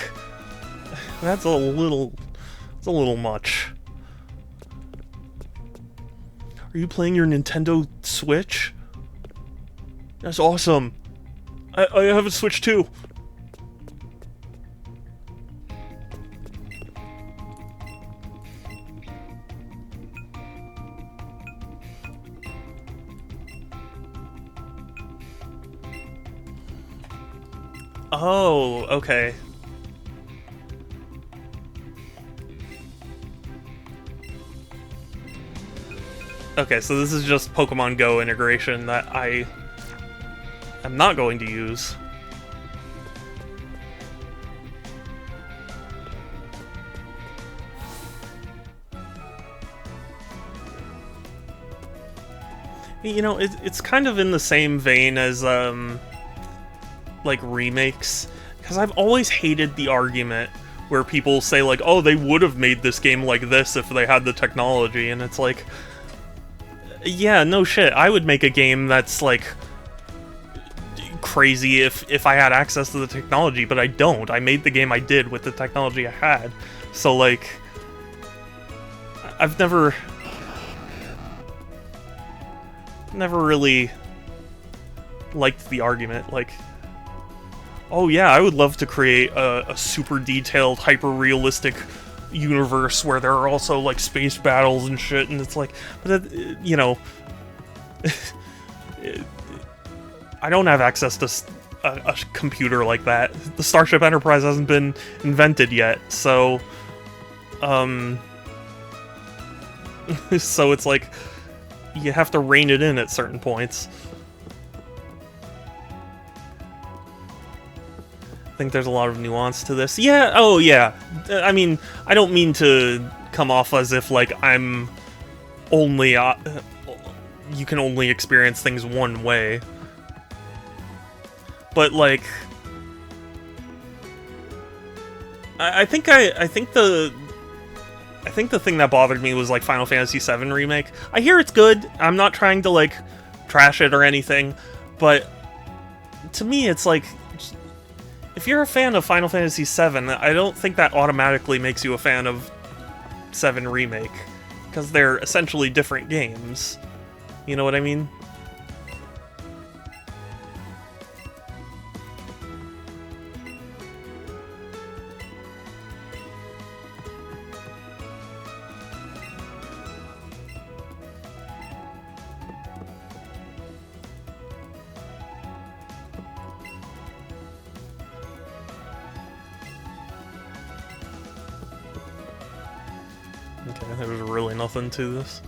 that's a little much. Are you playing your Nintendo Switch? That's awesome. I have a Switch too. Oh, okay. Okay, so this is just Pokemon Go integration that I am not going to use. You know, it's kind of in the same vein as, like, remakes. Because I've always hated the argument where people say, like, oh, they would have made this game like this if they had the technology, and it's like, yeah, no shit, I would make a game that's, like, crazy if I had access to the technology, but I don't. I made the game I did with the technology I had. So, like, I've never really liked the argument, like, oh yeah, I would love to create a super detailed, hyper-realistic universe where there are also, like, space battles and shit, and it's like, but, you know, I don't have access to a computer like that. The Starship Enterprise hasn't been invented yet, so, so it's like, you have to rein it in at certain points. I think there's a lot of nuance to this. Yeah, oh yeah. I mean, I don't mean to come off as if, like, I'm only, you can only experience things one way. But, like, I think the thing that bothered me was, like, Final Fantasy VII Remake. I hear it's good. I'm not trying to, like, trash it or anything, but to me it's like, if you're a fan of Final Fantasy VII, I don't think that automatically makes you a fan of 7 Remake, because they're essentially different games. You know what I mean? Okay, there was really nothing to this.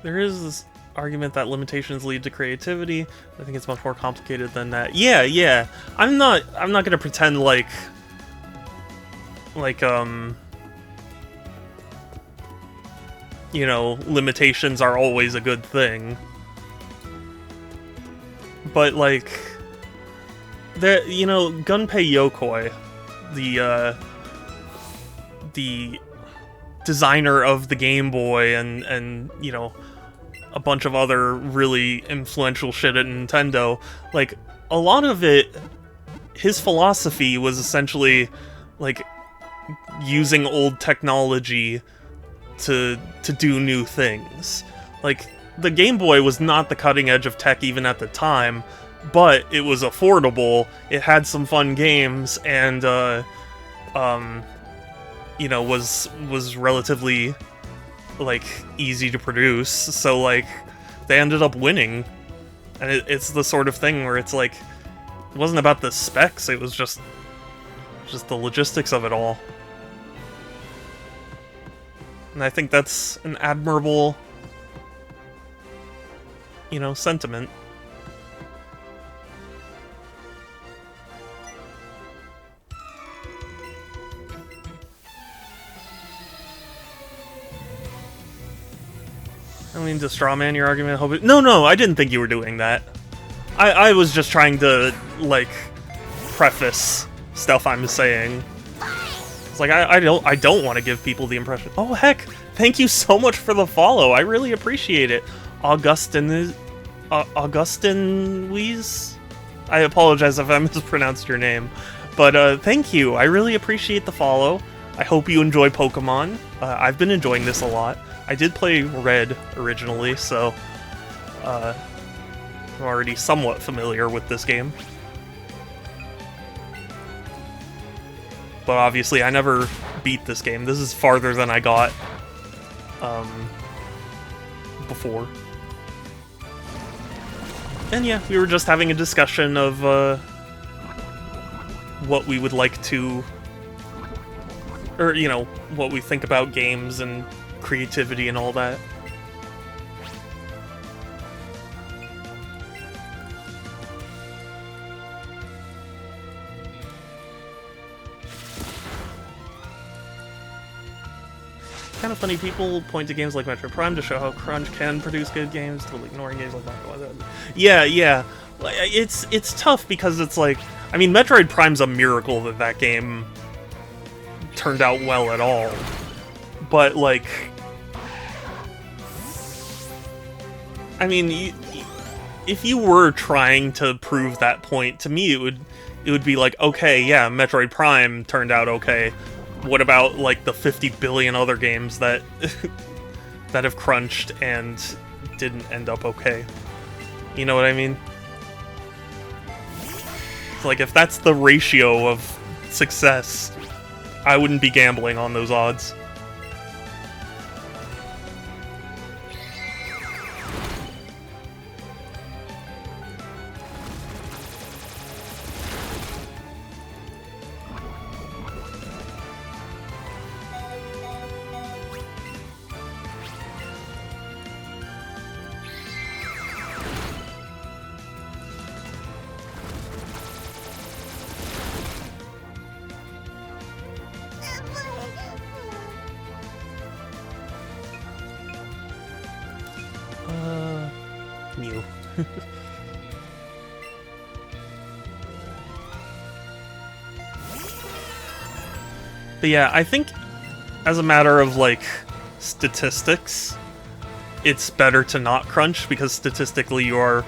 There is this argument that limitations lead to creativity. I think it's much more complicated than that. Yeah, yeah. I'm not gonna pretend like you know, limitations are always a good thing. But, like, there, you know, Gunpei Yokoi, the designer of the Game Boy and you know, a bunch of other really influential shit at Nintendo, like, a lot of it, his philosophy was essentially, like, using old technology to do new things. Like, the Game Boy was not the cutting edge of tech even at the time, but it was affordable, it had some fun games, and, you know, was relatively, like, easy to produce, so, like, they ended up winning. And it's the sort of thing where it's like, it wasn't about the specs, it was just the logistics of it all. And I think that's an admirable, you know, sentiment. I mean to straw man your argument. Hope it... No, I didn't think you were doing that. I was just trying to, like, preface stuff I'm saying. It's like, I don't want to give people the impression... Oh, heck! Thank you so much for the follow! I really appreciate it. Augustin Wees? I apologize if I mispronounced your name. But, thank you. I really appreciate the follow. I hope you enjoy Pokemon. I've been enjoying this a lot. I did play Red originally, so... I'm already somewhat familiar with this game. But obviously, I never beat this game. This is farther than I got before. And yeah, we were just having a discussion of what we would like to... Or, you know, what we think about games and creativity and all that. Kind of funny, people point to games like Metroid Prime to show how Crunch can produce good games, totally ignoring games like that. Yeah. It's tough because it's like, I mean, Metroid Prime's a miracle that game turned out well at all. But, like, I mean, if you were trying to prove that point, to me it would be like, okay, yeah, Metroid Prime turned out okay. What about, like, the 50 billion other games that that have crunched and didn't end up okay? You know what I mean? It's like, if that's the ratio of success, I wouldn't be gambling on those odds. Mew. But yeah, I think as a matter of, like, statistics, it's better to not crunch, because statistically you are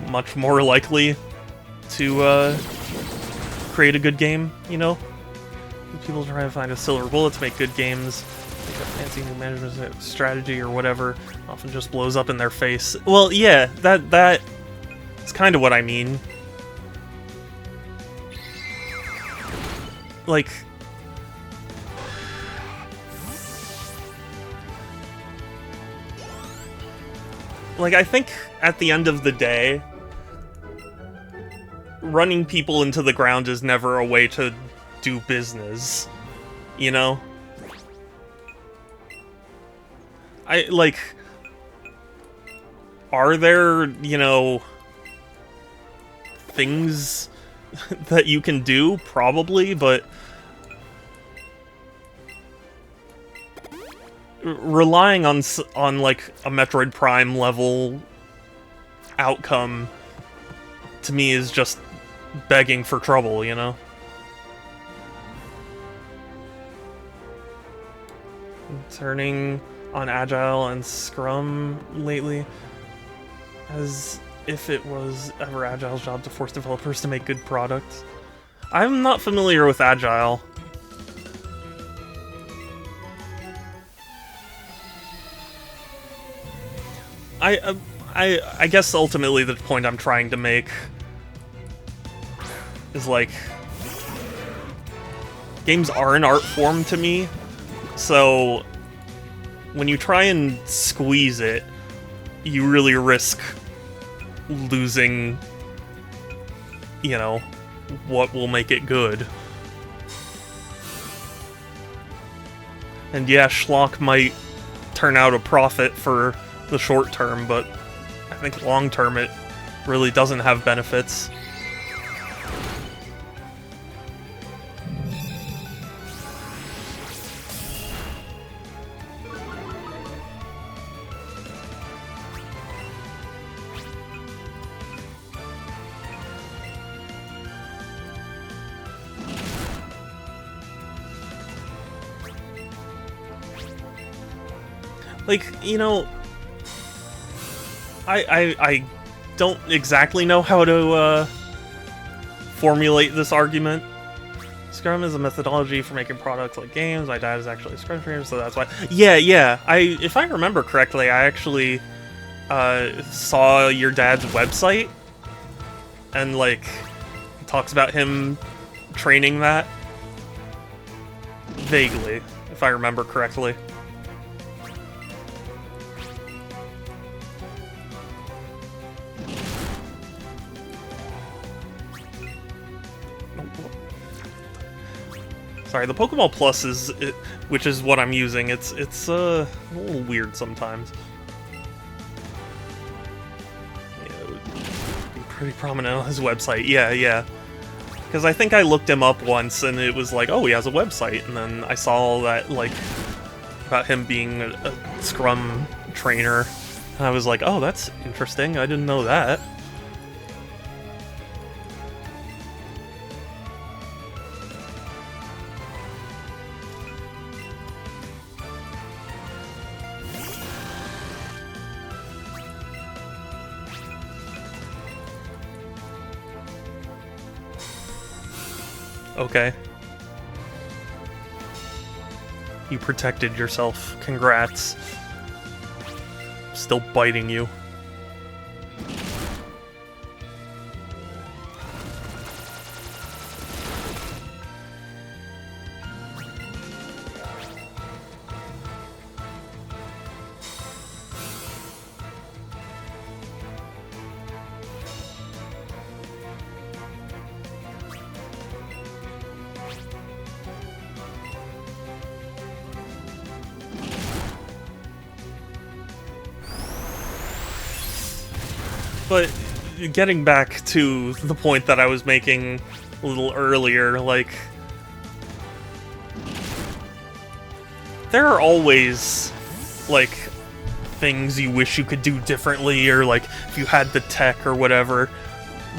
much more likely to create a good game, you know? People try to find a silver bullet to make good games. Like a fancy new management strategy or whatever often just blows up in their face. Well, yeah, that's kind of what I mean. Like, I think at the end of the day, running people into the ground is never a way to do business, you know? Are there, you know, things that you can do? Probably, but relying on like a Metroid Prime level outcome to me is just begging for trouble, you know? Turning on Agile and Scrum lately, as if it was ever Agile's job to force developers to make good products. I'm not familiar with Agile. I guess ultimately the point I'm trying to make is, like, games are an art form to me, so when you try and squeeze it, you really risk losing, you know, what will make it good. And yeah, schlock might turn out a profit for the short term, but I think long term it really doesn't have benefits. Like, you know, I don't exactly know how to formulate this argument. Scrum is a methodology for making products like games. My dad is actually a Scrum trainer, so that's why. Yeah. If I remember correctly, I actually saw your dad's website, and like talks about him training that vaguely, if I remember correctly. Sorry, the Pokeball Plus which is what I'm using. It's a little weird sometimes. Yeah, it would be pretty prominent on his website. Yeah. Because I think I looked him up once, and it was like, oh, he has a website, and then I saw all that, like, about him being a Scrum trainer, and I was like, oh, that's interesting. I didn't know that. Okay. You protected yourself. Congrats. Still biting you. But getting back to the point that I was making a little earlier, like, there are always, like, things you wish you could do differently, or, like, if you had the tech or whatever.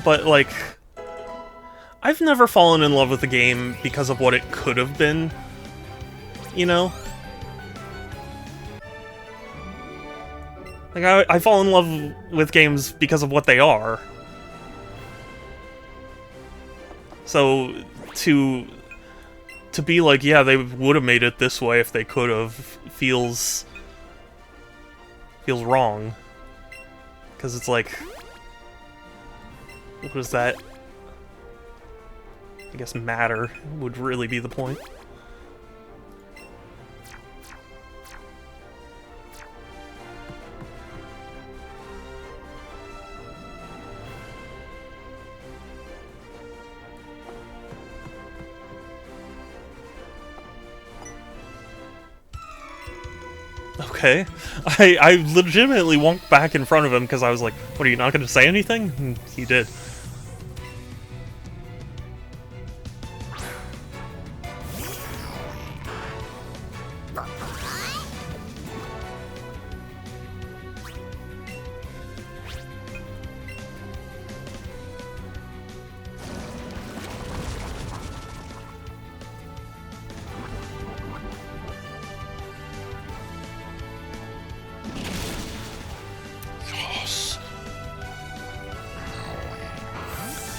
But, like, I've never fallen in love with a game because of what it could have been, you know? Like, I fall in love with games because of what they are. So, to be like, yeah, they would have made it this way if they could have, feels wrong. Because it's like, what does that, I guess, matter would really be the point. Okay. I legitimately walked back in front of him because I was like, what, are you not going to say anything? And he did.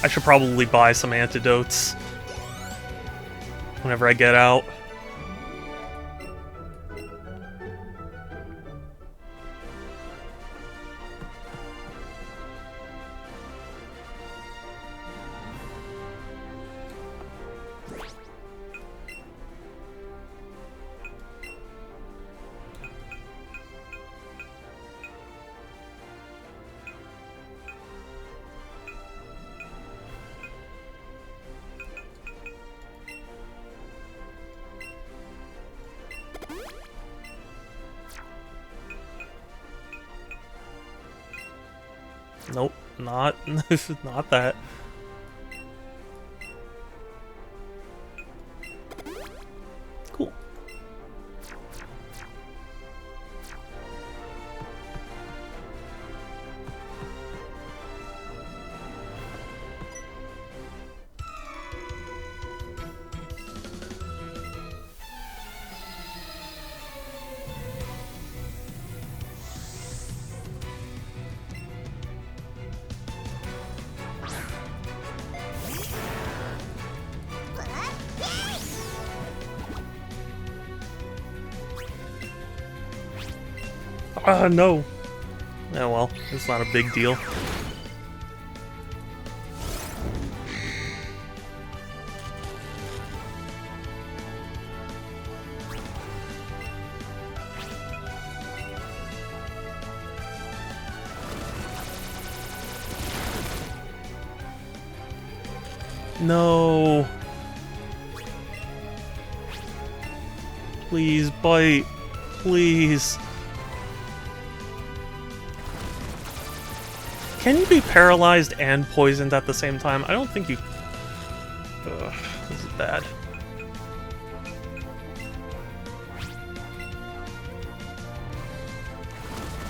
I should probably buy some antidotes whenever I get out. Nope, not not that. Cool. No. Oh well, it's not a big deal. No. Please bite. Please. Can you be paralyzed and poisoned at the same time? I don't think you... Ugh, this is bad.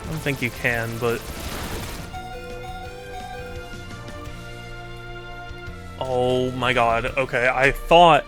I don't think you can, but... Oh my god, okay, I thought...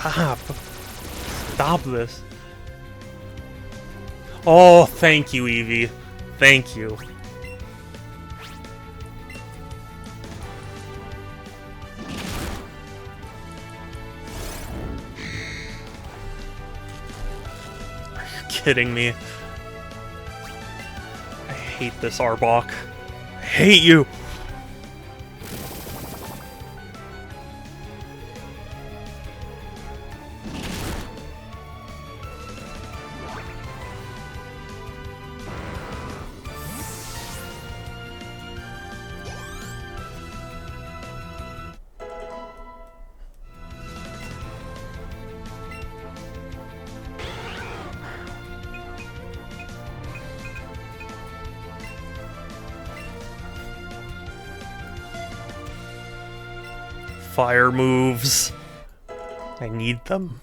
Stop. Stop this. Oh, thank you, Eevee. Thank you. Are you kidding me? I hate this Arbok. I hate you! Fire moves. I need them.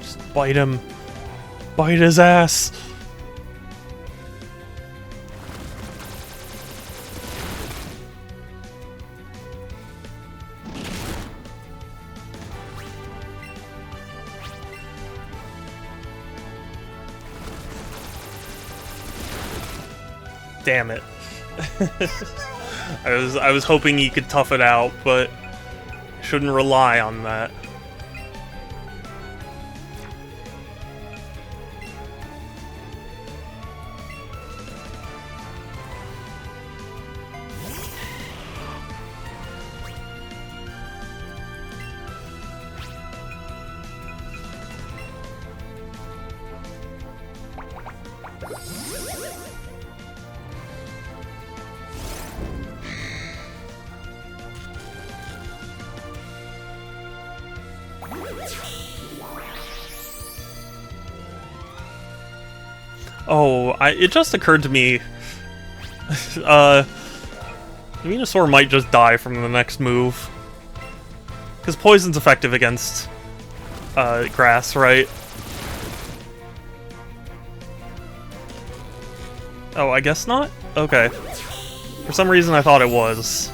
Just bite him. Bite his ass. Damn it. I was hoping he could tough it out, but shouldn't rely on that. Oh, it just occurred to me, Venusaur might just die from the next move. Because poison's effective against, grass, right? Oh, I guess not? Okay. For some reason I thought it was.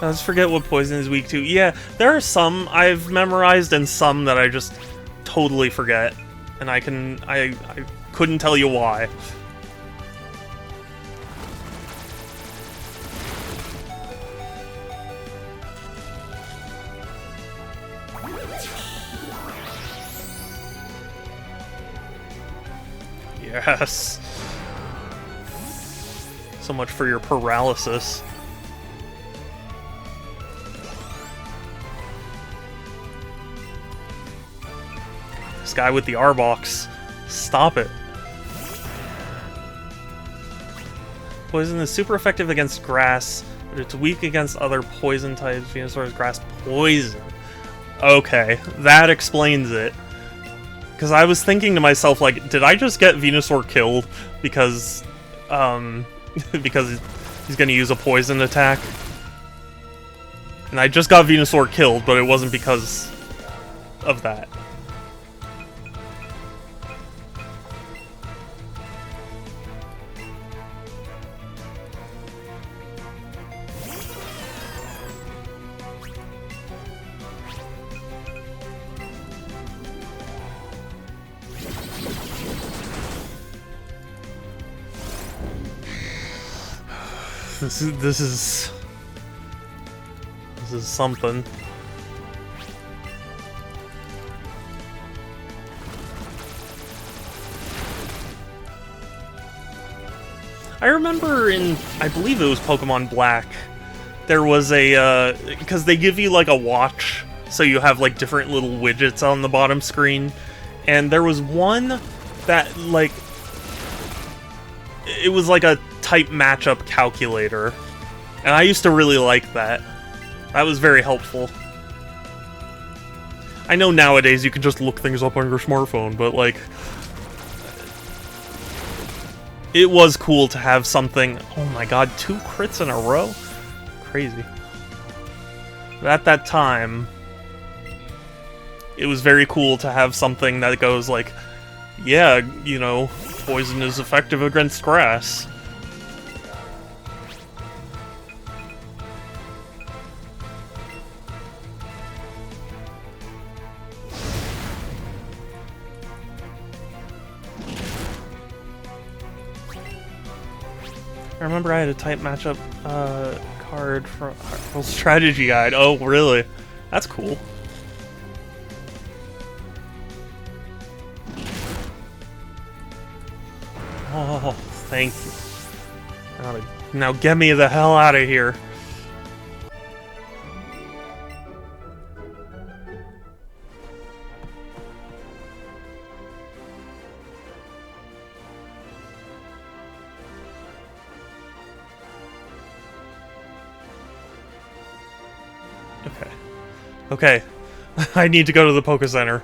Let's forget what poison is weak to. Yeah, there are some I've memorized and some that I just totally forget. And I couldn't tell you why. Yes. So much for your paralysis. This guy with the Arbox. Stop it. Poison is super effective against grass, but it's weak against other poison types. Venusaur's grass poison. Okay, that explains it. Because I was thinking to myself, like, did I just get Venusaur killed because, because he's gonna use a poison attack? And I just got Venusaur killed, but it wasn't because of that. This is something. I remember in, I believe it was Pokemon Black, there was a, because they give you like a watch, so you have like different little widgets on the bottom screen, and there was one that like, it was like a type matchup calculator, and I used to really like that. That was very helpful. I know nowadays you can just look things up on your smartphone, but like, it was cool to have something. Oh my god, 2 crits in a row? Crazy. But at that time, it was very cool to have something that goes like, yeah, you know, poison is effective against grass. I remember I had a type matchup card for Heartful Strategy Guide. Oh, really? That's cool. Oh, thank you. Now get me the hell out of here. Okay. I need to go to the Poké Center.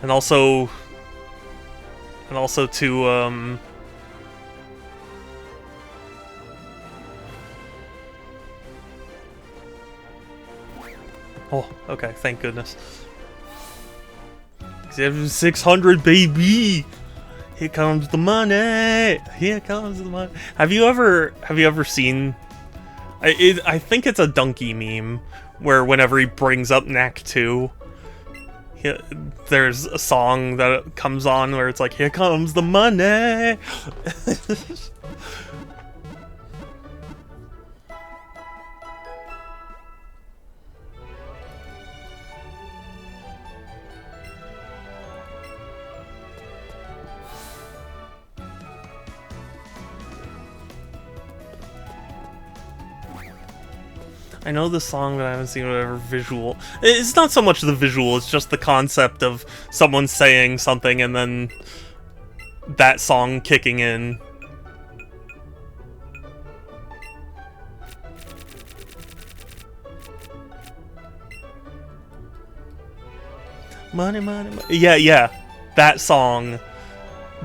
And also to, oh, okay, thank goodness. 600, baby! Here comes the money! Here comes the money! Have you ever seen... I think it's a Donkey meme, where whenever he brings up Knack 2, there's a song that comes on where it's like, here comes the money! I know the song, but I haven't seen whatever visual. It's not so much the visual, it's just the concept of someone saying something and then that song kicking in. Money, money, money. Yeah, that song.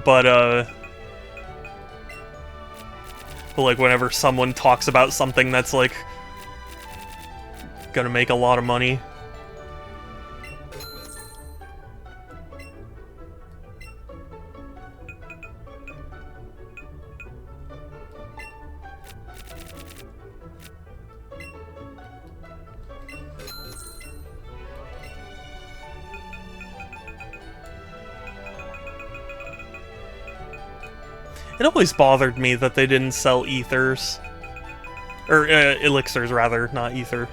But like whenever someone talks about something that's like gonna make a lot of money. It always bothered me that they didn't sell ethers. Or, elixirs, rather, not ether.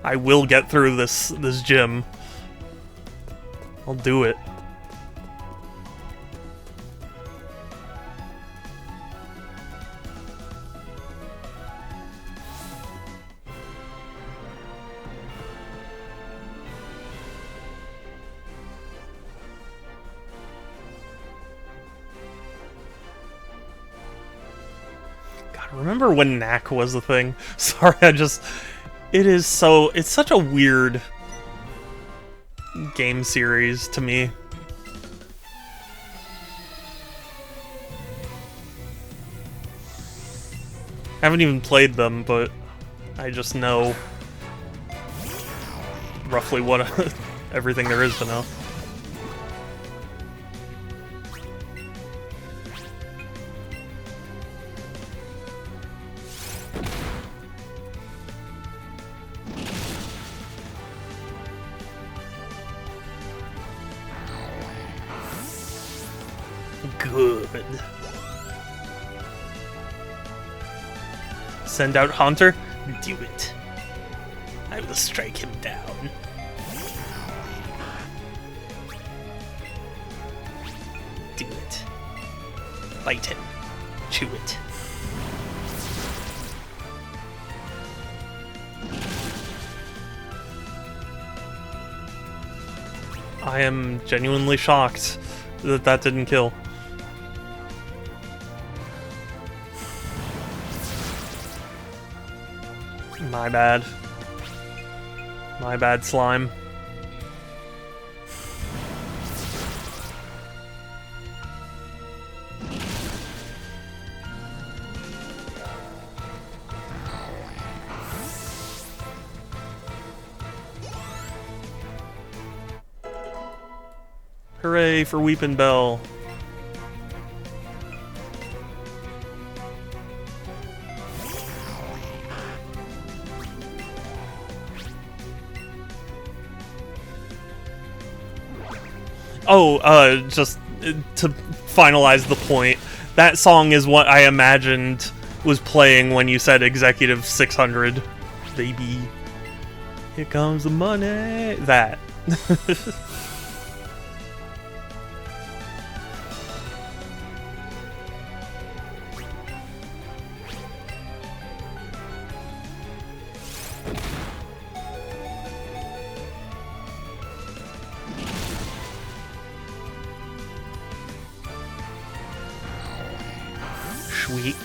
I will get through this gym. I'll do it. Remember when Knack was the thing? Sorry, it's such a weird game series to me. I haven't even played them, but I just know roughly what everything there is to know. Good. Send out Haunter? Do it. I will strike him down. Do it. Bite him. Chew it. I am genuinely shocked that that didn't kill. My bad. My bad, slime. Hooray for Weepin' Bell. Oh, just to finalize the point, that song is what I imagined was playing when you said Executive 600. Baby, here comes the money. That. Sweet.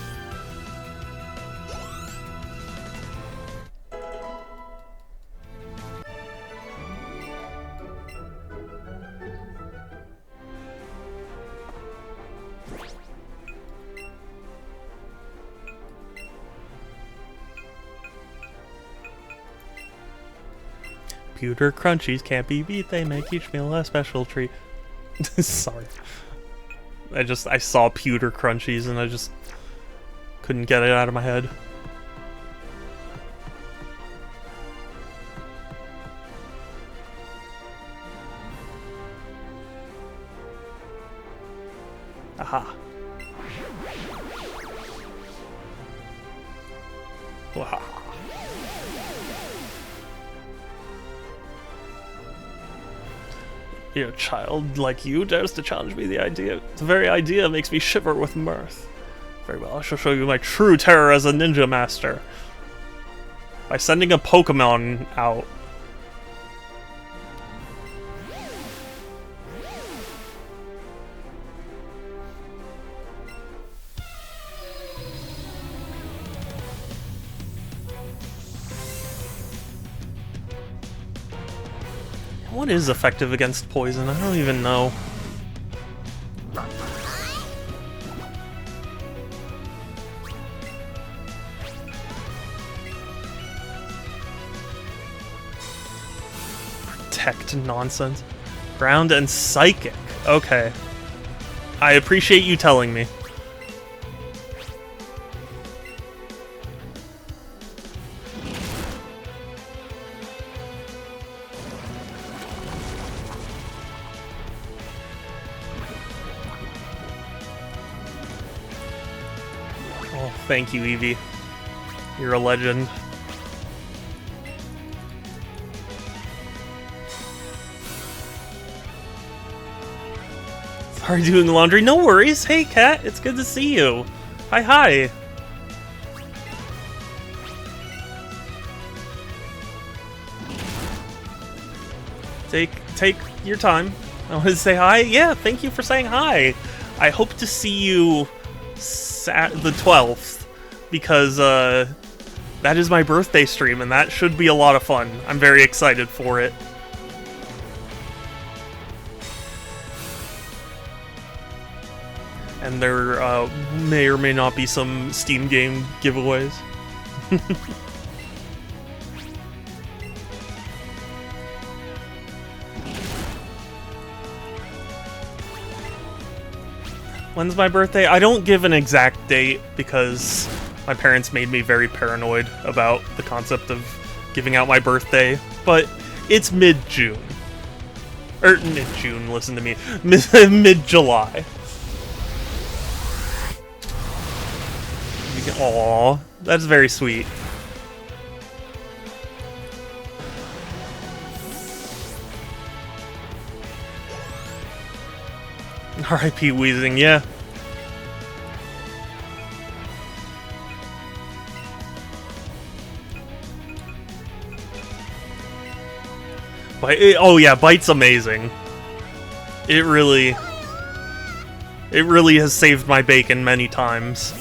Pewter crunchies can't be beat, they make each meal a special treat. Sorry. I saw pewter crunchies and I just couldn't get it out of my head. Aha. Wow. A child like you dares to challenge me. The very idea makes me shiver with mirth. Very well, I shall show you my true terror as a ninja master. By sending a Pokemon out. What is effective against poison? I don't even know. Protect nonsense. Ground and psychic. Okay. I appreciate you telling me. Thank you, Eevee. You're a legend. Sorry doing the laundry. No worries. Hey, Cat. It's good to see you. Hi, hi. Take your time. I want to say hi. Yeah, thank you for saying hi. I hope to see you the 12th. because that is my birthday stream, and that should be a lot of fun. I'm very excited for it. And there may or may not be some Steam game giveaways. When's my birthday? I don't give an exact date because my parents made me very paranoid about the concept of giving out my birthday, but it's mid-June. Or mid-June, listen to me. Mid-July. Aww, that's very sweet. R.I.P. Wheezing, yeah. Oh yeah, Bite's amazing. It really has saved my bacon many times.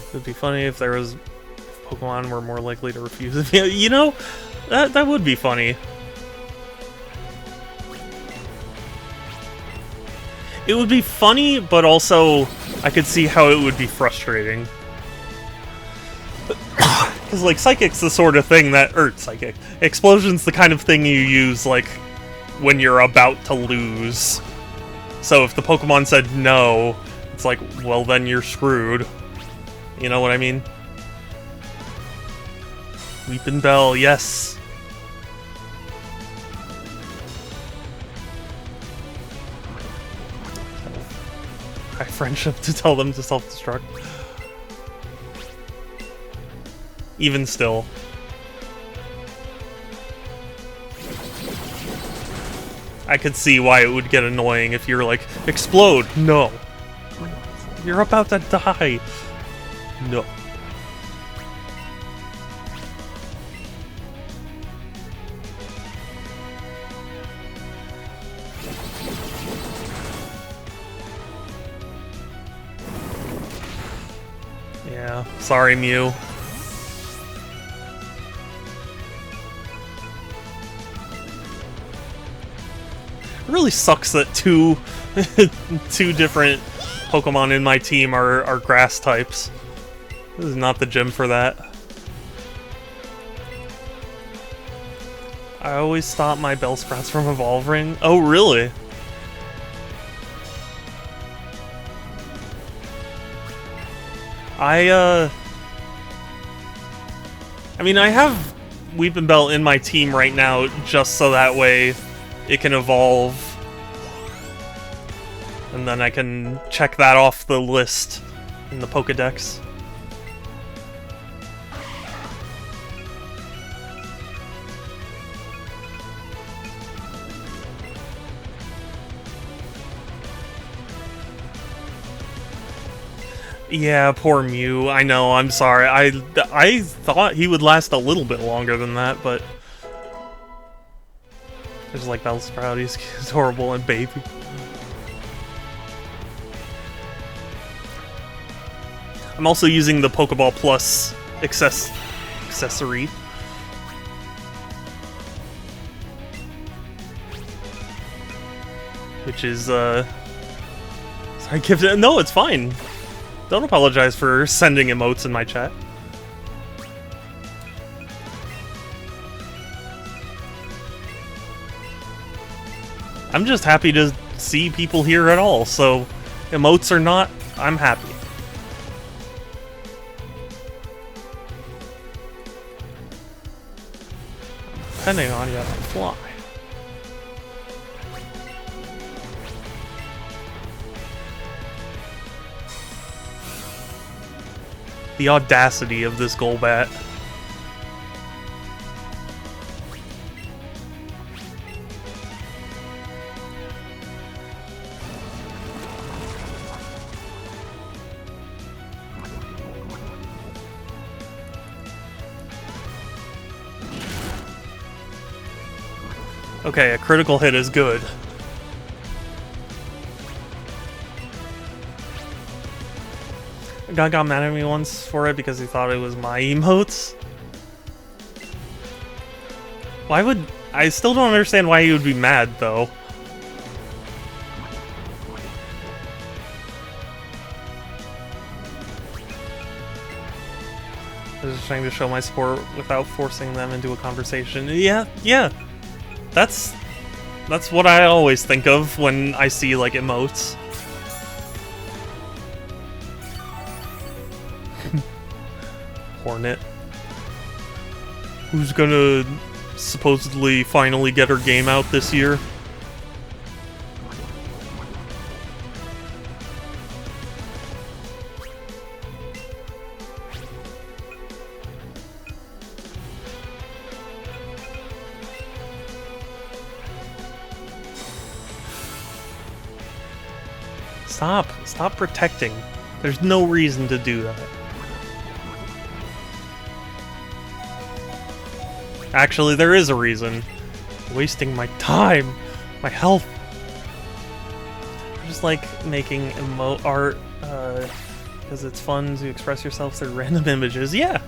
It'd be funny if there was Pokemon were more likely to refuse. You know, that would be funny. It would be funny, but also I could see how it would be frustrating. Because, like, Psychic's the sort of thing that... Psychic. Explosion's the kind of thing you use, like, when you're about to lose. So if the Pokemon said no, it's like, well, then you're screwed. You know what I mean? Weepin' Bell, yes! High friendship to tell them to self-destruct. Even still. I could see why it would get annoying if you're like, explode! No! You're about to die! No. Yeah, sorry, Mew. It really sucks that two different Pokemon in my team are grass types. This is not the gym for that. I always stop my Bellsprouts from evolving. Oh, really? I mean, I have Weepin' Bell in my team right now just so that way it can evolve. And then I can check that off the list in the Pokedex. Yeah, poor Mew. I know, I'm sorry. I thought he would last a little bit longer than that, but... I just like Bellsprout, he's adorable and baby. I'm also using the Pokeball Plus accessory. Which is, sorry, no, it's fine. Don't apologize for sending emotes in my chat. I'm just happy to see people here at all, so emotes or not, I'm happy. Depending on you, I fly. The audacity of this Golbat. Okay, a critical hit is good. A guy got mad at me once for it because he thought it was my emotes. Why would... I still don't understand why he would be mad, though. I was just trying to show my support without forcing them into a conversation. Yeah. That's what I always think of when I see, like, emotes. Hornet. Who's gonna supposedly finally get her game out this year? Stop protecting. There's no reason to do that. Actually, there is a reason. Wasting my time, my health. I just like making emote art because it's fun to express yourself through random images. Yeah.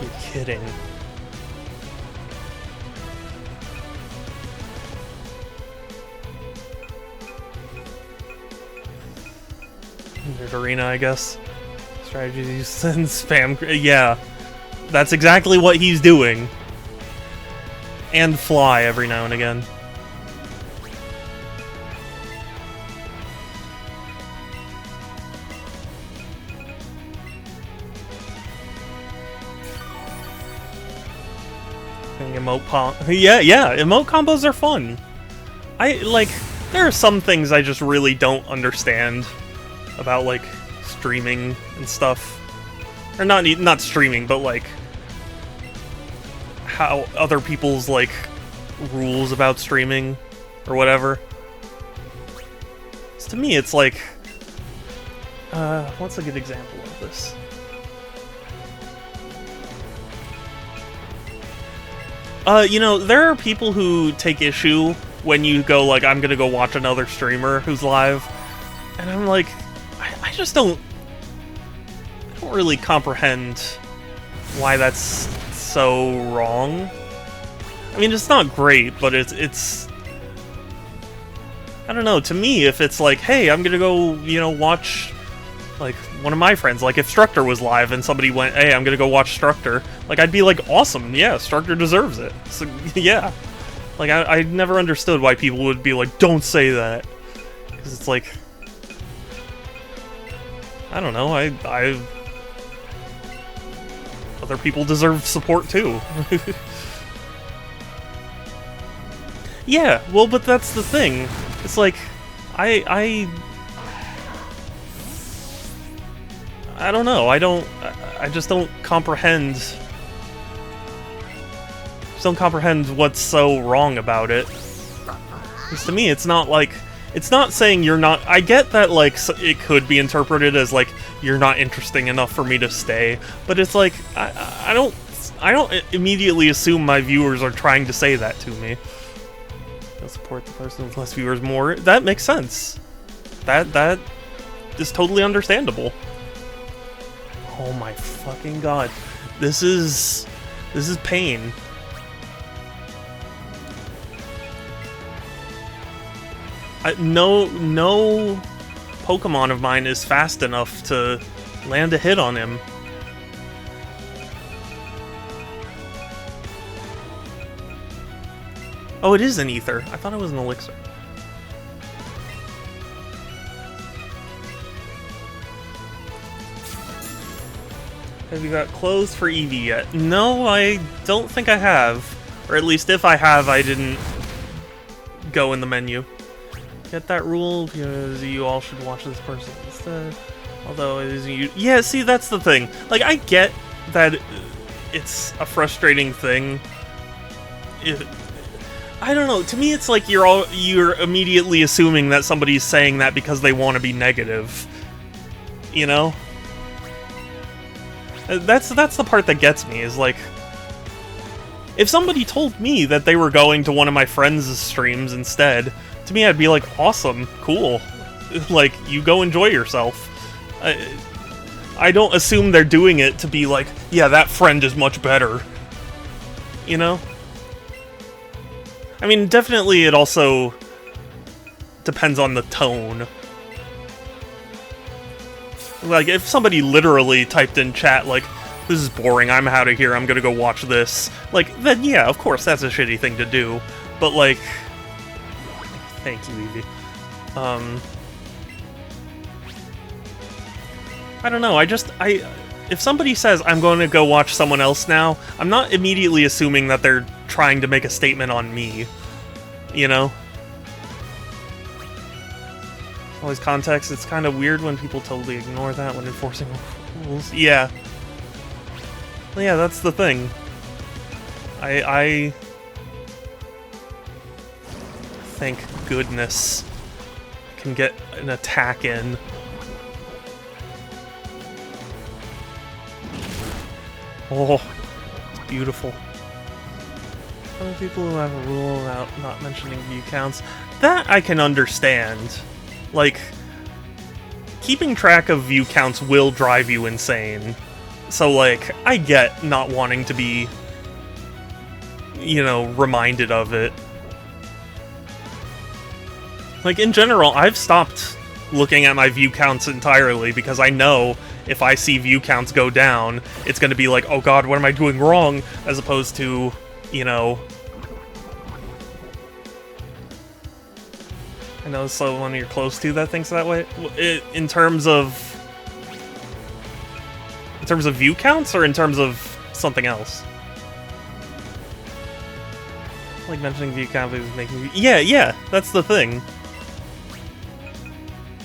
You're kidding. Nerd Arena, I guess. Strategies and spam. Yeah, that's exactly what he's doing. And fly every now and again. Yeah, emote combos are fun. There are some things I just really don't understand about, like, streaming and stuff. Or not streaming, but, like, how other people's, like, rules about streaming or whatever. So to me, it's like... what's a good example of this? You know, there are people who take issue when you go, like, I'm gonna go watch another streamer who's live. And I'm like, I just don't really comprehend why that's so wrong. I mean, it's not great, but it's I don't know, to me, if it's like, hey, I'm gonna go, you know, watch, like, one of my friends, like, if Structor was live and somebody went, hey, I'm gonna go watch Structor, like, I'd be like, awesome, yeah, Structor deserves it. So, yeah. Like, I never understood why people would be like, don't say that. Because it's like, I don't know, other people deserve support too. Yeah, well, but that's the thing. It's like, I don't know, I just don't comprehend... don't comprehend what's so wrong about it. Because to me, it's not like... It's not saying you're not... I get that, like, it could be interpreted as, like, you're not interesting enough for me to stay, but it's like, I don't immediately assume my viewers are trying to say that to me. I'll support the person with less viewers more. That makes sense. That is totally understandable. Oh my fucking god. This is pain. No Pokemon of mine is fast enough to land a hit on him. Oh, it is an ether. I thought it was an elixir. Have you got clothes for Eevee yet? No, I don't think I have. Or at least if I have, I didn't go in the menu. Get that rule because you all should watch this person instead. Although it is you. Yeah, see, that's the thing. Like, I get that it's a frustrating thing. I don't know. To me, it's like you're immediately assuming that somebody's saying that because they want to be negative. You know? That's the part that gets me, is like, if somebody told me that they were going to one of my friends' streams instead, to me I'd be like, awesome, cool. Like, you go enjoy yourself. I don't assume they're doing it to be like, yeah, that friend is much better. You know? I mean, definitely it also depends on the tone. Like, if somebody literally typed in chat, like, this is boring, I'm out of here, I'm gonna go watch this, like, then yeah, of course, that's a shitty thing to do. But, like... Thank you, Eevee. I don't know, if somebody says, I'm going to go watch someone else now, I'm not immediately assuming that they're trying to make a statement on me. You know? Always context, it's kind of weird when people totally ignore that when enforcing rules. Yeah. Yeah, that's the thing. I thank goodness I can get an attack in. Oh, it's beautiful. Other people who have a rule about not mentioning view counts, that I can understand. Like, keeping track of view counts will drive you insane. So, like, I get not wanting to be, you know, reminded of it. Like, in general, I've stopped looking at my view counts entirely because I know if I see view counts go down, it's going to be like, oh god, what am I doing wrong? As opposed to, you know... I know someone you're close to that thinks that way. In terms of view counts, or in terms of something else? Like mentioning view count is making... Yeah, that's the thing.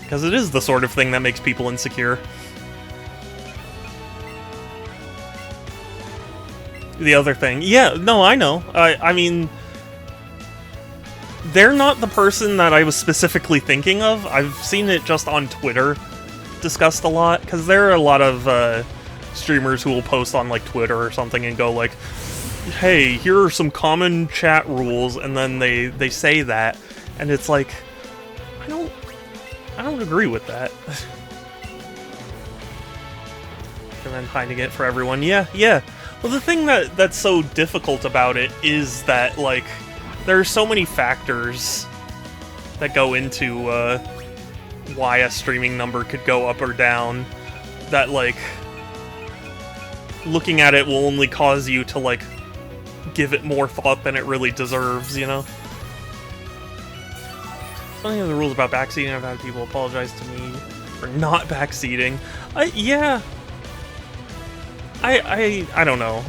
Because it is the sort of thing that makes people insecure. The other thing. Yeah, no, I know. I mean... They're not the person that I was specifically thinking of. I've seen it just on Twitter discussed a lot, because there are a lot of streamers who will post on like Twitter or something and go like, hey, here are some common chat rules, and then they say that, and it's like, I don't agree with that. And then hiding it for everyone. Yeah. Well, the thing that's so difficult about it is that, like, there are so many factors that go into why a streaming number could go up or down that, like, looking at it will only cause you to, like, give it more thought than it really deserves, you know? Some of the rules about backseating, I've had people apologize to me for not backseating. Yeah. I don't know.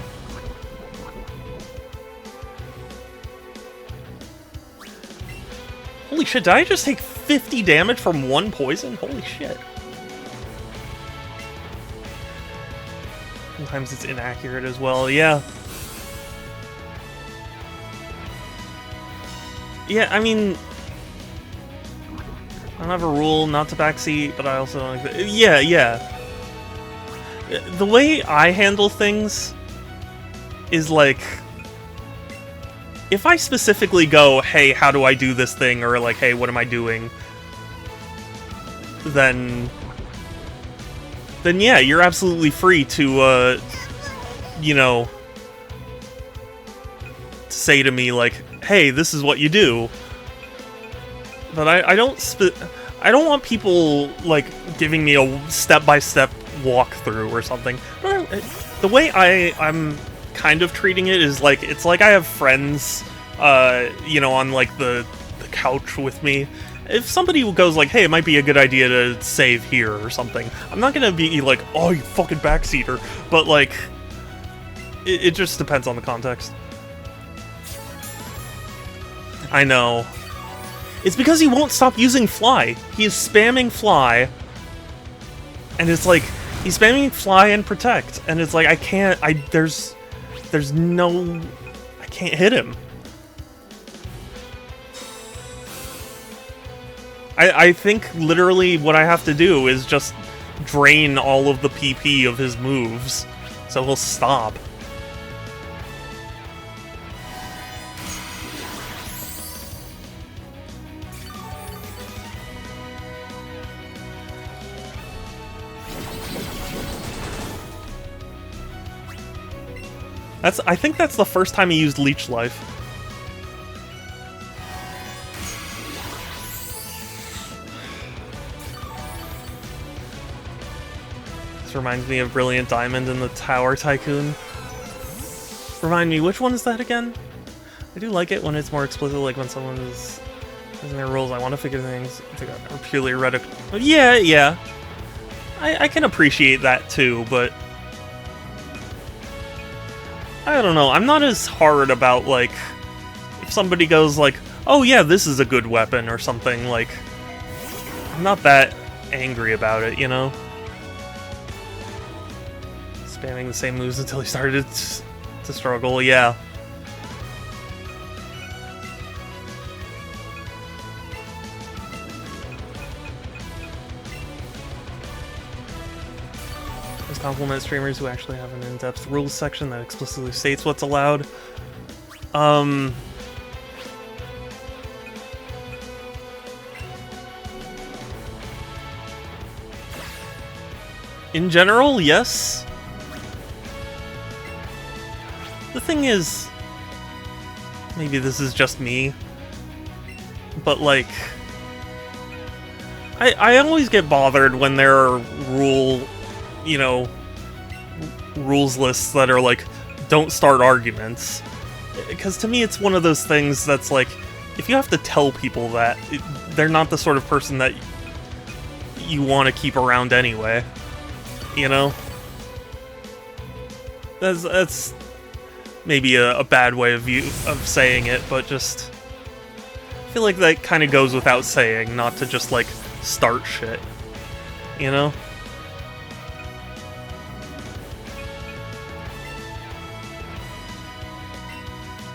Holy shit, did I just take 50 damage from one poison? Holy shit. Sometimes it's inaccurate as well, yeah. Yeah, I mean... I don't have a rule not to backseat, but I also don't... Yeah. The way I handle things is like... If I specifically go, hey, how do I do this thing? Or like, hey, what am I doing? Then yeah, you're absolutely free to, you know, say to me like, hey, this is what you do. But I don't want people, like, giving me a step-by-step walkthrough or something. The way I'm kind of treating it is like, it's like I have friends, you know, on like the couch with me. If somebody goes like, hey, it might be a good idea to save here or something, I'm not gonna be like, oh, you fucking backseater, but like, it just depends on the context. I know. It's because he won't stop using fly. He is spamming fly, and it's like, he's spamming fly and protect, and it's like, I can't, there's no... I can't hit him. I think literally what I have to do is just drain all of the PP of his moves so he'll stop. I think that's the first time he used Leech Life. This reminds me of Brilliant Diamond and the Tower Tycoon. Remind me, which one is that again? I do like it when it's more explicit, like when someone is using their rules. I want to figure things are purely rhetoric. Yeah. I can appreciate that too, but I don't know. I'm not as hard about, like, if somebody goes like, oh yeah, this is a good weapon or something, like, I'm not that angry about it, you know? Spamming the same moves until he started to struggle, yeah. Compliment streamers who actually have an in-depth rules section that explicitly states what's allowed. In general, yes. The thing is, maybe this is just me, but like, I always get bothered when there are rules lists that are like, don't start arguments. Because to me, it's one of those things that's like, if you have to tell people that, they're not the sort of person that you want to keep around anyway. You know? That's maybe a bad way of saying it, but just, I feel like that kind of goes without saying, not to just, like, start shit. You know?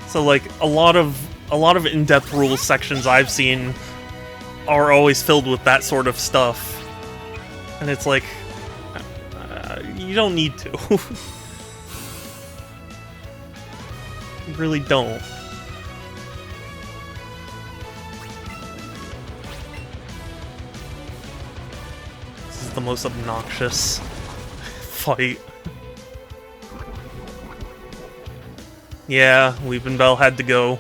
So like a lot of in-depth rules sections I've seen are always filled with that sort of stuff, and it's like, you don't need to. You really don't. This is the most obnoxious fight. Yeah, Weeping Bell had to go.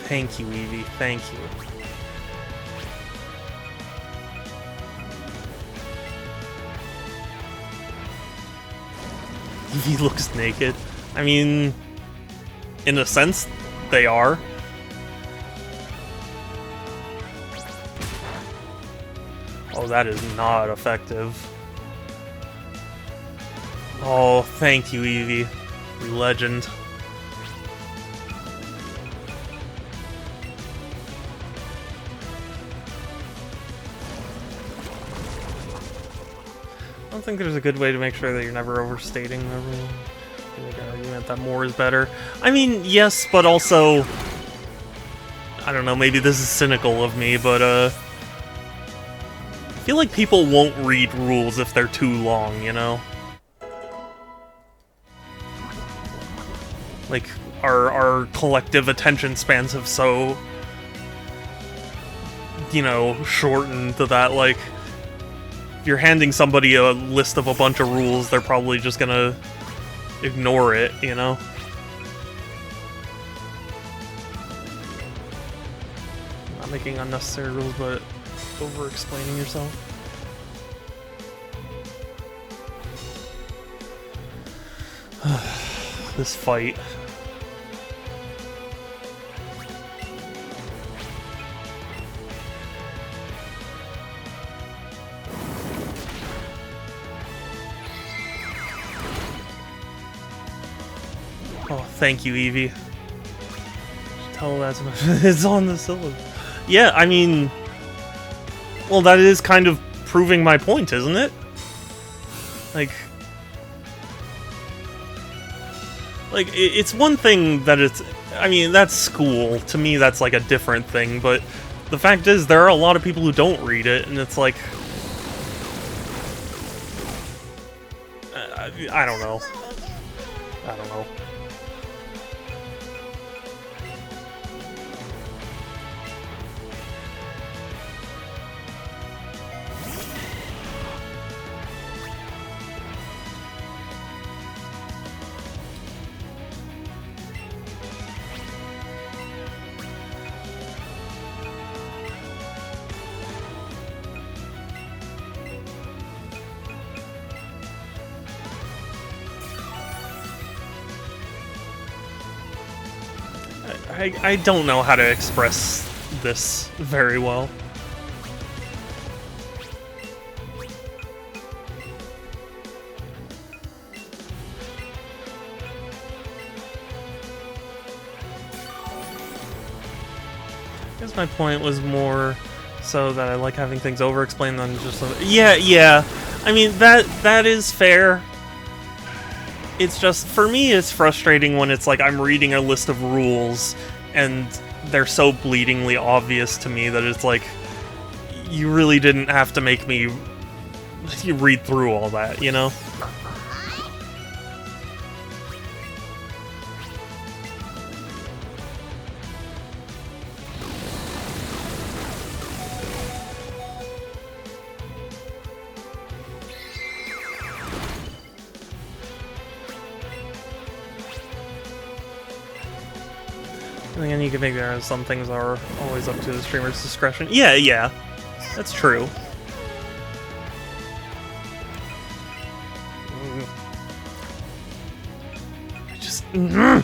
Thank you, Eevee. Thank you. Eevee looks naked. I mean, in a sense, they are. Oh, that is not effective. Oh, thank you, Eevee. You legend. I don't think there's a good way to make sure that you're never overstating the rule. I make an argument that more is better. I mean, yes, but also, I don't know, maybe this is cynical of me, but I feel like people won't read rules if they're too long, you know? Like, our collective attention spans have so, you know, shortened to that, like, if you're handing somebody a list of a bunch of rules, they're probably just gonna ignore it, you know? Not making unnecessary rules, but over-explaining yourself. This fight. Oh, thank you, Eevee. Tell that's it's on the syllable. Yeah, I mean, well, that is kind of proving my point, isn't it? Like, it's one thing that it's, I mean, that's school. To me, that's like a different thing, but the fact is, there are a lot of people who don't read it, and it's like, I don't know. I don't know. I don't know how to express this very well. I guess my point was more so that I like having things over-explained than just... Yeah. I mean, that is fair. It's just, for me, it's frustrating when it's like I'm reading a list of rules and they're so bleedingly obvious to me that it's like, you really didn't have to make me read through all that, you know? And again, you can make there some things are always up to the streamer's discretion. Yeah, that's true. I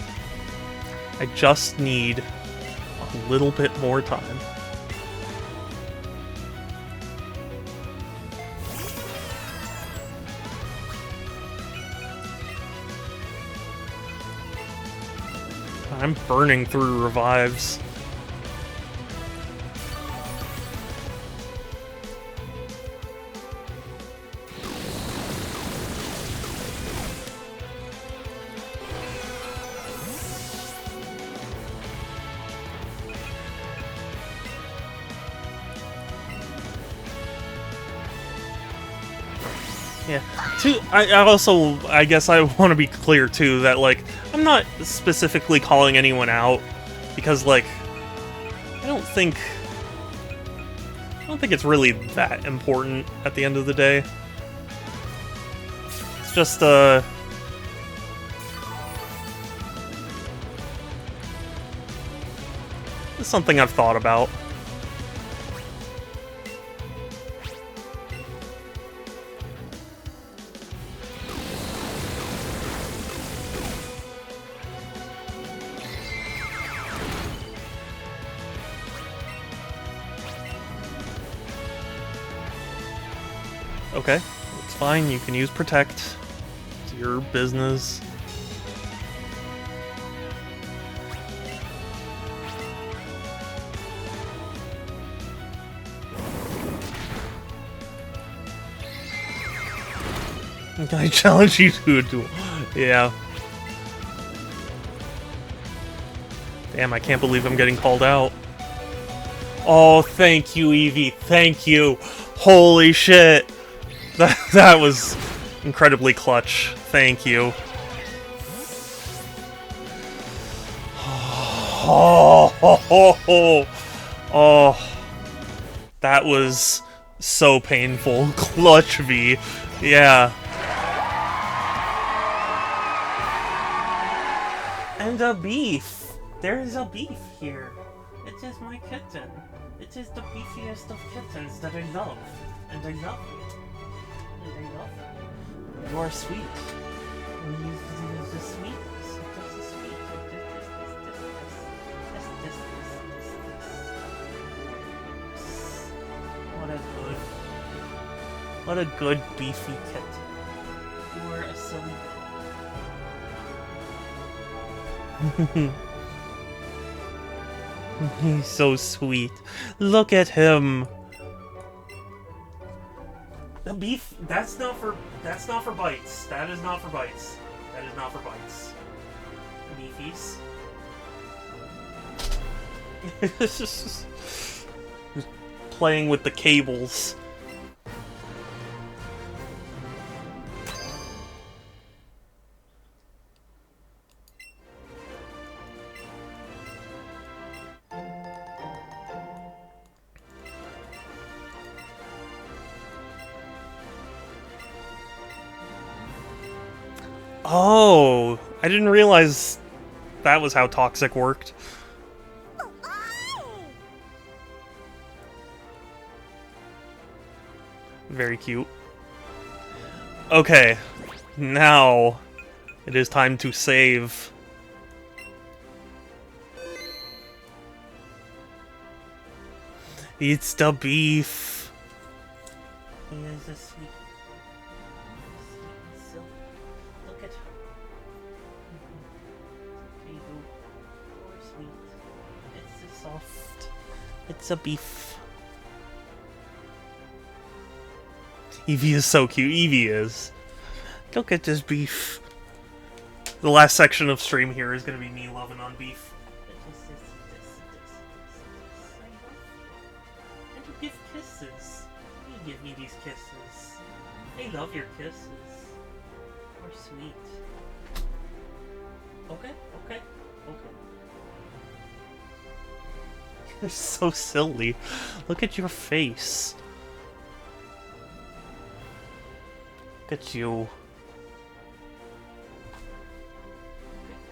just need a little bit more time. I'm burning through revives. Yeah. I guess I want to be clear too that like I'm not specifically calling anyone out because like I don't think it's really that important at the end of the day. It's just it's something I've thought about. Okay, it's fine. You can use Protect. It's your business. Can I challenge you to a duel? Yeah. Damn, I can't believe I'm getting called out. Oh, thank you, Eevee. Thank you. Holy shit. That was incredibly clutch. Thank you. Oh, that was so painful. Clutch V. Yeah. And a beef. There is a beef here. It is my kitten. It is the beefiest of kittens that I love. And I love you. And I love you. You are sweet. And you are the sweetness. Just the sweet. This. What a good beefy kitten. You are a silly kitten. He's so sweet. Look at him. The beef. That's not for bites. That is not for bites. That is not for bites. Beefies. Just playing with the cables. Oh, I didn't realize that was how toxic worked. Very cute. Okay, now it is time to save. It's the beef. He is a sweet. Look at her. Poor sweet. It's a soft. It's a beef. Eevee is so cute. Eevee is. Look at this beef. The last section of stream here is going to be me loving on beef. And you give kisses. You give me these kisses. I love your kisses. You're sweet. Okay, okay, okay. You're so silly. Look at your face. Look at you.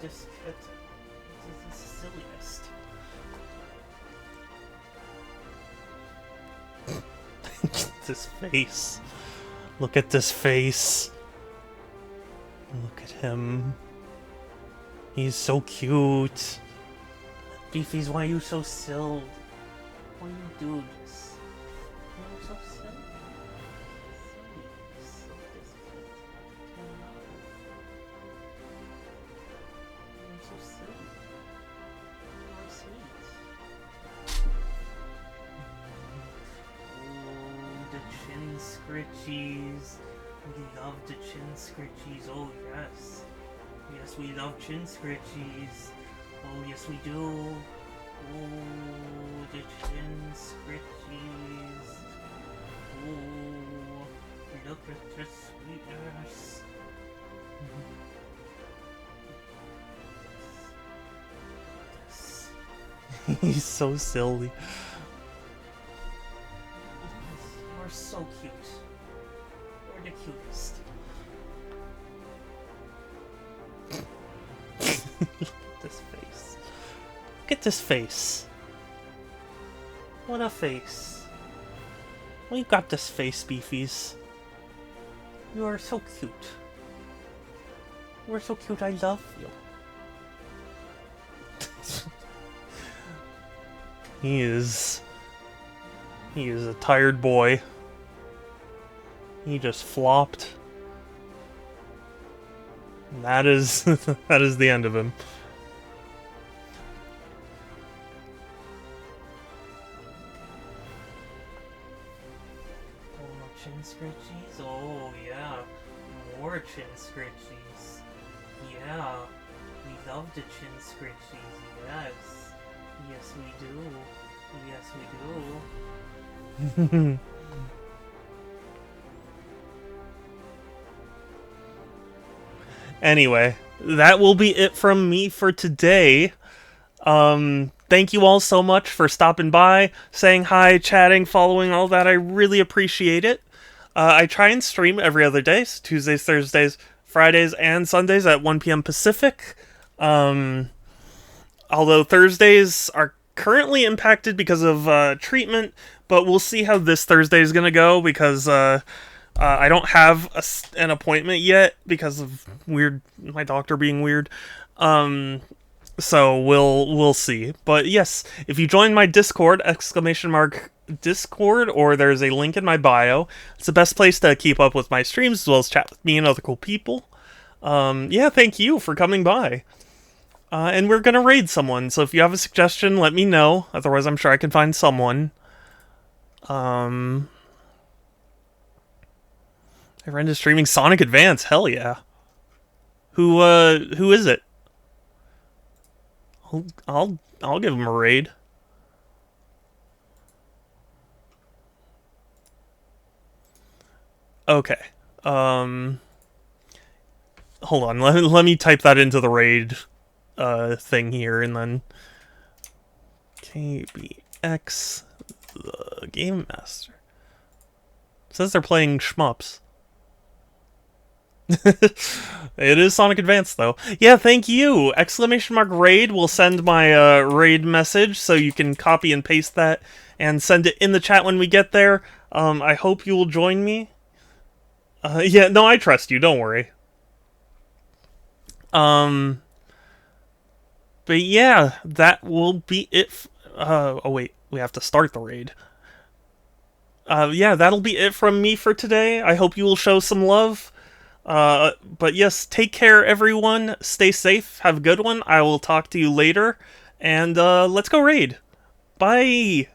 This kid is the silliest. This face. Look at this face. Look at him. He's so cute. Beefies, why are you so silly? Why do you do this? Why are you so silly? Scritchies. We love the chin scritchies. Oh yes. Yes, we love chin scritchies. Oh yes, we do. Oh, the chin scritchies. Oh, look at the sweetness. He's so silly. You're so cute. You're the cutest. Look at this face. Look at this face. What a face. Well, you got this face, Beefies. You are so cute. You are so cute, I love you. He is a tired boy. He just flopped. And that is that is the end of him. Oh, more chin scritchies? Oh yeah. More chin scritchies. Yeah. We love the chin scritchies, yes. Yes we do. Yes we do. Anyway, that will be it from me for today. Thank you all so much for stopping by, saying hi, chatting, following, all that. I really appreciate it. I try and stream every other day, so Tuesdays, Thursdays, Fridays, and Sundays at 1 p.m. Pacific. Although Thursdays are currently impacted because of treatment, but we'll see how this Thursday is going to go because I don't have an appointment yet because of my doctor being weird. So we'll see. But yes, if you join my Discord, !Discord, or there's a link in my bio, it's the best place to keep up with my streams as well as chat with me and other cool people. Yeah, thank you for coming by. And we're gonna raid someone, so if you have a suggestion, let me know. Otherwise, I'm sure I can find someone. I ran into streaming Sonic Advance. Hell yeah. Who is it? I'll give him a raid. Okay. Hold on. Let me type that into the raid thing here, and then KBX the Game Master. It says they're playing shmups. It is Sonic Advance, though. Yeah, thank you! Exclamation mark raid will send my raid message, so you can copy and paste that and send it in the chat when we get there. I hope you will join me. Yeah, no, I trust you, don't worry. But yeah, that will be it. Oh wait, we have to start the raid. Yeah, that'll be it from me for today. I hope you will show some love. But yes, take care, everyone. Stay safe. Have a good one. I will talk to you later. And let's go raid. Bye.